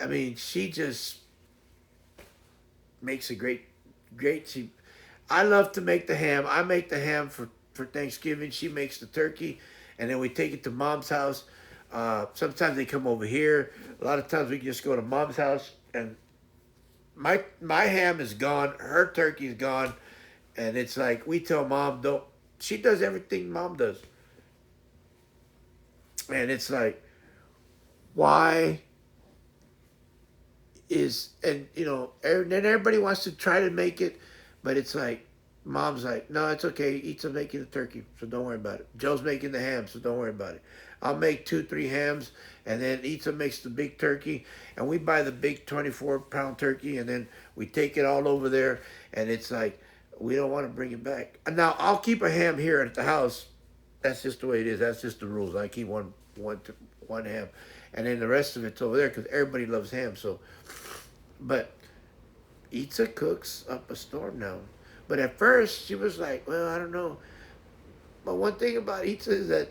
I mean, she just makes a great. I love to make the ham. I make the ham for Thanksgiving. She makes the turkey, and then we take it to mom's house. Sometimes they come over here. A lot of times we just go to mom's house, and my ham is gone. Her turkey is gone, and it's like we tell mom don't. She does everything mom does, and it's like why is, and then everybody wants to try to make it, but it's like mom's like, no, it's okay. Eat's making the turkey, so don't worry about it. Joe's making the ham, so don't worry about it. I'll make 2, 3 hams, and then Itza makes the big turkey, and we buy the big 24-pound turkey, and then we take it all over there, and it's like we don't want to bring it back. And now I'll keep a ham here at the house. That's just the way it is. That's just the rules. I keep one ham, and then the rest of it's over there because everybody loves ham. So, but Itza cooks up a storm now. But at first she was like, well, I don't know. But one thing about Itza is that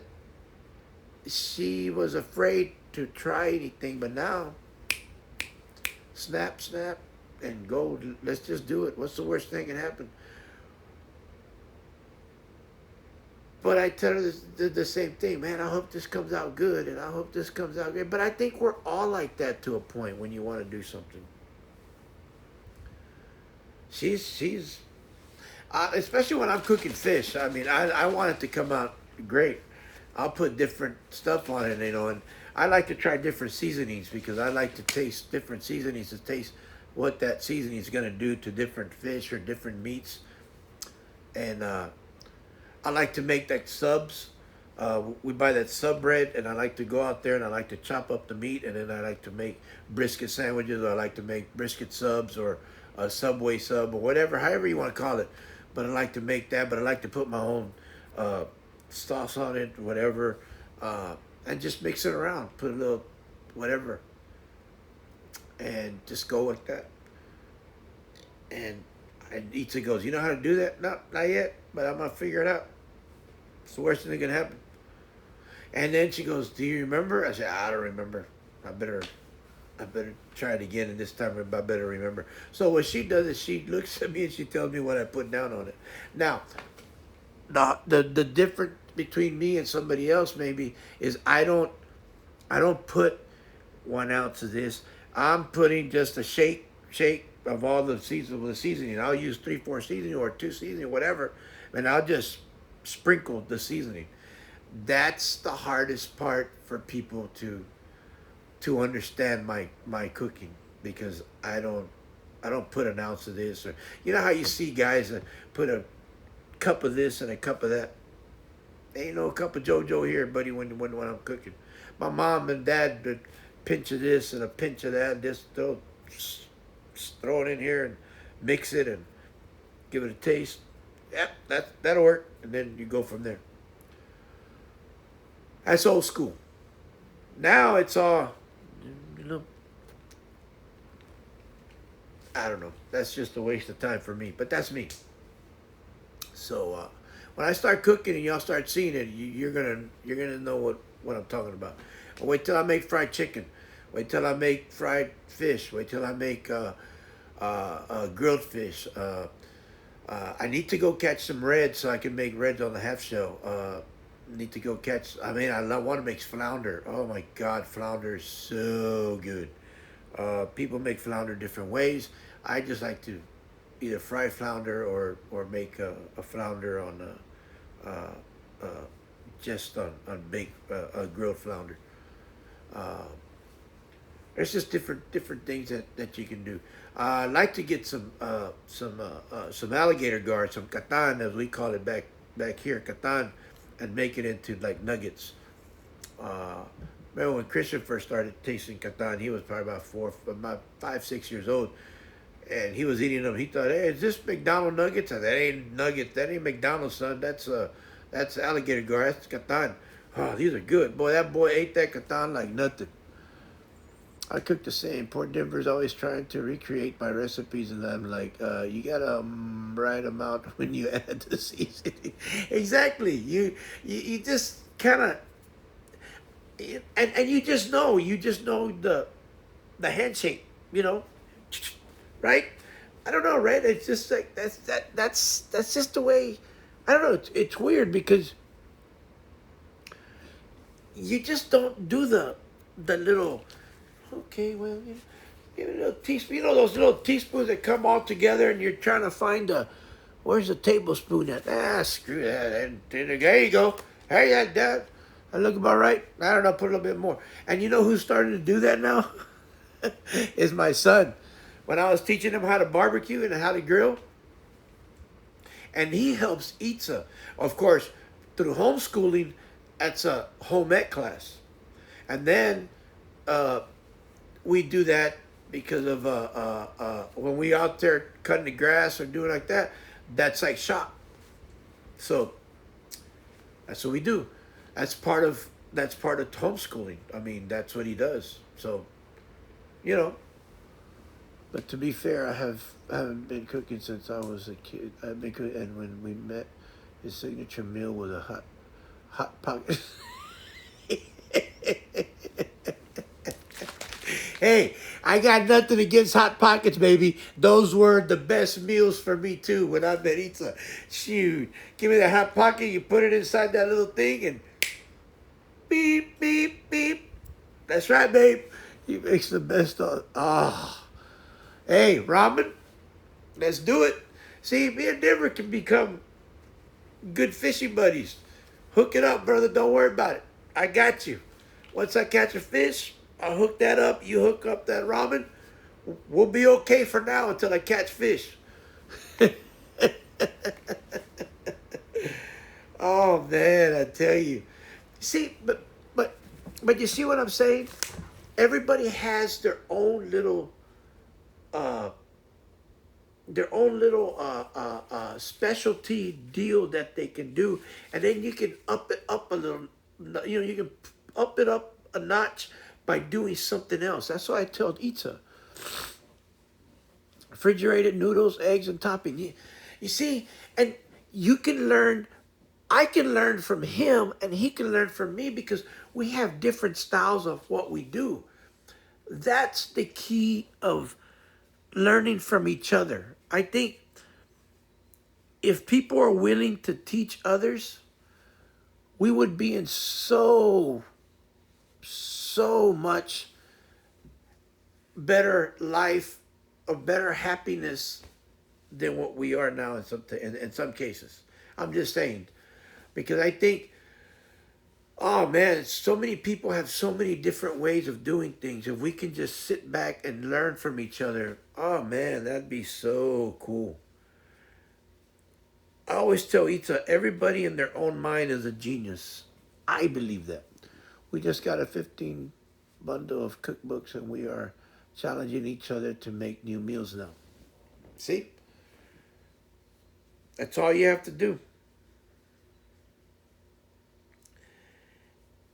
she was afraid to try anything, but now snap, snap, and go. Let's just do it. What's the worst thing that can happen? But I tell her the same thing, man. I hope this comes out good, and I hope this comes out good. But I think we're all like that to a point when you want to do something. She's especially when I'm cooking fish. I mean, I want it to come out great. I'll put different stuff on it, and I like to try different seasonings because I like to taste different seasonings to taste what that seasoning is going to do to different fish or different meats. And I like to make that subs. We buy that sub bread, and I like to go out there and I like to chop up the meat, and then I like to make brisket sandwiches, or I like to make brisket subs, or a Subway sub, or whatever, however you want to call it. But I like to make that, but I like to put my own uh, sauce on it, whatever, and just mix it around. Put a little whatever, and just go with that. And Itza goes, you know how to do that? No, not yet, but I'm gonna figure it out. It's the worst thing that can happen. And then she goes, do you remember? I said, I don't remember. I better try it again, and this time I better remember. So what she does is she looks at me and she tells me what I put down on it. Now, the difference between me and somebody else maybe is I don't put 1 ounce of this. I'm putting just a shake of all the seasoning. I'll use 3, 4 seasoning or 2 seasoning, whatever, and I'll just sprinkle the seasoning. That's the hardest part for people to understand my cooking, because I don't put 1 ounce of this, or you know how you see guys that put a cup of this and a cup of that. Ain't no cup of JoJo here, buddy. When I'm cooking, my mom and dad pinch of this and a pinch of that. Just throw it in here and mix it and give it a taste. Yep, that'll work. And then you go from there. That's old school. Now it's all, you know, I don't know. That's just a waste of time for me. But that's me. So when I start cooking and y'all start seeing it, you're gonna know what I'm talking about. Wait till I make fried chicken. Wait till I make fried fish. Wait till I make grilled fish. I need to go catch some reds so I can make reds on the half shell. Need to go catch. I mean, want to make flounder. Oh my God, flounder is so good. People make flounder different ways. I just like to either fry flounder or make a flounder on uh, just on baked grilled flounder. Uh, there's just different things that you can do. I like to get some alligator guard, some katan as we call it back here, katan, and make it into like nuggets. Uh, Remember when Christian first started tasting katan? He was probably about 5, 6 years old, and he was eating them. He thought, "Hey, is this McDonald's nuggets?" And that ain't nuggets. That ain't McDonald's, son. That's alligator gar. That's katan. Oh, these are good. Boy, that boy ate that katan like nothing. I cook the same. Poor Denver's always trying to recreate my recipes, and I'm like, you gotta right amount when you add the seasoning. Exactly. You just kind of and you just know the handshake, you know, right? I don't know, right? It's just like that's just the way. I don't know. It's weird because you just don't do the little. Okay, well, give it a little teaspoon. You know those little teaspoons that come all together, and you're trying to find where's the tablespoon at? Screw that. And there you go. Hey, that I look about right. I don't know. Put a little bit more. And you know who's starting to do that now? Is my son. When I was teaching him how to barbecue and how to grill, and he helps Itza. Of course, through homeschooling, that's a home ec class, and then we do that because of when we out there cutting the grass or doing like that. That's like shop. So that's what we do. That's part of homeschooling. I mean, that's what he does. So, you know. But to be fair, I haven't been cooking since I was a kid. I've been cooking, and when we met, his signature meal was a hot pocket. Hey, I got nothing against hot pockets, baby. Those were the best meals for me too when I met Itza. Shoot, give me that hot pocket. You put it inside that little thing, and beep beep beep. That's right, babe. He makes the best of. Ah, hey, Robin, let's do it. See, me and Denver can become good fishing buddies. Hook it up, brother. Don't worry about it. I got you. Once I catch a fish, I'll hook that up. You hook up that ramen. We'll be okay for now until I catch fish. Oh man, I tell you. See, but you see what I'm saying? Everybody has uh, their own little specialty deal that they can do, and then you can up it up a little. You can up it up a notch by doing something else. That's why I told Itza. Refrigerated noodles, eggs, and topping. You see, and you can learn. I can learn from him, and he can learn from me because we have different styles of what we do. That's the key of learning from each other. I think if people are willing to teach others, we would be in so much better life, a better happiness than what we are now in some cases. I'm just saying because I think, oh man, so many people have so many different ways of doing things. If we can just sit back and learn from each other, oh man, that'd be so cool. I always tell Itza, everybody in their own mind is a genius. I believe that. We just got a 15. bundle of cookbooks, and we are challenging each other to make new meals now. See? That's all you have to do.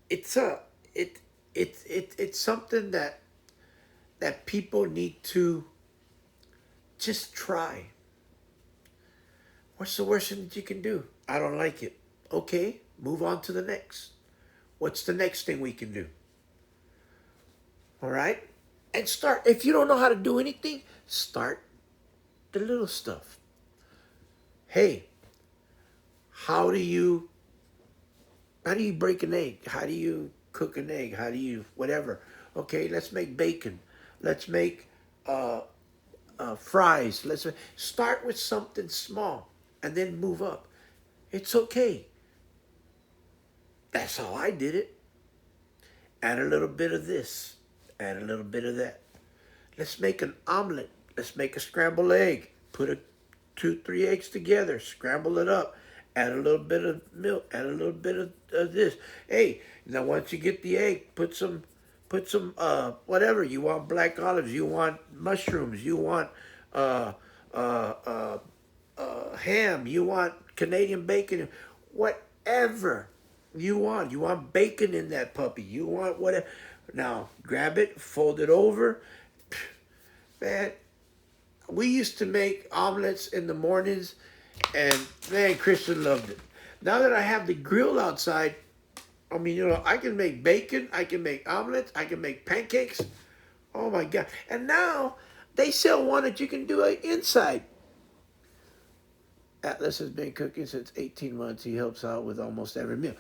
It's a it it's something that people need to just try. What's the worst thing that you can do? I don't like it. Okay, move on to the next. What's the next thing we can do? All right? And start. If you don't know how to do anything, start the little stuff. Hey, how do you break an egg? How do you cook an egg? How do you whatever? Okay, let's make bacon. Let's make fries. Let's start with something small and then move up. It's okay. That's how I did it. Add a little bit of this. Add a little bit of that. Let's make an omelet. Let's make a scrambled egg. Put a 2, 3 eggs together. Scramble it up. Add a little bit of milk. Add a little bit of this. Hey, now once you get the egg, put some whatever you want. Black olives. You want mushrooms. You want uh, uh, uh, ham. You want Canadian bacon. Whatever you want. You want bacon in that puppy. You want whatever. Now grab it, fold it over. Man, we used to make omelets in the mornings, and man, Christian loved it. Now that I have the grill outside, I mean, I can make bacon, I can make omelets, I can make pancakes. Oh my God. And now they sell one that you can do inside. Atlas has been cooking since 18 months. He helps out with almost every meal.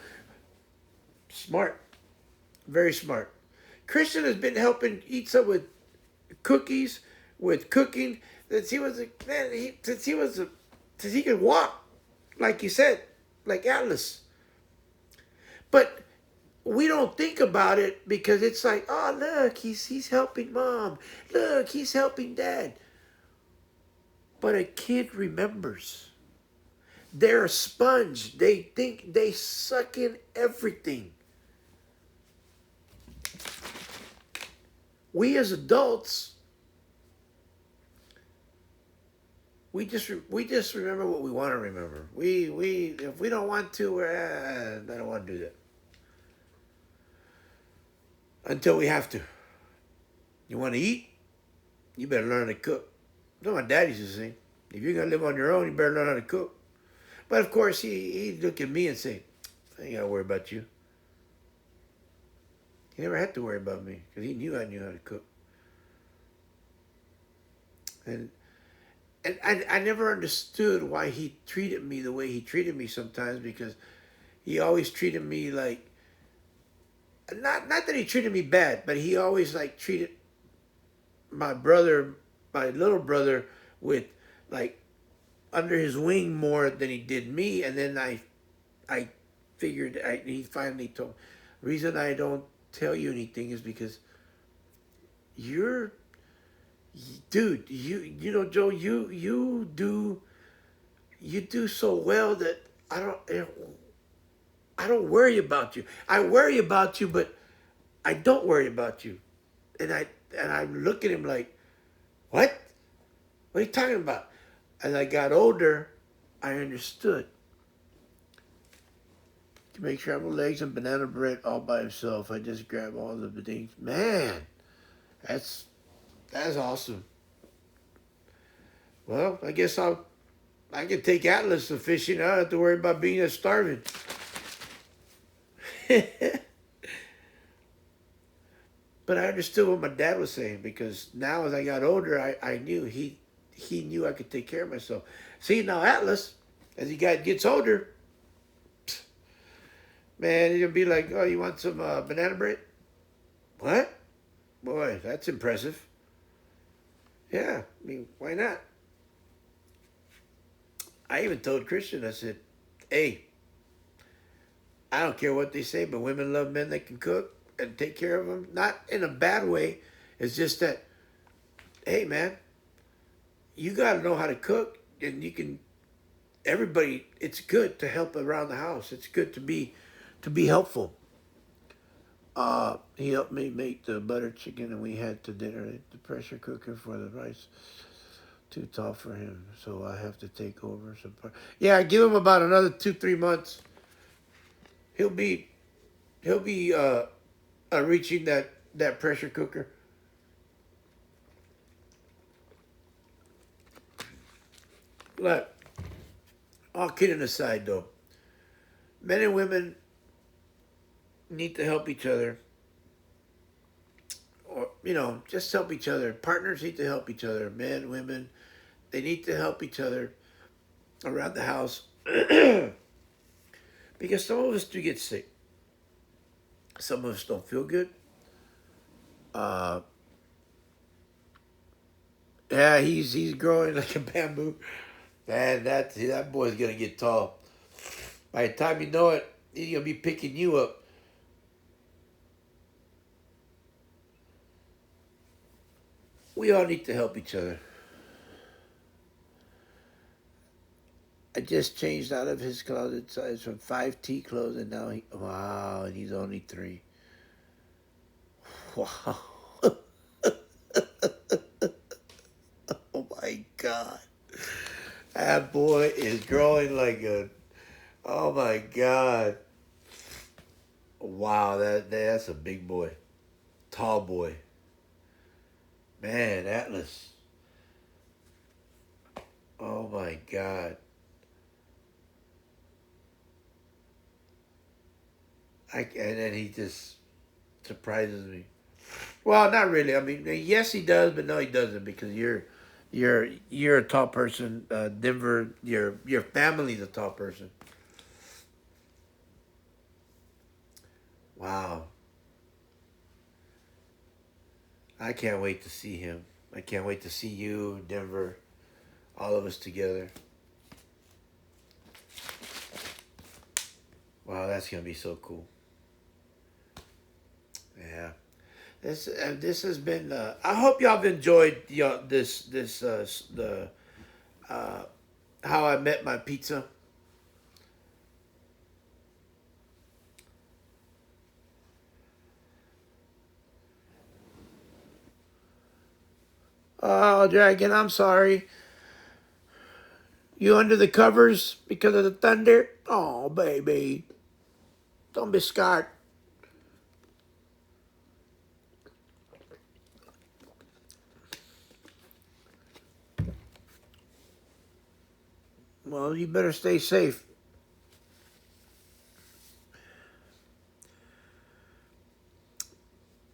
Smart. Very smart. Christian has been helping Itza with cookies, with cooking. Since he was a man, since he could walk, like you said, like Atlas. But we don't think about it because it's like, oh look, he's helping mom. Look, he's helping dad. But a kid remembers. They're a sponge. They think they suck in everything. We as adults, we just remember what we want to remember. We if we don't want to, I don't want to do that until we have to. You want to eat? You better learn to cook. That's what my dad used to say. If you're gonna live on your own, you better learn how to cook. But of course, he'd look at me and say, "I ain't gotta worry about you." He never had to worry about me because he knew I knew how to cook. And I never understood why he treated me the way he treated me sometimes, because he always treated me like, not that he treated me bad, but he always like treated my little brother with like under his wing more than he did me. And then I figured, he finally told me, the reason I don't tell you anything is because dude, you know, Joe, you do so well that I don't worry about you. I worry about you, but I don't worry about you. And I look at him like, what? What are you talking about? As I got older, I understood. To make scrambled eggs and banana bread all by himself, I just grab all the things. Man, that's awesome. Well, I guess I can take Atlas to fishing. I don't have to worry about being starving. But I understood what my dad was saying, because now as I got older, I knew he knew I could take care of myself. See, now Atlas, as he gets older, man, he'll be like, oh, you want some banana bread? What? Boy, that's impressive. Yeah, I mean, why not? I even told Christian, I said, hey, I don't care what they say, but women love men that can cook and take care of them. Not in a bad way. It's just that, hey, man, you got to know how to cook, and you can, everybody, it's good to help around the house. It's good to be helpful. He helped me make the butter chicken, and we had to dinner at the pressure cooker for the rice. Too tall for him, so I have to take over some part. Yeah, give him about another 2 3 months. He'll be he'll be reaching that pressure cooker. But all kidding aside, though, men and women need to help each other, or just help each other. Partners need to help each other. Men, women, they need to help each other around the house because some of us do get sick. Some of us don't feel good. Uh, yeah, he's growing like a bamboo. Man, that boy's gonna get tall. By the time you know it, he's gonna be picking you up. We all need to help each other. I just changed out of his closet size from 5T clothes, and now wow, and he's only 3. Wow. Oh my God. That boy is growing like a, oh my God. Wow, that's a big boy. Tall boy. Man, Atlas. Oh my God. And then he just surprises me. Well, not really. I mean, yes, he does, but no, he doesn't because you're a tall person. Denver, your family's a tall person. Wow, I can't wait to see him. I can't wait to see you, Denver, all of us together. Wow, that's gonna be so cool. Yeah, this has been. I hope y'all have enjoyed the uh, how I met my pizza. Oh, Dragon, I'm sorry. You under the covers because of the thunder? Oh, baby. Don't be scared. Well, you better stay safe.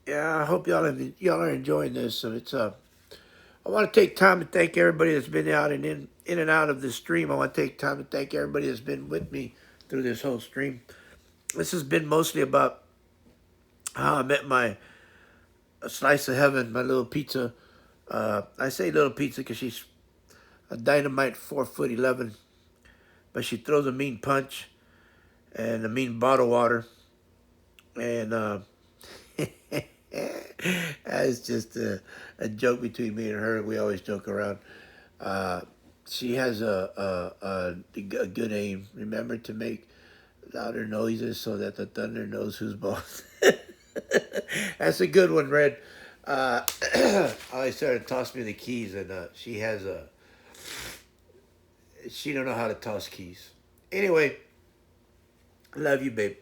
Yeah, I hope y'all are enjoying this. So I want to take time to thank everybody that's been out and in and out of this stream. I want to take time to thank everybody that's been with me through this whole stream. This has been mostly about how I met my slice of heaven, my little pizza. I say little pizza because she's a dynamite 4'11", but she throws a mean punch and a mean bottle water. And it's just a joke between me and her. We always joke around. Uh, she has a good aim. Remember to make louder noises so that the thunder knows who's boss. That's a good one, Red. I always started to toss me the keys, and she don't know how to toss keys. Anyway, love you, babe.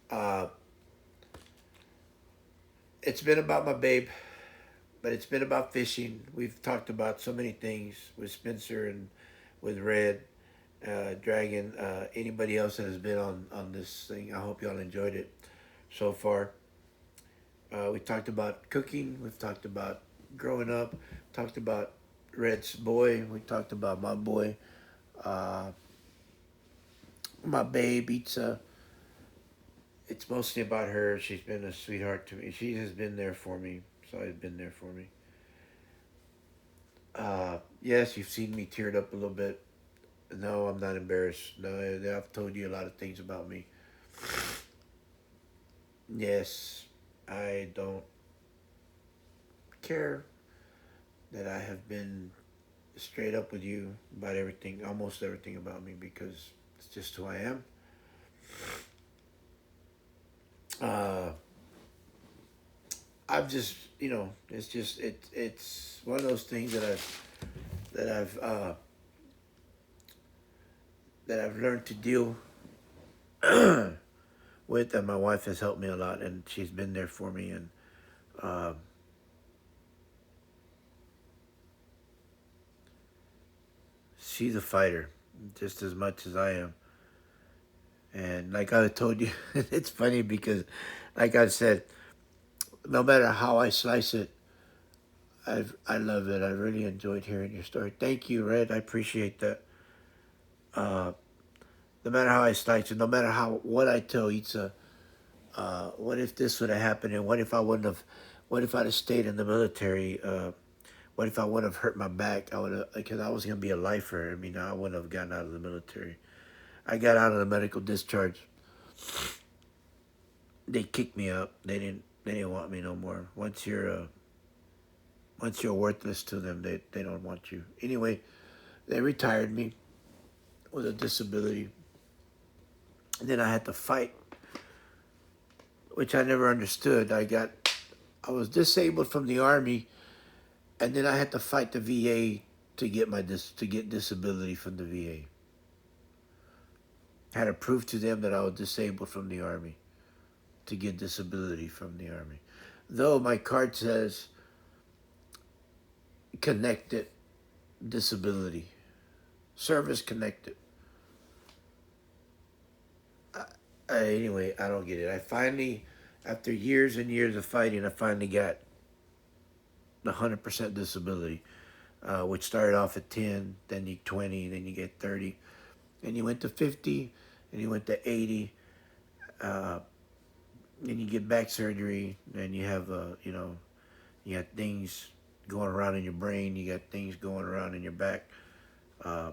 Uh, it's been about my babe, but it's been about fishing. We've talked about so many things with Spencer and with Red, Dragon, anybody else that has been on this thing. I hope y'all enjoyed it so far. We talked about cooking. We've talked about growing up. Talked about Red's boy. We talked about my boy, uh, my babe Itza. It's mostly about her. She's been a sweetheart to me. She has been there for me. She's always been there for me. Yes, you've seen me teared up a little bit. No, I'm not embarrassed. No, I've told you a lot of things about me. Yes, I don't care that I have been straight up with you about everything, almost everything about me, because it's just who I am. Uh, I've just, it's just it's one of those things that I've uh, that I've learned to deal with, and my wife has helped me a lot, and she's been there for me, and uh, she's a fighter just as much as I am. And like I told you, it's funny because, like I said, no matter how I slice it, I love it. I really enjoyed hearing your story. Thank you, Red. I appreciate that. Uh, no matter how I slice it, no matter how what I tell Itza, what if this would have happened, and what if I wouldn't have, what if I'd have stayed in the military? What if I would have hurt my back? I would have, because I was gonna be a lifer. I mean, I wouldn't have gotten out of the military. I got out of the medical discharge. They kicked me out. They didn't want me no more. Once you're worthless to them, they don't want you. Anyway, they retired me with a disability. And then I had to fight, which I never understood. I was disabled from the army, and then I had to fight the VA to get to get disability from the VA. I had to prove to them that I was disabled from the army to get disability from the army. Though my card says connected disability, service connected. Anyway, I don't get it. I finally, after years and years of fighting, I finally got the 100% disability, which started off at 10, then you 20, then you get 30, and you went to 50, and you went to 80, then you get back surgery, and you have, you got things going around in your brain, you got things going around in your back, uh,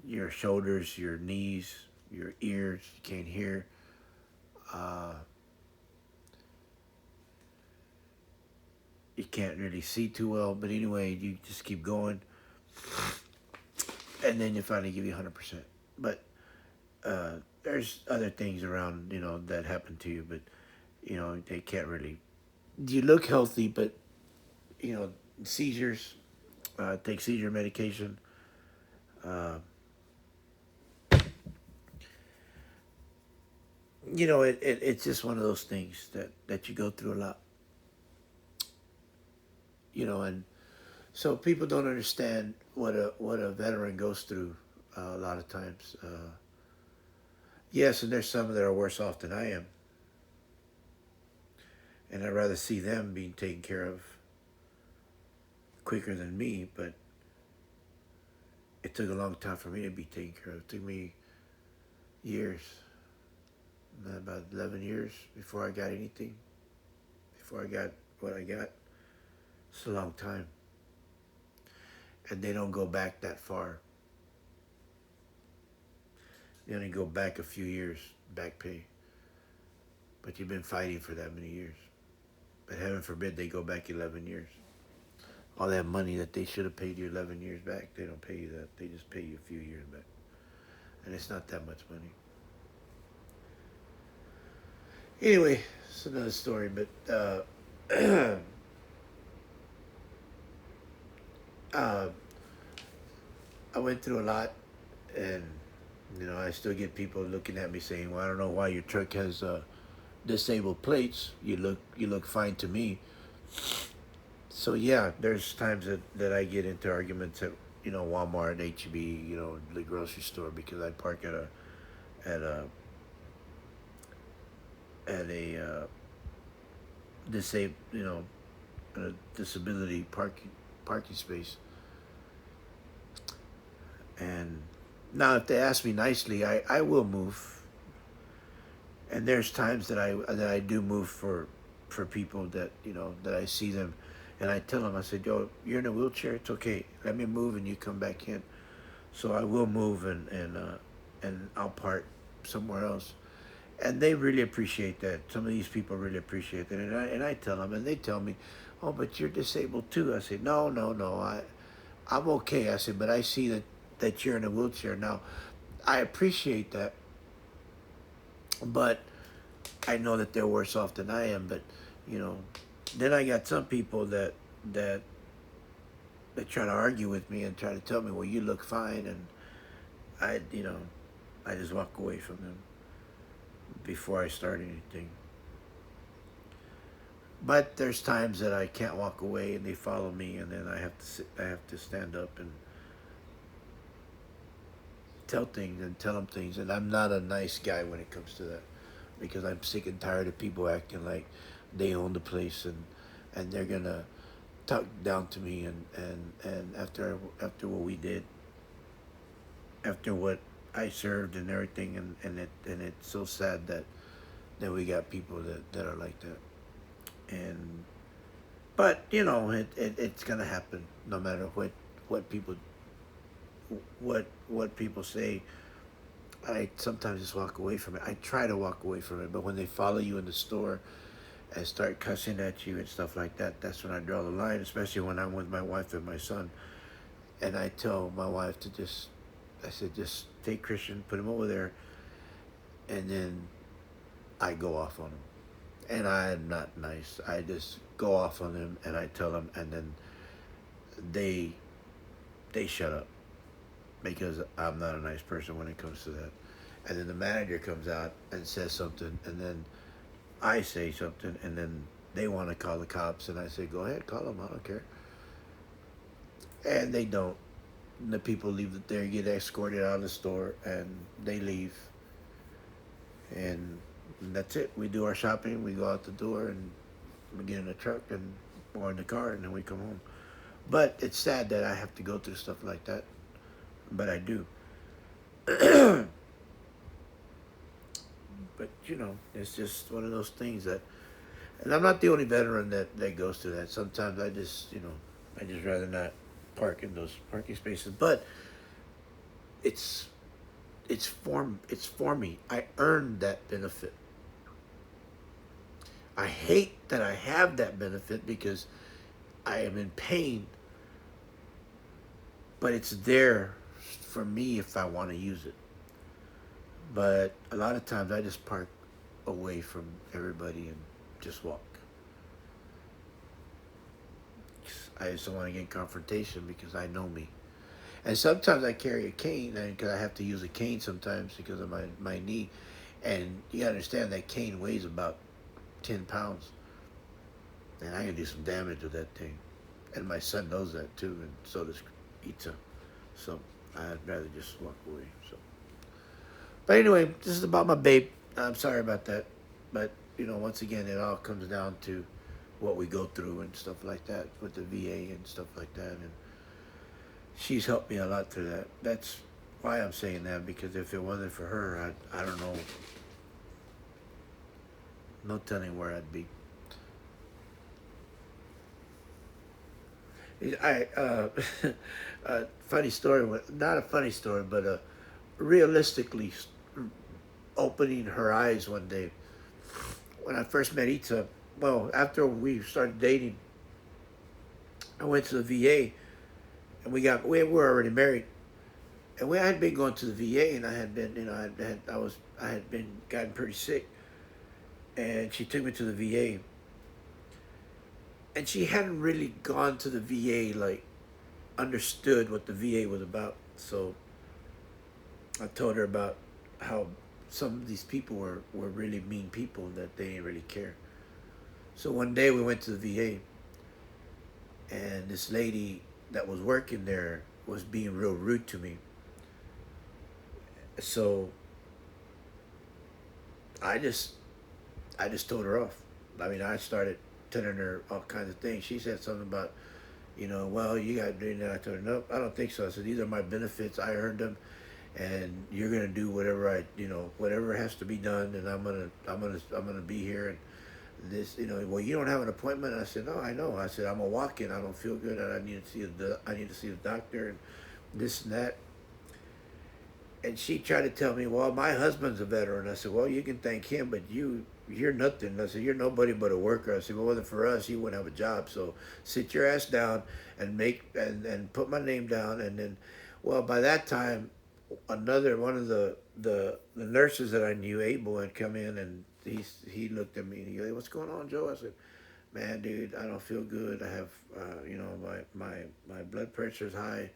your shoulders, your knees, your ears, you can't hear. Uh, you can't really see too well, but anyway, you just keep going, and then you finally give you 100%. But there's other things around, that happen to you, but they can't really. You look healthy, but seizures. Take seizure medication. Uh, it's just one of those things that you go through a lot. And so people don't understand what a veteran goes through a lot of times. Yes, and there's some that are worse off than I am, and I'd rather see them being taken care of quicker than me. But it took a long time for me to be taken care of. It took me years, about 11 years before I got anything, before I got what I got. It's a long time. And they don't go back that far. They only go back a few years, back pay. But you've been fighting for that many years. But heaven forbid they go back 11 years. All that money that they should have paid you 11 years back, they don't pay you that. They just pay you a few years back. And it's not that much money. Anyway, it's another story, but uh, I went through a lot, and I still get people looking at me saying, "Well, I don't know why your truck has disabled plates. You look fine to me." So yeah, there's times that I get into arguments at Walmart, HEB, the grocery store, because I park at a at a disabled a disability parking space. And now, if they ask me nicely, I will move. And there's times that I do move for people that that I see them, and I tell them, I said, "Yo, you're in a wheelchair. It's okay. Let me move, and you come back in." So I will move, and I'll park somewhere else. And they really appreciate that. Some of these people really appreciate that, and I tell them, and they tell me, "Oh, but you're disabled too." I say, "No, no, no. I'm okay." I said, "But I see that you're in a wheelchair now. I appreciate that, but I know that they're worse off than I am. But you know. Then I got some people that that try to argue with me and try to tell me, well, you look fine, and I just walk away from them before I start anything. But there's times that I can't walk away and they follow me, and then I have to stand up and tell them things. And I'm not a nice guy when it comes to that, because I'm sick and tired of people acting like they own the place, and they're gonna talk down to me, and after what we did, after what I served and everything, and it's so sad that we got people that are like that. And but it's gonna happen no matter what people what people say. I sometimes just walk away from it. I try to walk away from it, but when they follow you in the store and start cussing at you and stuff like that, that's when I draw the line. Especially when I'm with my wife and my son, and I tell my wife to I said, just take Christian, put him over there, and then I go off on him. And I'm not nice. I just go off on them and I tell them, and then they they shut up because I'm not a nice person when it comes to that. And then the manager comes out and says something, and then I say something, and then they want to call the cops, and I say, go ahead, call them. I don't care. And they don't. And the people leave it there, get escorted out of the store, and they leave. And that's it. We do our shopping, we go out the door, and we get in the truck and or in the car, and then we come home. But it's sad that I have to go through stuff like that. But I do. But it's just one of those things that, and I'm not the only veteran that goes through that. Sometimes I just rather not park in those parking spaces. But it's it's for me. I earned that benefit. I hate that I have that benefit because I am in pain, but it's there for me if I want to use it. But a lot of times I just park away from everybody and just walk. I just don't want to get in confrontation because I know me. And sometimes I carry a cane because I have to use a cane sometimes because of my knee. And you gotta understand that cane weighs about 10 pounds. And I can do some damage with that thing. And my son knows that too, and so does Itza. So I'd rather just walk away. So, but anyway, this is about my babe. I'm sorry about that, but once again, it all comes down to what we go through and stuff like that with the VA and stuff like that. And she's helped me a lot through that. That's why I'm saying that, because if it wasn't for her, I don't know, no telling where I'd be. I funny story, not a funny story, but realistically opening her eyes one day when I first met Itza. Well, after we started dating, I went to the VA, and we were already married, and I had been going to the VA, and I had been I had been gotten pretty sick, and she took me to the VA, and she hadn't really gone to the VA, like understood what the VA was about. So I told her about how some of these people were really mean people, that they didn't really care. So one day we went to the VA, and this lady that was working there was being real rude to me. So I just I just told her off. I mean, I started telling her all kinds of things. She said something about, well, you got to do that. I told her, nope, I don't think so. I said, these are my benefits. I earned them, and you're gonna do whatever whatever has to be done, and I'm gonna be here. And this, well, you don't have an appointment. I said, no, I know. I said, I'm a walk-in. I don't feel good, and I need to see the doctor, and this and that. And she tried to tell me, well, my husband's a veteran. I said, well, you can thank him, but you're nothing. I said, you're nobody but a worker. I said, well, wasn't for us, you wouldn't have a job. So sit your ass down and and put my name down. And then, well, by that time, another one of the nurses that I knew, Abel, had come in, and he looked at me and he goes, hey, what's going on, Joe? I said, man, dude, I don't feel good. I have, my blood pressure is high.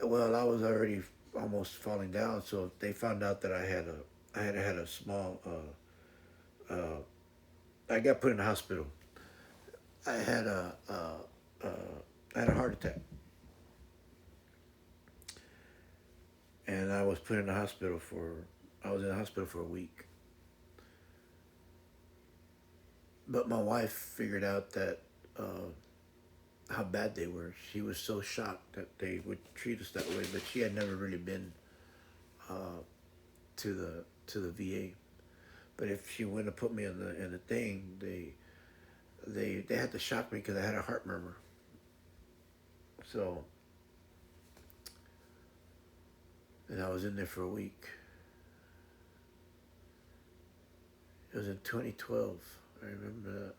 Well, I was already almost falling down, so they found out that I had a small, I got put in the hospital. I had I had a heart attack, and I was put in the hospital I was in the hospital for a week. But my wife figured out that how bad they were. She was so shocked that they would treat us that way, but she had never really been uh, to the VA. But if she went to put me in the thing, they had to shock me because I had a heart murmur. So, and I was in there for a week. It was in 2012. I remember that.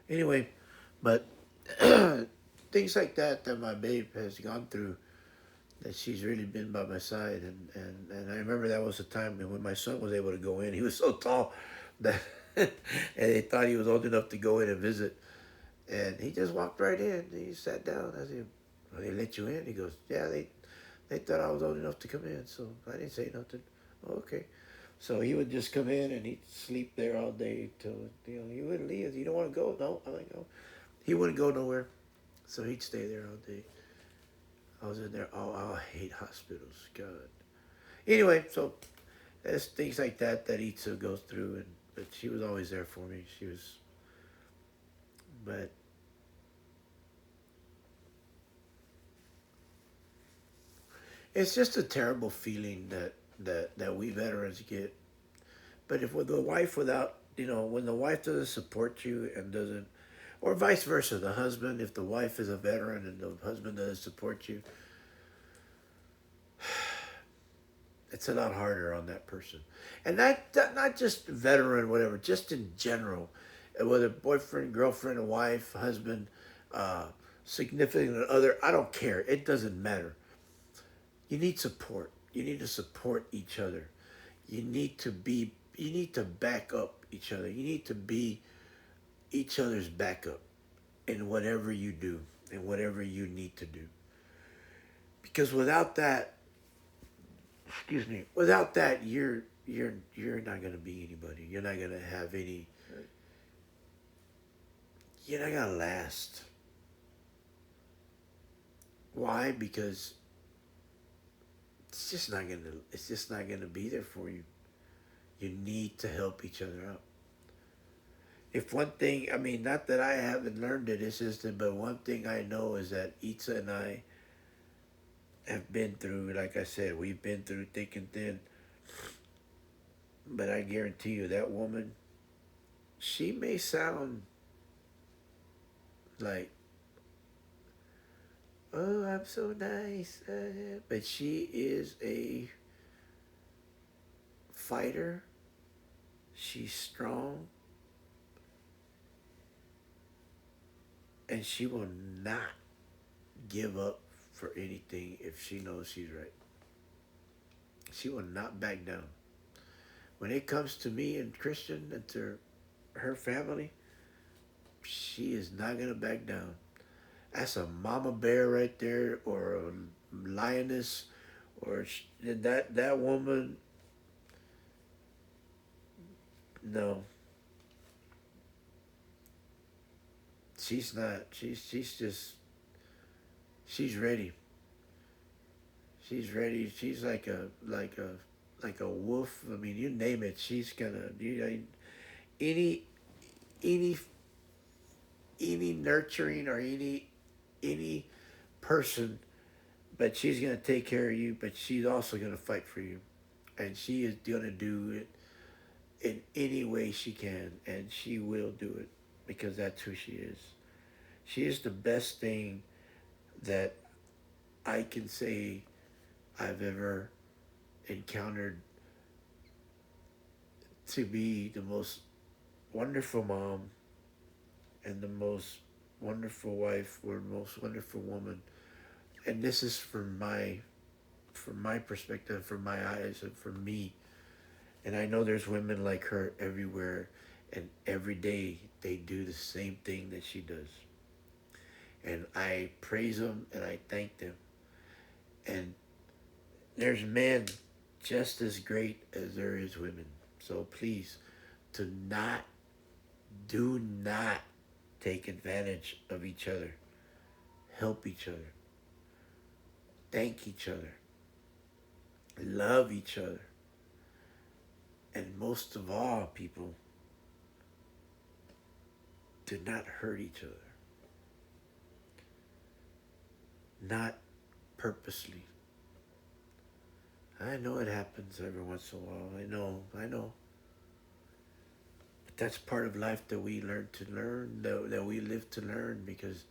Anyway, but things like that my babe has gone through, that she's really been by my side, and I remember that was the time when my son was able to go in. He was so tall that and they thought he was old enough to go in and visit, and he just walked right in. He sat down. I said, "Well, they let you in?" He goes, "Yeah, they thought I was old enough to come in, so I didn't say nothing." "Oh, okay." So he would just come in and he'd sleep there all day till, he wouldn't leave. "You don't want to go?" "No." I'm like, "No." He wouldn't go nowhere, so he'd stay there all day. I was in there. Oh, I hate hospitals. God. Anyway, so there's things like that Itza goes through, and but she was always there for me. She was, but it's just a terrible feeling that we veterans get. But if with the wife without, when the wife doesn't support you and doesn't, or vice versa, the husband, if the wife is a veteran and the husband doesn't support you, it's a lot harder on that person. And that not just veteran, whatever, just in general, whether boyfriend, girlfriend, a wife, husband, uh, significant other, I don't care. It doesn't matter. You need support. You need to support each other. You need to back up each other. You need to be each other's backup in whatever you do and whatever you need to do. Because without that, excuse me, without that, you're not gonna be anybody. You're not gonna have any. You're not gonna last. Why? Because it's just not gonna be there for you. You need to help each other out. If one thing, I mean, not that I haven't learned it, it's just that, but one thing I know is that Itza and I have been through, like I said, we've been through thick and thin. But I guarantee you, that woman, she may sound like, "Oh, I'm so nice," but she is a fighter. She's strong, and she will not give up for anything if she knows she's right. She will not back down. When it comes to me and Christian and to her family, she is not gonna back down. That's a mama bear right there, or a lioness, or that woman. No, she's not. She's just she's ready. She's ready. She's like a wolf. I mean, you name it. She's gonna any any any nurturing or any person, but she's gonna take care of you. But she's also gonna fight for you, and she is gonna do it in any way she can, and she will do it because that's who she is. She is the best thing that I can say I've ever encountered, to be the most wonderful mom and the most wonderful wife or most wonderful woman. And this is from my perspective, from my eyes, and from me. And I know there's women like her everywhere, and every day they do the same thing that she does. And I praise them and I thank them. And there's men just as great as there is women. So please, to not, do not take advantage of each other. Help each other. Thank each other. Love each other. And most of all, people, do not hurt each other. Not purposely. I know it happens every once in a while. I know. But that's part of life that we learn, that we live to learn, because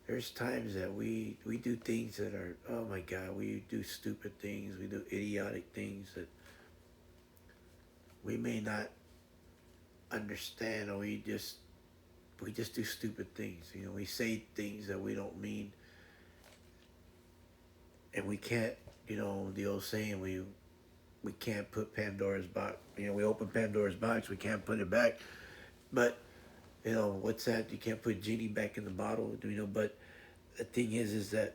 there's times that we do things that are, oh my God, we do stupid things, we do idiotic things that we may not understand, or we just do stupid things. We say things that we don't mean, and we can't. The old saying, we can't put Pandora's box. We open Pandora's box, we can't put it back. But what's that? You can't put genie back in the bottle. But the thing is that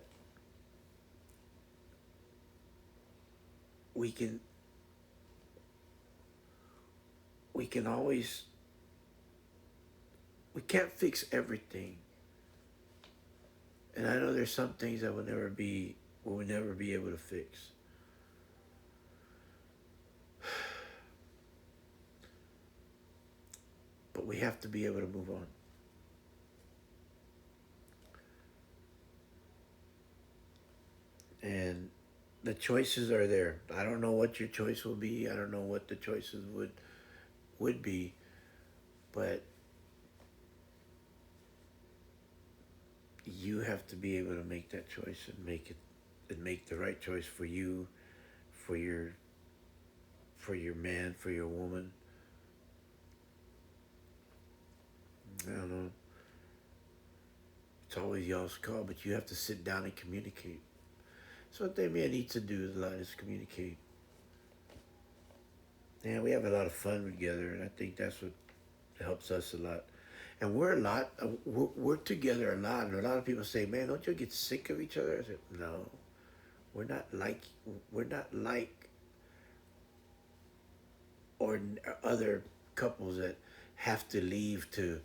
we can we can always we can't fix everything. And I know there's some things that we'll never be able to fix. But we have to be able to move on. And the choices are there. I don't know what your choice will be. I don't know what the choices would be, but you have to be able to make that choice and make the right choice for you, for your man, for your woman. I don't know. It's always y'all's call, but you have to sit down and communicate. So what they may need to do is a lot is communicate. Yeah, we have a lot of fun together, and I think that's what helps us a lot. And we're together a lot, and a lot of people say, "Man, don't you get sick of each other?" I said, "No, we're not like we're not like or other couples that have to leave to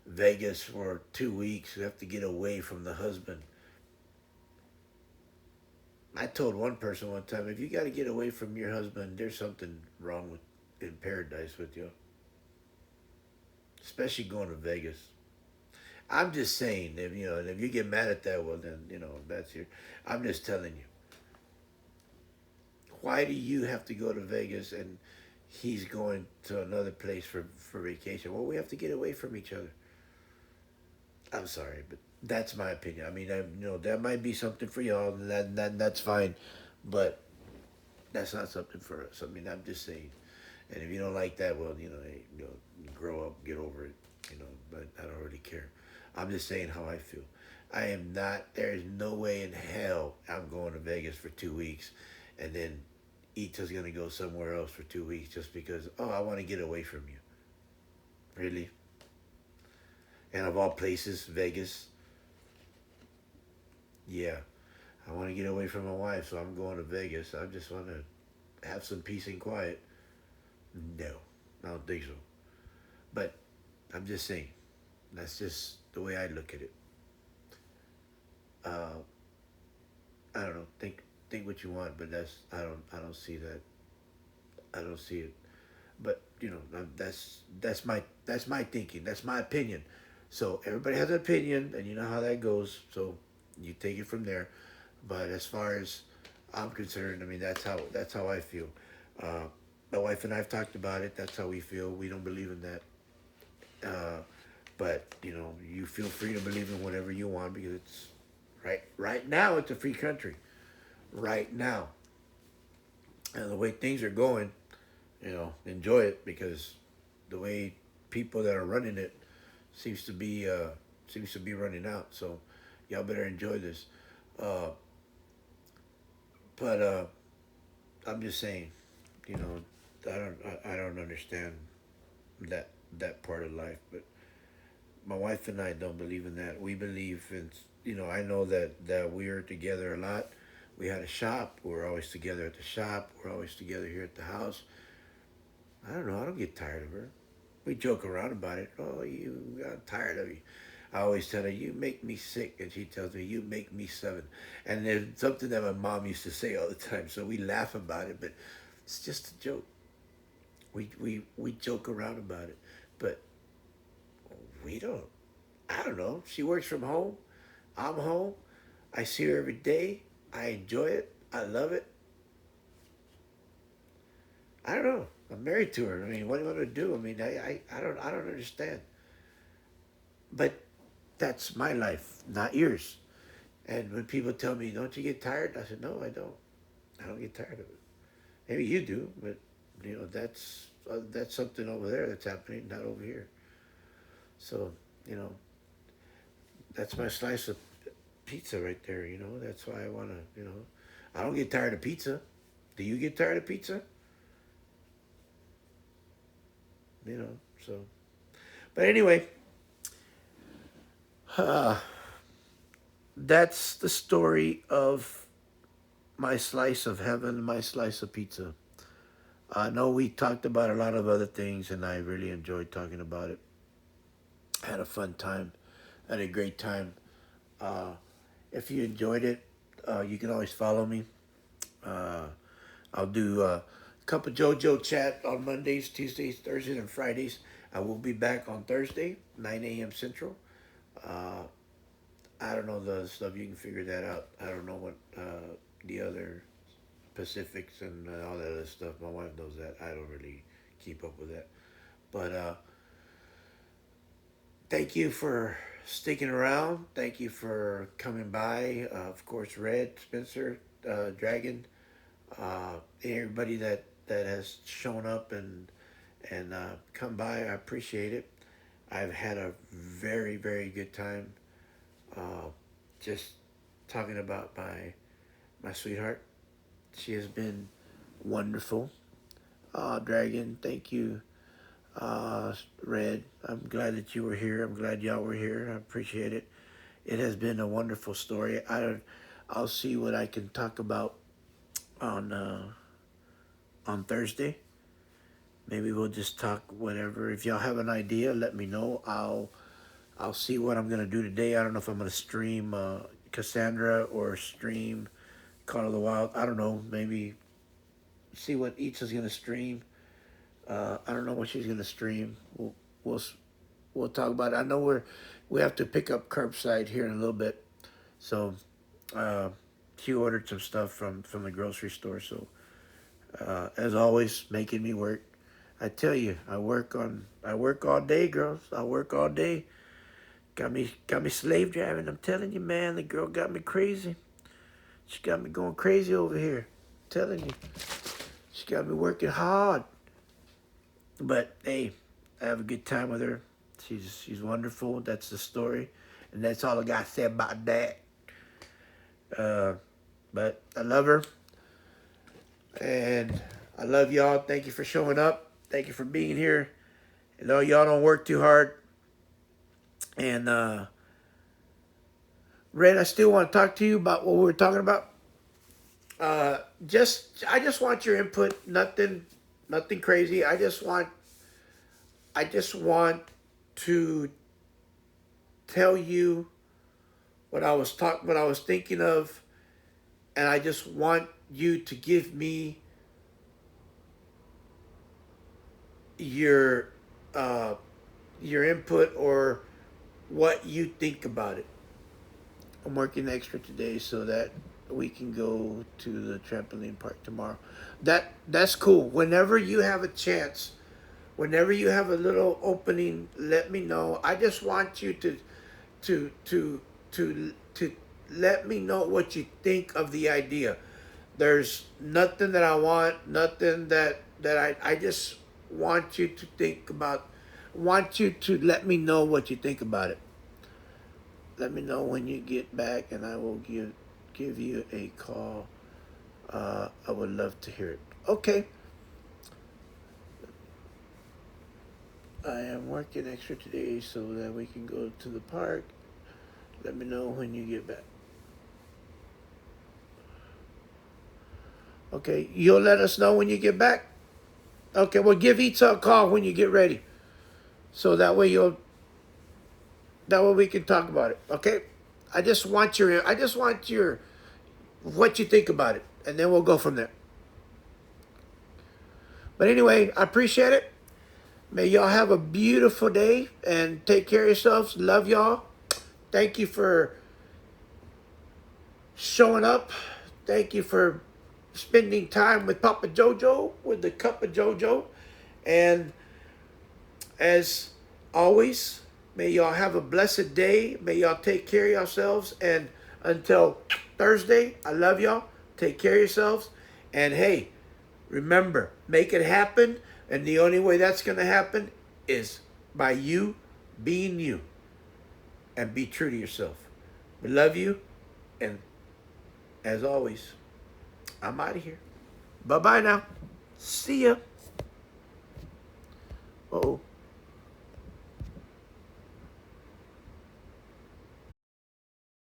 Vegas for 2 weeks. We have to get away from the husband." I told one person one time, if you got to get away from your husband, there's something wrong with in paradise with you, especially going to Vegas. I'm just saying, if you get mad at that, well then that's your. I'm just telling you, why do you have to go to Vegas and he's going to another place for vacation? Well, we have to get away from each other. I'm sorry, but that's my opinion. I mean, that might be something for y'all, and that's fine, but that's not something for us. I mean, I'm just saying. And if you don't like that, well, hey, grow up, get over it. But I don't really care. I'm just saying how I feel. I am not. There is no way in hell I'm going to Vegas for 2 weeks, and then Itza's gonna go somewhere else for 2 weeks just because. Oh, I want to get away from you. Really? And of all places, Vegas. Yeah, I want to get away from my wife, so I'm going to Vegas. I just want to have some peace and quiet. No, I don't think so. But I'm just saying, that's just the way I look at it. Uh, I don't know. Think what you want, but I don't see that. I don't see it. But that's my thinking. That's my opinion. So everybody has an opinion, and you know how that goes. So you take it from there. But as far as I'm concerned, I mean that's how I feel. Uh, my wife and I have talked about it. That's how we feel. We don't believe in that. Uh, but you feel free to believe in whatever you want because it's right now. It's a free country. Right now, and the way things are going, enjoy it because the way people that are running it seems to be running out. So y'all better enjoy this. Uh, but I'm just saying, I don't understand that. that part of life. But my wife and I don't believe in that. We believe in, I know that we are together a lot. We had a shop. We're always together at the shop. We're always together here at the house. I don't know. I don't get tired of her. We joke around about it. Oh, I'm tired of you. I always tell her, you make me sick. And she tells me, you make me seven. And there's something that my mom used to say all the time. So we laugh about it, but it's just a joke. We joke around about it. But we don't. I don't know. She works from home. I'm home. I see her every day. I enjoy it. I love it. I don't know. I'm married to her. I mean, what do you want to do? I mean, I don't understand. But that's my life, not yours. And when people tell me, "Don't you get tired?" I said, "No, I don't. I don't get tired of it. Maybe you do, but that's something over there that's happening, not over here. So you know, that's my slice of pizza right there. That's why I wanna. I don't get tired of pizza. Do you get tired of pizza? You know. So, but anyway, uh, that's the story of my slice of heaven, my slice of pizza. I know we talked about a lot of other things, and I really enjoyed talking about it. I had a fun time, I had a great time. Uh, if you enjoyed it, you can always follow me. Uh, I'll do Cup of JoJo chat on Mondays, Tuesdays, Thursdays, and Fridays. I will be back on Thursday, 9 a.m. Central. Uh, I don't know the other stuff. You can figure that out. I don't know what the other Pacifics and all that other stuff. My wife knows that. I don't really keep up with that. But thank you for sticking around. Thank you for coming by. Of course, Red, Spencer, Dragon, everybody that has shown up and come by. I appreciate it. I've had a very very good time. Uh, just talking about my sweetheart. She has been wonderful. Dragon, thank you. Red, I'm glad that you were here. I'm glad y'all were here. I appreciate it. It has been a wonderful story. I'll see what I can talk about on on Thursday. Maybe we'll just talk whatever. If y'all have an idea, let me know. I'll see what I'm gonna do today. I don't know if I'm gonna stream Cassandra or stream Call of the Wild. I don't know. Maybe see what Itza's gonna stream. I don't know what she's gonna stream. We'll we'll talk about it. I know we have to pick up curbside here in a little bit, so uh, she ordered some stuff from the grocery store. So as always, making me work. I tell you, I work all day, girls. I work all day. Got me slave driving. I'm telling you, man, the girl got me crazy. She got me going crazy over here. I'm telling you, she got me working hard. But hey, I have a good time with her. She's wonderful. That's the story, and that's all I got to say about that. Uh, but I love her, and I love y'all. Thank you for showing up. Thank you for being here. I know y'all don't work too hard. And Red, I still want to talk to you about what we were talking about. I just want your input. Nothing crazy. I just want to tell you what I was thinking of, and I just want you to give me your uh, your input or what you think about it. I'm working extra today so that we can go to the trampoline park tomorrow. That's cool. Whenever you have a chance, whenever you have a little opening, let me know. I just want you to to to let me know what you think of the idea. There's nothing that I want, nothing that I just want you to think about. Want you to let me know what you think about it. Let me know when you get back, and I will give you a call. I would love to hear it. Okay. I am working extra today so that we can go to the park. Let me know when you get back. Okay, you'll let us know when you get back? Okay, well, give Itza a call when you get ready. So that way we can talk about it. Okay? I just want what you think about it. And then we'll go from there. But anyway, I appreciate it. May y'all have a beautiful day and take care of yourselves. Love y'all. Thank you for showing up. Thank you for spending time with Papa Jojo, with the cup of Jojo. And as always, may y'all have a blessed day. May y'all take care of yourselves. And until Thursday, I love y'all. Take care of yourselves. And hey, remember, make it happen. And the only way that's going to happen is by you being you. And be true to yourself. We love you. And as always, I'm out of here. Bye-bye now. See ya. Uh-oh.